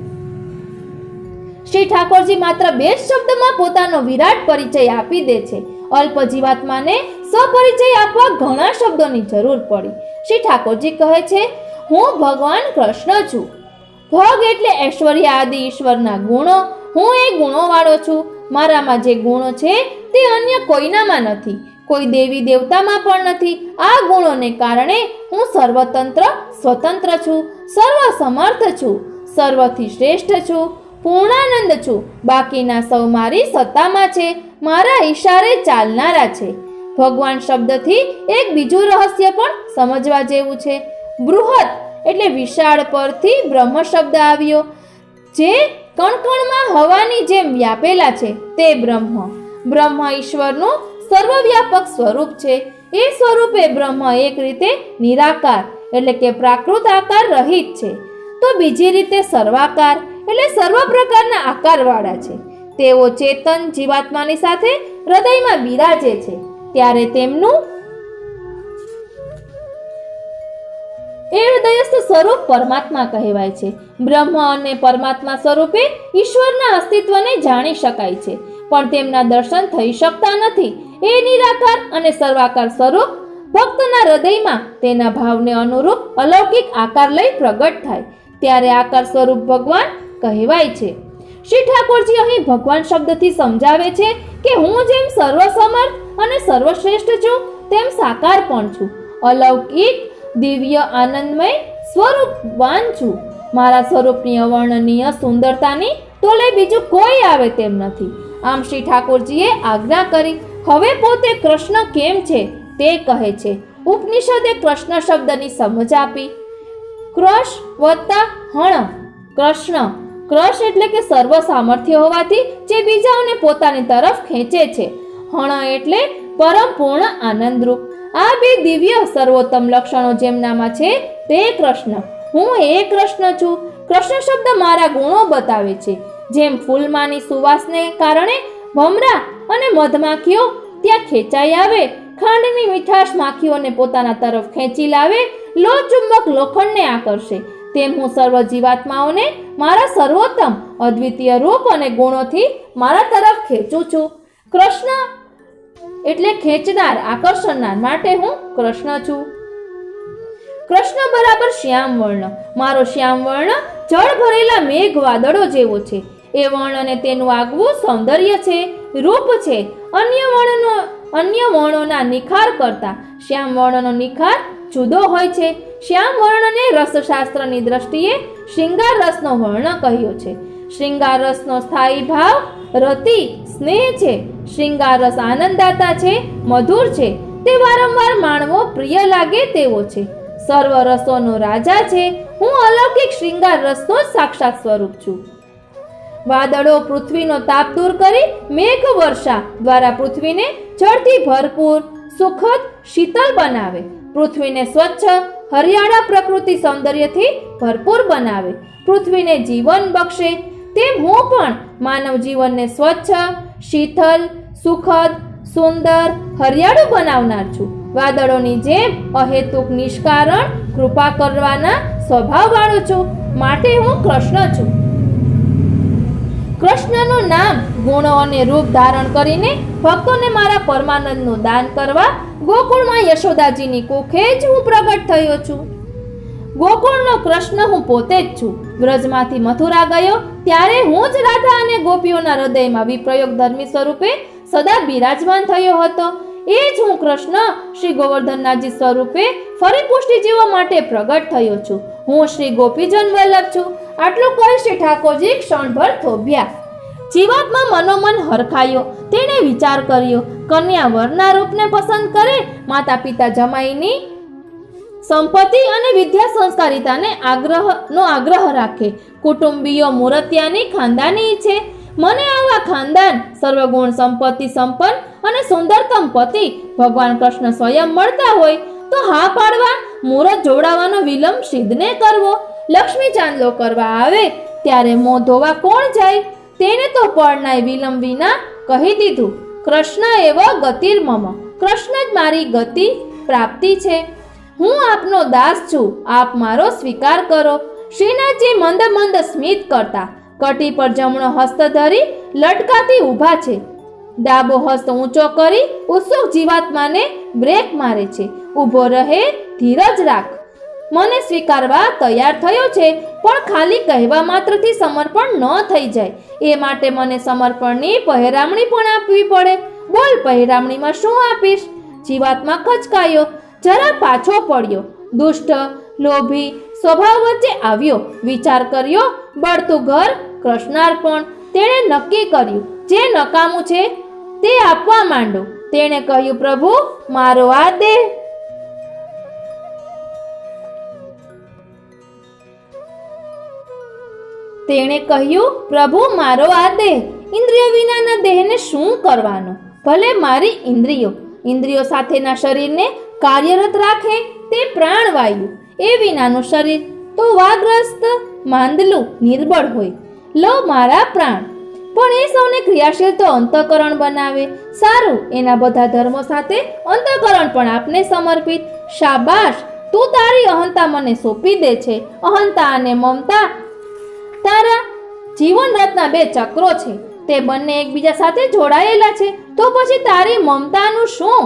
શ્રી ઠાકોરજી માત્ર 2 શબ્દમાં પોતાનો વિરાટ પરિચય આપી દે છે. અલ્પ જીવાત્માને સ્વપરિચય આપવા ઘણા શબ્દોની જરૂર પડી. શ્રી ઠાકોરજી કહે છે, હું ભગવાન કૃષ્ણ છું. ભગ એટલે ઐશ્વર્ય આદિ ઈશ્વરના ગુણો. હું એ ગુણોવાળો છું. મારામાં જે ગુણો છે તે અન્ય કોઈનામાં નથી, કોઈ દેવી દેવતામાં પણ નથી. આ ગુણોને કારણે હું સર્વતંત્ર સ્વતંત્ર છું, સર્વ સમર્થ છું, સર્વથી શ્રેષ્ઠ છું, પૂર્ણાનંદ છું. બાકીના સૌ મારી સત્તામાં છે, મારા ઈશારે ચાલનારા છે. ભગવાન શબ્દથી એક બીજું રહસ્ય પણ સમજવા જેવું છે. બૃહત એટલે વિશાળ પરથી બ્રહ્મ શબ્દ આવ્યો, જે કણકણમાં હવાની જેમ વ્યાપેલા છે તે બ્રહ્મ. બ્રહ્મ ઈશ્વરનું સર્વવ્યાપક સ્વરૂપ છે. એ સ્વરૂપે બ્રહ્મ એક રીતે નિરાકાર એટલે કે પ્રાકૃત આકાર રહિત છે, તો બીજી રીતે સર્વાકાર એટલે સર્વ પ્રકારના આકારવાળા છે. તેઓ ચેતન જીવાત્માની સાથે હૃદયમાં બિરાજે છે, ત્યારે તેમનું એ હૃદયસ્થ સ્વરૂપ પરમાત્મા કહેવાય છે. બ્રહ્મ અને પરમાત્મા સ્વરૂપે ઈશ્વરના અસ્તિત્વને જાણી શકાય છે, પણ તેમના દર્શન થઈ શકતા નથી. એ નિરાકાર અને સર્વાકાર સ્વરૂપ ભક્તના હૃદયમાં તેના ભાવને અનુરૂપ અલૌકિક આકાર લઈ પ્રગટ થાય, ત્યારે આકાર સ્વરૂપ ભગવાન કહેવાય છે. શ્રી ઠાકોરજી અહીં ભગવાન શબ્દથી સમજાવે છે કે હું જેમ સર્વસમર્થ અને સર્વશ્રેષ્ઠ છું, તેમ સાકાર પણ છું, અલૌકિક દિવ્ય આનંદમય સ્વરૂપવાન છું. મારા સ્વરૂપની અવર્ણનીય સુંદરતાની તોલે બીજું કોઈ આવે તેમ નથી. આમ શ્રી ઠાકોરજીએ આજ્ઞા કરી. હવે પોતે કૃષ્ણ કેમ છે તે કહે છે. ઉપનિષદે કૃષ્ણ શબ્દની સમજ આપી. ક્રશ વત્તા હણ. કૃષ્ણ, ક્રશ એટલે કે સર્વ સામર્થ્ય હોવાથી જે બીજાઓને પોતાની તરફ ખેંચે છે. હણ એટલે પરમ પૂર્ણ આનંદરૂપ. આ બે દિવ્ય સર્વોત્તમ લક્ષણો જેમનામાં છે તે કૃષ્ણ. હું એ કૃષ્ણ છું. કૃષ્ણ શબ્દ મારા ગુણો બતાવે છે. જેમ ફૂલમાંની સુવાસને કારણે ભમરા અને મધમાખીઓ ત્યાં ખેંચાઈ આવે, ખાંડની મીઠાશ માખીઓને પોતાના તરફ ખેંચી લાવે, લોહચુંબક લોખંડને આકર્ષે, તેમ હું સર્વ જીવાત્માઓને મારા સર્વોત્તમ અદ્વિતીય રૂપ અને ગુણોથી મારા તરફ ખેંચું છું. કૃષ્ણ એટલે ખેંચનાર, આકર્ષણનાર, માટે હું કૃષ્ણ છું. કૃષ્ણ બરાબર શ્યામ વર્ણ. મારો શ્યામ વર્ણ જળ ભરેલા મેઘ વાદળો જેવો છે. એ વર્ણ અને તેનું આગવું સૌંદર્ય છે, રૂપ છે. અન્ય વર્ણોના નિખાર કરતા શ્યામ વર્ણનો નિખાર જુદો હોય છે. શ્યામ વર્ણને રસશાસ્ત્રની દ્રષ્ટિએ શૃંગાર રસનો વર્ણ કહ્યો છે. શૃંગાર રસનો સ્થાયી ભાવ રતિ સ્નેહ છે. શૃંગાર રસ આનંદદાતા છે, મધુર છે. તે વારંવાર માણવો પ્રિય લાગે તેવો છે. સર્વ રસોનો રાજા છે. હું અલૌકિક શૃંગાર રસનો સાક્ષાત સ્વરૂપ છું. વાદળો પૃથ્વીનો તાપ દૂર કરી મેઘ વર્ષા દ્વારા પૃથ્વીને જળથી ભરપૂર, સુખદ, શીતળ બનાવે. પૃથ્વીને સ્વચ્છ હરિયાળા પ્રકૃતિ સૌંદર્યથી ભરપૂર બનાવે. પૃથ્વીને જીવન બક્ષે. તેમ હું પણ માનવ જીવનને સ્વચ્છ, શીતળ, સુખદ, સુંદર, હરિયાળું બનાવનાર છું. વાદળોની જેમ અહેતુક નિષ્કારણ કૃપા કરવાના સ્વભાવવાળો છું, માટે હું કૃષ્ણ છું. કૃષ્ણનું નામ, ગુણો અને રૂપ ધારણ કરીને ભક્તોને મારા પરમાનંદનું દાન કરવા ગોકુળમાં યશોદાજીની કુખે જ હું પ્રગટ થયો છું. ગોકુળનો કૃષ્ણ હું પોતે જ છું. વ્રજમાંથી મથુરા ગયો ત્યારે હું જ રાધા અને ગોપીઓના હૃદયમાં વિપ્રયોગ ધર્મી સ્વરૂપે સદા બિરાજમાન થયો હતો. એ જ હું કૃષ્ણ શ્રી ગોવર્ધનનાથજી સ્વરૂપે ફરી પુષ્ટિ જીવવા માટે પ્રગટ થયો છું. હું શ્રી ગોપીજન વલ્લભ છું. આટલું કહી શ્રી ઠાકોરજી ક્ષણભર થોભ્યા. જીવાત્મા મનોમન હરખાયો. તેણે વિચાર કર્યો, કન્યા વરના રૂપને પસંદ કરે, માતા પિતા જમાઈની સંપત્તિ અને વિદ્યા સંસ્કારિતાને આગ્રહ રાખે, કુટુંબીઓ મૂર્તિયાની ખાનદાની છે. મને આવા ખાનદાન, સર્વગુણ સંપત્તિ સંપન્ન અને સુંદરતમ પતિ ભગવાન કૃષ્ણ સ્વયં મળતા હોય તો હા પાડવા, મુહૂર્ત જોડાવાનો વિલંબ સિદ્ધ ને કરવો. લક્ષ્મી ચાંદલો કરવા આવે ત્યારે મોં ધોવા કોણ જાય? તેને તો પરણાય વિલંબ વિના કહી દીધું, કૃષ્ણ એવ ગતિર્મમ. કૃષ્ણ જ મારી ગતિ પ્રાપ્તિ છે. હું આપનો દાસ છું, આપ મારો સ્વીકાર કરો. શ્રીનાથજી મંદ મંદ સ્મિત કરતા કટી પર જમણો હસ્ત ધરી લટકાતી ઊભા છે. ડાબો હસ્ત ઊંચો કરી ઉત્સુક જીવાત્માને બ્રેક મારે છે. ઊભો રહે, ધીરજ રાખ. મને સ્વીકારવા તૈયાર થયો છે, પણ ખાલી કહેવા માત્રથી સમર્પણ ન થઈ જાય. એ માટે મને સમર્પણની પહેરામણી પણ આપવી પડે. બોલ, પહેરામણીમાં શું આપીશ? જીવાત્મા ખચકાયો, જરા પાછો પડ્યો. દુષ્ટ, લોભી સ્વભાવ વચ્ચે આવ્યો. વિચાર કર્યો, બળતું ઘર, કૃષ્ણાર્પણ. તેણે નક્કી કર્યું, જે નકામું છે તે આપવા માંડો. તેણે કહ્યું, પ્રભુ, મારો આ દેહ. તેણે કહ્યું, પ્રભુ, મારો આ દેહ. ઇન્દ્રિયો વિનાના દેહને શું કરવાનો? ભલે મારી ઇન્દ્રિયો સાથેના શરીરને કાર્યરત રાખે તે પ્રાણવાયુ. એ વિનાનું શરીર તો વાગ્રસ્ત, માંદલું, નિર્બળ હોય. લો મારા પ્રાણ. પણ એ સૌને ક્રિયાશીલ તો અંતઃકરણ બનાવે. સારું, એના બધા ધર્મો સાથે અંતઃકરણ પણ આપને સમર્પિત. શાબાશ, તું તારી અહંતા મને સોંપી દે છે. અહંતા અને મમતા તારા જીવન રથના બે ચક્રો છે. તે બંને એકબીજા સાથે જોડાયેલા છે. તો પછી તારી મમતાનું શું?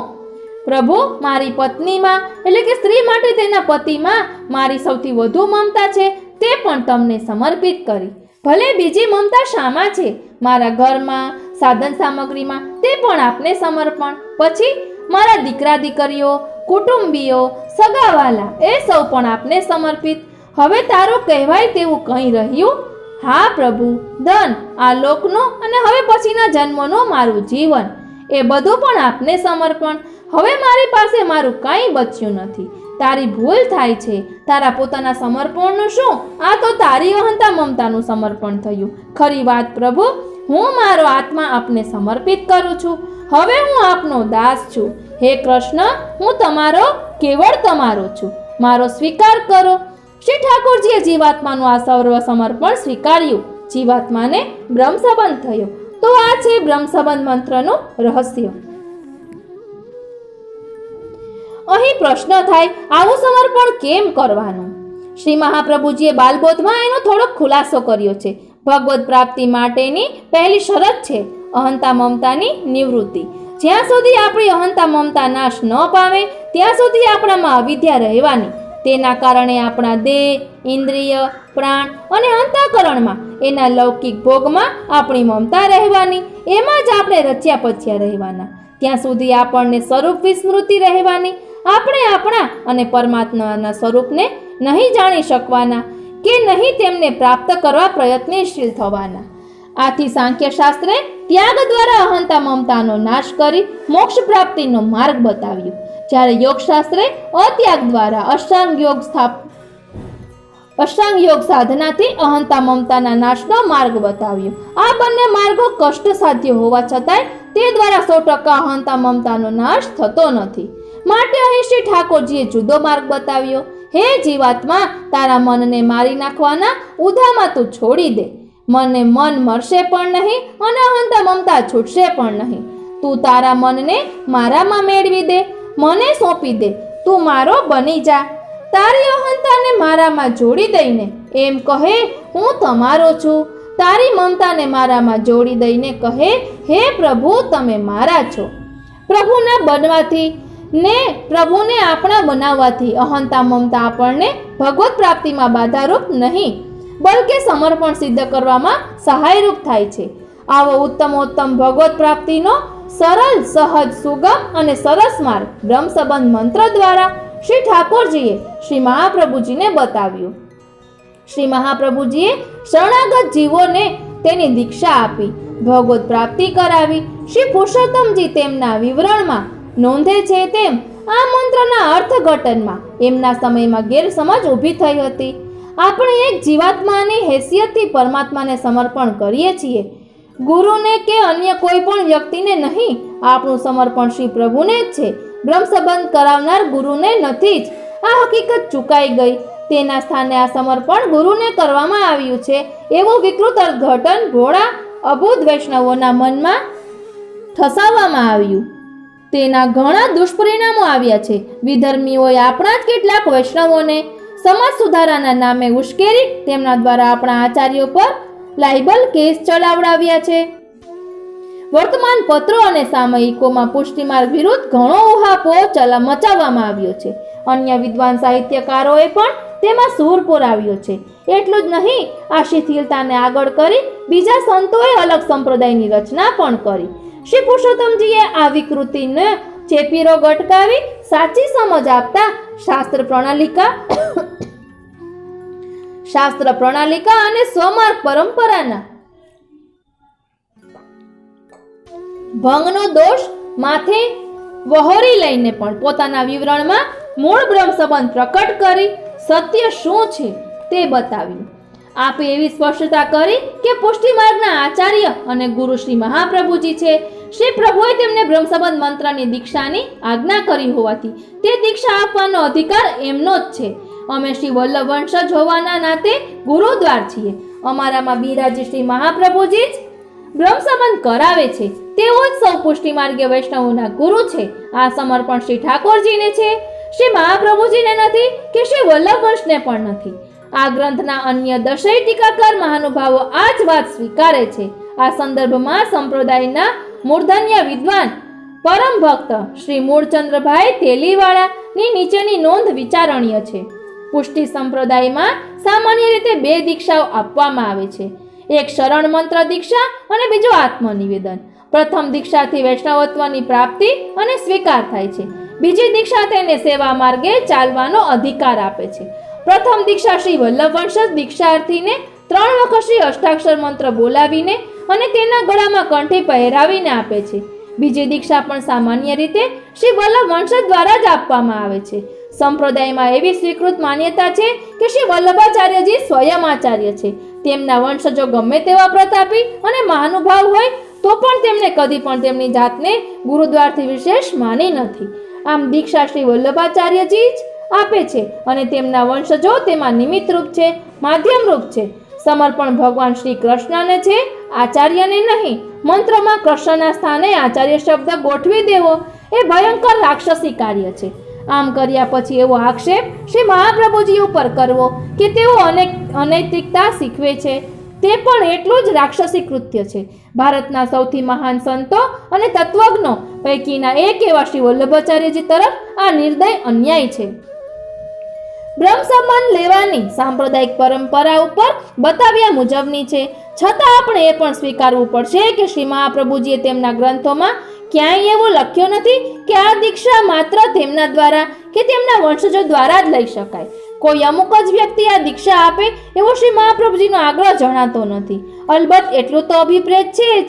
પ્રભુ, મારી પત્નીમાં એટલે કે સ્ત્રી માટે તેના પતિમાં મારી સૌથી વધુ મમતા છે. તે પણ તમને સમર્પિત કરી. ભલે બીજી મમતા શામાં છે? મારા ઘરમાં, સાધન સામગ્રીમાં. તે પણ આપને સમર્પણ. પછી મારા દીકરા દીકરીઓ, કુટુંબીઓ, સગાવાલા, એ સૌ પણ આપને સમર્પિત. હવે તારું કહેવાય તેવું કંઈ રહ્યું? હા પ્રભુ, ધન, આ લોકનું અને હવે પછીના જન્મનું મારું જીવન, એ બધું પણ આપને સમર્પણ. હવે મારી પાસે મારું કંઈ બચ્યું નથી. તારી ભૂલ થાય છે. તારા પોતાના સમર્પણનું શું? આ તો તારી અહંતા મમતાનું સમર્પણ થયું. ખરી વાત પ્રભુ, હું મારો આત્મા આપને સમર્પિત કરું છું. હવે હું આપનો દાસ છું. હે કૃષ્ણ, હું તમારો, કેવળ તમારો છું. મારો સ્વીકાર કરો. શ્રી ઠાકોરજીએ જીવાત્માનું આ સર્વ સમર્પણ સ્વીકાર્યું. જીવાત્માને બ્રહ્મ સંબંધ થયો. તો આ છે બ્રહ્મ સંબંધ મંત્રનું રહસ્ય. અહીં પ્રશ્ન થાય, આવું સમર્પણ કેમ કરવાનું? શ્રી મહાપ્રભુજીએ બાલબોધમાં એનો થોડોક ખુલાસો કર્યો છે. ભગવત પ્રાપ્તિ માટેની પહેલી શરત છે અહંતા મમતાની નિવૃત્તિ. જ્યાં સુધી આપણી અહંતા મમતા નાશ ન પામે ત્યાં સુધી આપણામાં અવિદ્યા રહેવાની. તેના કારણે આપણા દેહ, ઇન્દ્રિય, પ્રાણ અને અંતઃકરણમાં, એના લૌકિક ભોગમાં આપણી મમતા રહેવાની. એમાં જ આપણે રચ્યા પચ્યા રહેવાના. ત્યાં સુધી આપણને સ્વરૂપ વિસ્મૃતિ રહેવાની. આપણે આપણા અને પરમાત્માના સ્વરૂપને નહીં જાણી શકવાના કે નહીં તેમને પ્રાપ્ત કરવા પ્રયત્નશીલ થવાના. આથી સાંખ્ય શાસ્ત્રે ત્યાગ દ્વારા અહંતા મમતાનો નાશ કરી મોક્ષ પ્રાપ્તિનો માર્ગ બતાવ્યો, જ્યારે યોગશાસ્ત્રે અત્યાગ દ્વારા અષ્ટાંગ યોગ સાધનાથી અહંતા મમતાના નાશનો માર્ગ બતાવ્યો. આ બંને માર્ગો કષ્ટ સાધ્ય હોવા છતાંય તે દ્વારા 100% અહંતા મમતાનો નાશ થતો નથી. માટે અહીં શ્રી ઠાકોરજીએ જુદો માર્ગ બતાવ્યો. હે જીવાત્મા, તારા મનને મારી નાખવાના ઉધામાં તું છોડી દે. મન મરશે પણ નહીં અને અહંતા મમતા છૂટશે પણ નહીં. તું તારા મનને મારામાં મેળવી દે, મને સોંપી દે. તું મારો બની જા. તારી અહંતાને મારામાં જોડી દઈને એમ કહે, હું તમારો છું. તારી મમતાને મારામાં જોડી દઈને કહે, હે પ્રભુ, તમે મારા છો. પ્રભુના બનવાથી ને પ્રભુને આપણા બનાવવાથી અહંતા મમતા આપણને ભગવત પ્રાપ્તિમાં બાધારૂપ નહીં, બલકે સમર્પણ સિદ્ધ કરવામાં સહાયરૂપ થાય છે. આવો ઉત્તમોત્તમ ભગવત પ્રાપ્તિનો સરળ, સહજ, સુગમ અને સરસ માર્ગ બ્રહ્મ સંબંધ મંત્ર દ્વારા શ્રી ઠાકોરજીએ શ્રી મહાપ્રભુજીને બતાવ્યો. શ્રી મહાપ્રભુજીએ શરણાગત જીવોને તેની દીક્ષા આપી, ભગવત પ્રાપ્તિ કરાવી. શ્રી પુરુષોત્તમજી તેમના વિવરણમાં નોંધે છે તેમ આ મંત્રના અર્થઘટનમાં એમના સમયમાં ગેરસમજ ઊભી થઈ હતી. આપણે એક જીવાત્માની હેસિયતથી પરમાત્માને સમર્પણ કરીએ છીએ, ગુરુને કે અન્ય કોઈ પણ વ્યક્તિને નહીં. આપણું સમર્પણ શ્રી પ્રભુને જ છે. બ્રહ્મ સંબંધ કરાવનાર ગુરુને નથી જ. આ હકીકત ચૂકાઈ ગઈ. તેના સ્થાને આ સમર્પણ ગુરુને કરવામાં આવ્યું છે એવું વિકૃત અર્થઘટન ભોળા અબુધ વૈષ્ણવોના મનમાં ઠસાવવામાં આવ્યું. તેના ઘણા દુષ્પરિણામો આવ્યા છે. વિધર્મીઓએ આપણા જ કેટલાક વૈષ્ણવોને સમાજ સુધારાના નામે ઉશ્કેરી તેમના દ્વારા આપણા આચાર્યો પર લાયબલ કેસ ચલાવડાવ્યા છે. વર્તમાન પત્રો અને સામયિકોમાં પુષ્ટિમાર્ગ વિરુદ્ધ ઘણો ઉહાપોહ મચાવવામાં આવ્યો છે. અન્ય વિદ્વાન સાહિત્યકારોએ પણ તેમાં સૂર પુરાવ્યો છે. એટલું જ નહીં, આ શિથિલતાને આગળ કરી બીજા સંતોએ અલગ સંપ્રદાયની રચના પણ કરી. શ્રી પુરુષોત્તમજીએ આ વિકૃતિને ચેપી રોગ અટકાવી સાચી સમજ આપતા શાસ્ત્ર પ્રણાલિકા અને સ્વમાર્ગ પરંપરાના ભંગનો દોષ માથે વહોરી લઈને પણ પોતાના વિવરણમાં મૂળ બ્રહ્મ સંબંધ પ્રકટ કરી સત્ય શું છે તે બતાવ્યું. આપે એવી સ્પષ્ટતા કરી કે પુષ્ટિ માર્ગના આચાર્ય અને ગુરુ શ્રી મહાપ્રભુજી છે. શ્રી પ્રભુએ તેમને બ્રહ્મ સંબંધ મંત્રની દીક્ષાની આજ્ઞા કરી હોવાથી તે દીક્ષા આપવાનો અધિકાર એમનો જ છે. અમે શ્રી વલ્લભ વંશજ હોવાના નાતે ગુરુદ્વાર છીએ. અમારામાં બિરાજી શ્રી મહાપ્રભુજી જ બ્રહ્મ સંબંધ કરાવે છે. તેઓ જ સૌ પુષ્ટિ માર્ગે વૈષ્ણવોના ગુરુ છે. આ સમર્પણ શ્રી ઠાકોરજીને છે, શ્રી મહાપ્રભુજીને નથી કે શ્રી વલ્લભ વંશને પણ નથી. આ ગ્રંથના અન્ય દશેય ટીકાકાર મહાનુભાવો આ જ વાત સ્વીકારે છે. આ સંદર્ભમાં સંપ્રદાયના મૂર્ધન્ય વિદ્વાન પરમ ભક્ત શ્રી મૂળચંદ્રભાઈ તેલીવાળાની નીચેની નોંધ વિચારણીય છે. પુષ્ટિ સંપ્રદાયમાં સામાન્ય રીતે 2 દીક્ષાઓ આપવામાં આવે છે. એક શરણ મંત્ર દીક્ષા અને બીજો આત્મનિવેદન. પ્રથમ દીક્ષાથી વૈષ્ણવત્વની પ્રાપ્તિ અને સ્વીકાર થાય છે. બીજી દીક્ષા તેને સેવા માર્ગે ચાલવાનો અધિકાર આપે છે. પ્રથમ દીક્ષા શ્રી વલ્લભ વંશજ દીક્ષાર્થીને 3 વખત શ્રી અષ્ટાક્ષર મંત્ર બોલાવીને અને તેના ગળામાં કંઠી પહેરાવીને આપે છે. બીજી દીક્ષા પણ સામાન્ય રીતે શ્રી વલ્લભ વંશજ દ્વારા જ આપવામાં આવે છે. સંપ્રદાયમાં એવી સ્વીકૃત માન્યતા છે કે શ્રી વલ્લભાચાર્યજી સ્વયં આચાર્ય છે. તેમના વંશજો ગમે તેવા પ્રતાપી અને મહાનુભાવ હોય તો પણ તેમને કદી પણ તેમની જાતને ગુરુદ્વારથી વિશેષ માની નથી. આમ દીક્ષા શ્રી વલ્લભાચાર્યજી જ આપે છે અને તેમના વંશજો તેમાં નિમિત્ત રૂપ છે, માધ્યમ રૂપ છે. સમર્પણ ભગવાન શ્રી કૃષ્ણને છે, આચાર્યને નહીં. મંત્રમાં કૃષ્ણના સ્થાને આચાર્ય શબ્દ ગોઠવી દેવો એ ભયંકર રાક્ષસી કાર્ય છે. આમ કર્યા પછી એવો આક્ષેપ શ્રી મહાપ્રભુજી ઉપર કરવો કે તેઓ અનૈતિકતા શીખવે છે તે પણ એટલું જ રાક્ષસી કૃત્ય છે. ભારતના સૌથી મહાન સંતો અને તત્વજ્ઞો પૈકીના એક એવા શ્રી વલ્લભાચાર્યજી તરફ આ નિર્દય અન્યાય છે. બ્રહ્મ સંબંધ લેવાની સાંપ્રદાયિક પરંપરા ઉપર બતાવ્યા મુજબની છે, છતાં આપણે એ પણ સ્વીકારવું પડશે કે શ્રી મહાપ્રભુજીએ તેમના ગ્રંથોમાં ક્યાંય એવું લખ્યું નથી કે આ દીક્ષા માત્ર તેમના દ્વારા કે તેમના વંશજો દ્વારા જ લઈ શકાય. કોઈ અમુક જ વ્યક્તિ આ દીક્ષા આપે એવો શ્રી મહાપ્રભુજીનો આગ્રહ જણાતો નથી. અલબત્ત એટલું તો અભિપ્રેત છે જ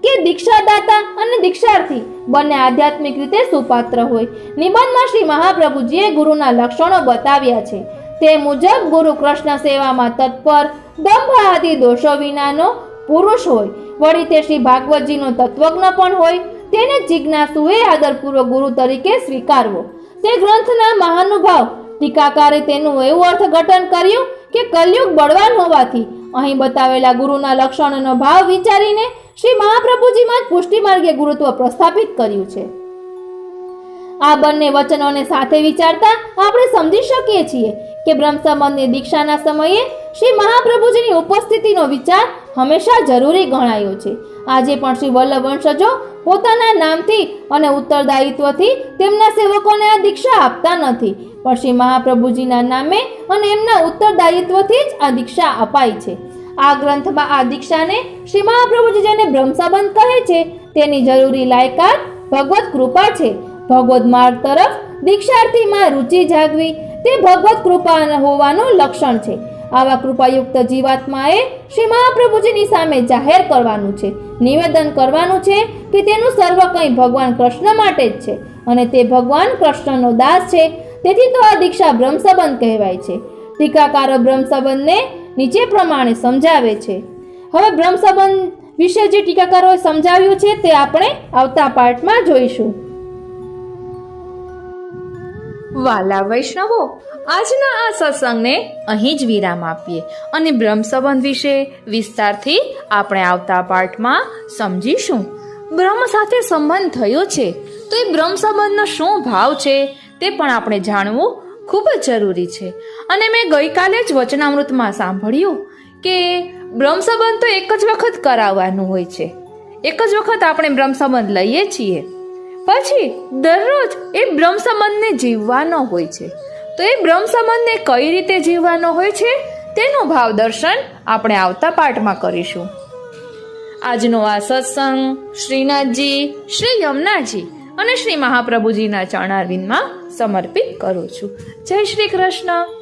કે દીક્ષાદાતા અને દીક્ષાર્થી બંને આધ્યાત્મિક રીતે સુપાત્ર હોય. નિબંધમાં શ્રી મહાપ્રભુજીએ ગુરુના લક્ષણો બતાવ્યા છે. તે મુજબ ગુરુ કૃષ્ણ સેવામાં તત્પર, દંભ આદિ દોષો વિનાનો પુરુષ હોય. વળી તે શ્રી ભાગવતજીનો તત્વજ્ઞ પણ હોય. તેને જિજ્ઞાસુએ આદરપૂર્વક ગુરુ તરીકે સ્વીકારવો. તે ગ્રંથના મહાનુભાવ ટીકાકારે તેનું એવું અર્થઘટન કર્યું કે કલયુગ બળવાન હોવાથી અહીં બતાવેલા ગુરુના લક્ષણોનો ભાવ વિચારીને શ્રી મહાપ્રભુજીમાં જ પુષ્ટિ માર્ગે ગુરુત્વ પ્રસ્થાપિત કર્યું છે. આ બંને વચનોને સાથે વિચારતા આપણે સમજી શકીએ છીએ કે બ્રહ્મ સંબંધની દીક્ષાના સમયે શ્રી મહાપ્રભુજીની ઉપસ્થિતિનો વિચાર હંમેશા જરૂરી ગણાયો છે. આજે પણ શ્રી વલ્લભ વંશજો પોતાના નામથી અને ઉત્તરદાયિત્વથી તેમના સેવકોને આ દીક્ષા આપતા નથી, પણ શ્રી મહાપ્રભુજીના નામે અને એમના ઉત્તરદાયિત્વથી જ આ દીક્ષા અપાય છે. આ ગ્રંથમાં આ દીક્ષાને શ્રી મહાપ્રભુજી જેને બ્રહ્મ સંબંધ કહે છે તેની જરૂરી લાયકાત ભગવત કૃપા છે. ભગવદ માર્ગ તરફ દીક્ષાર્થીમાં રુચિ જાગવી તે ભગવત કૃપા હોવાનું લક્ષણ છે. આવા કૃપાયુક્ત જીવાત્માએ શ્રી મહાપ્રભુજીની સામે જાહેર કરવાનું છે, નિવેદન કરવાનું છે કે તેનું સર્વ કંઈ ભગવાન કૃષ્ણ માટે જ છે અને તે ભગવાન કૃષ્ણનો દાસ છે. તેથી તો આ દીક્ષા બ્રહ્મ સંબંધ કહેવાય છે. ટીકાકારો બ્રહ્મ સંબંધને નીચે પ્રમાણે સમજાવે છે. હવે બ્રહ્મ સંબંધ વિશે જે ટીકાકારોએ સમજાવ્યું છે તે આપણે આવતા પાઠમાં જોઈશું. વાલા વૈષ્ણવો, આજના આ સત્સંગને અહીં જ વિરામ આપીએ અને બ્રહ્મ સંબંધ વિશે વિસ્તારથી આપણે આવતા પાઠમાં સમજીશું. બ્રહ્મ સાથે સંબંધ થયો છે તો એ બ્રહ્મ સંબંધનો શું ભાવ છે તે પણ આપણે જાણવું ખૂબ જ જરૂરી છે. અને મેં ગઈકાલે જ વચનામૃતમાં સાંભળ્યું કે બ્રહ્મ સંબંધ તો એક જ વખત કરાવવાનું હોય છે. એક જ વખત આપણે બ્રહ્મ સંબંધ લઈએ છીએ, પછી દરરોજ એ બ્રહ્મ સંબંધને જીવવાનો હોય છે. તો એ બ્રહ્મ સંબંધને કઈ રીતે જીવવાનો હોય છે તેનું ભાવ દર્શન આપણે આવતા પાઠમાં કરીશું. આજનો આ સત્સંગ શ્રીનાથજી, શ્રી યમુનાજી અને શ્રી મહાપ્રભુજીના ચરણારવિંદમાં સમર્પિત કરું છું. જય શ્રી કૃષ્ણ.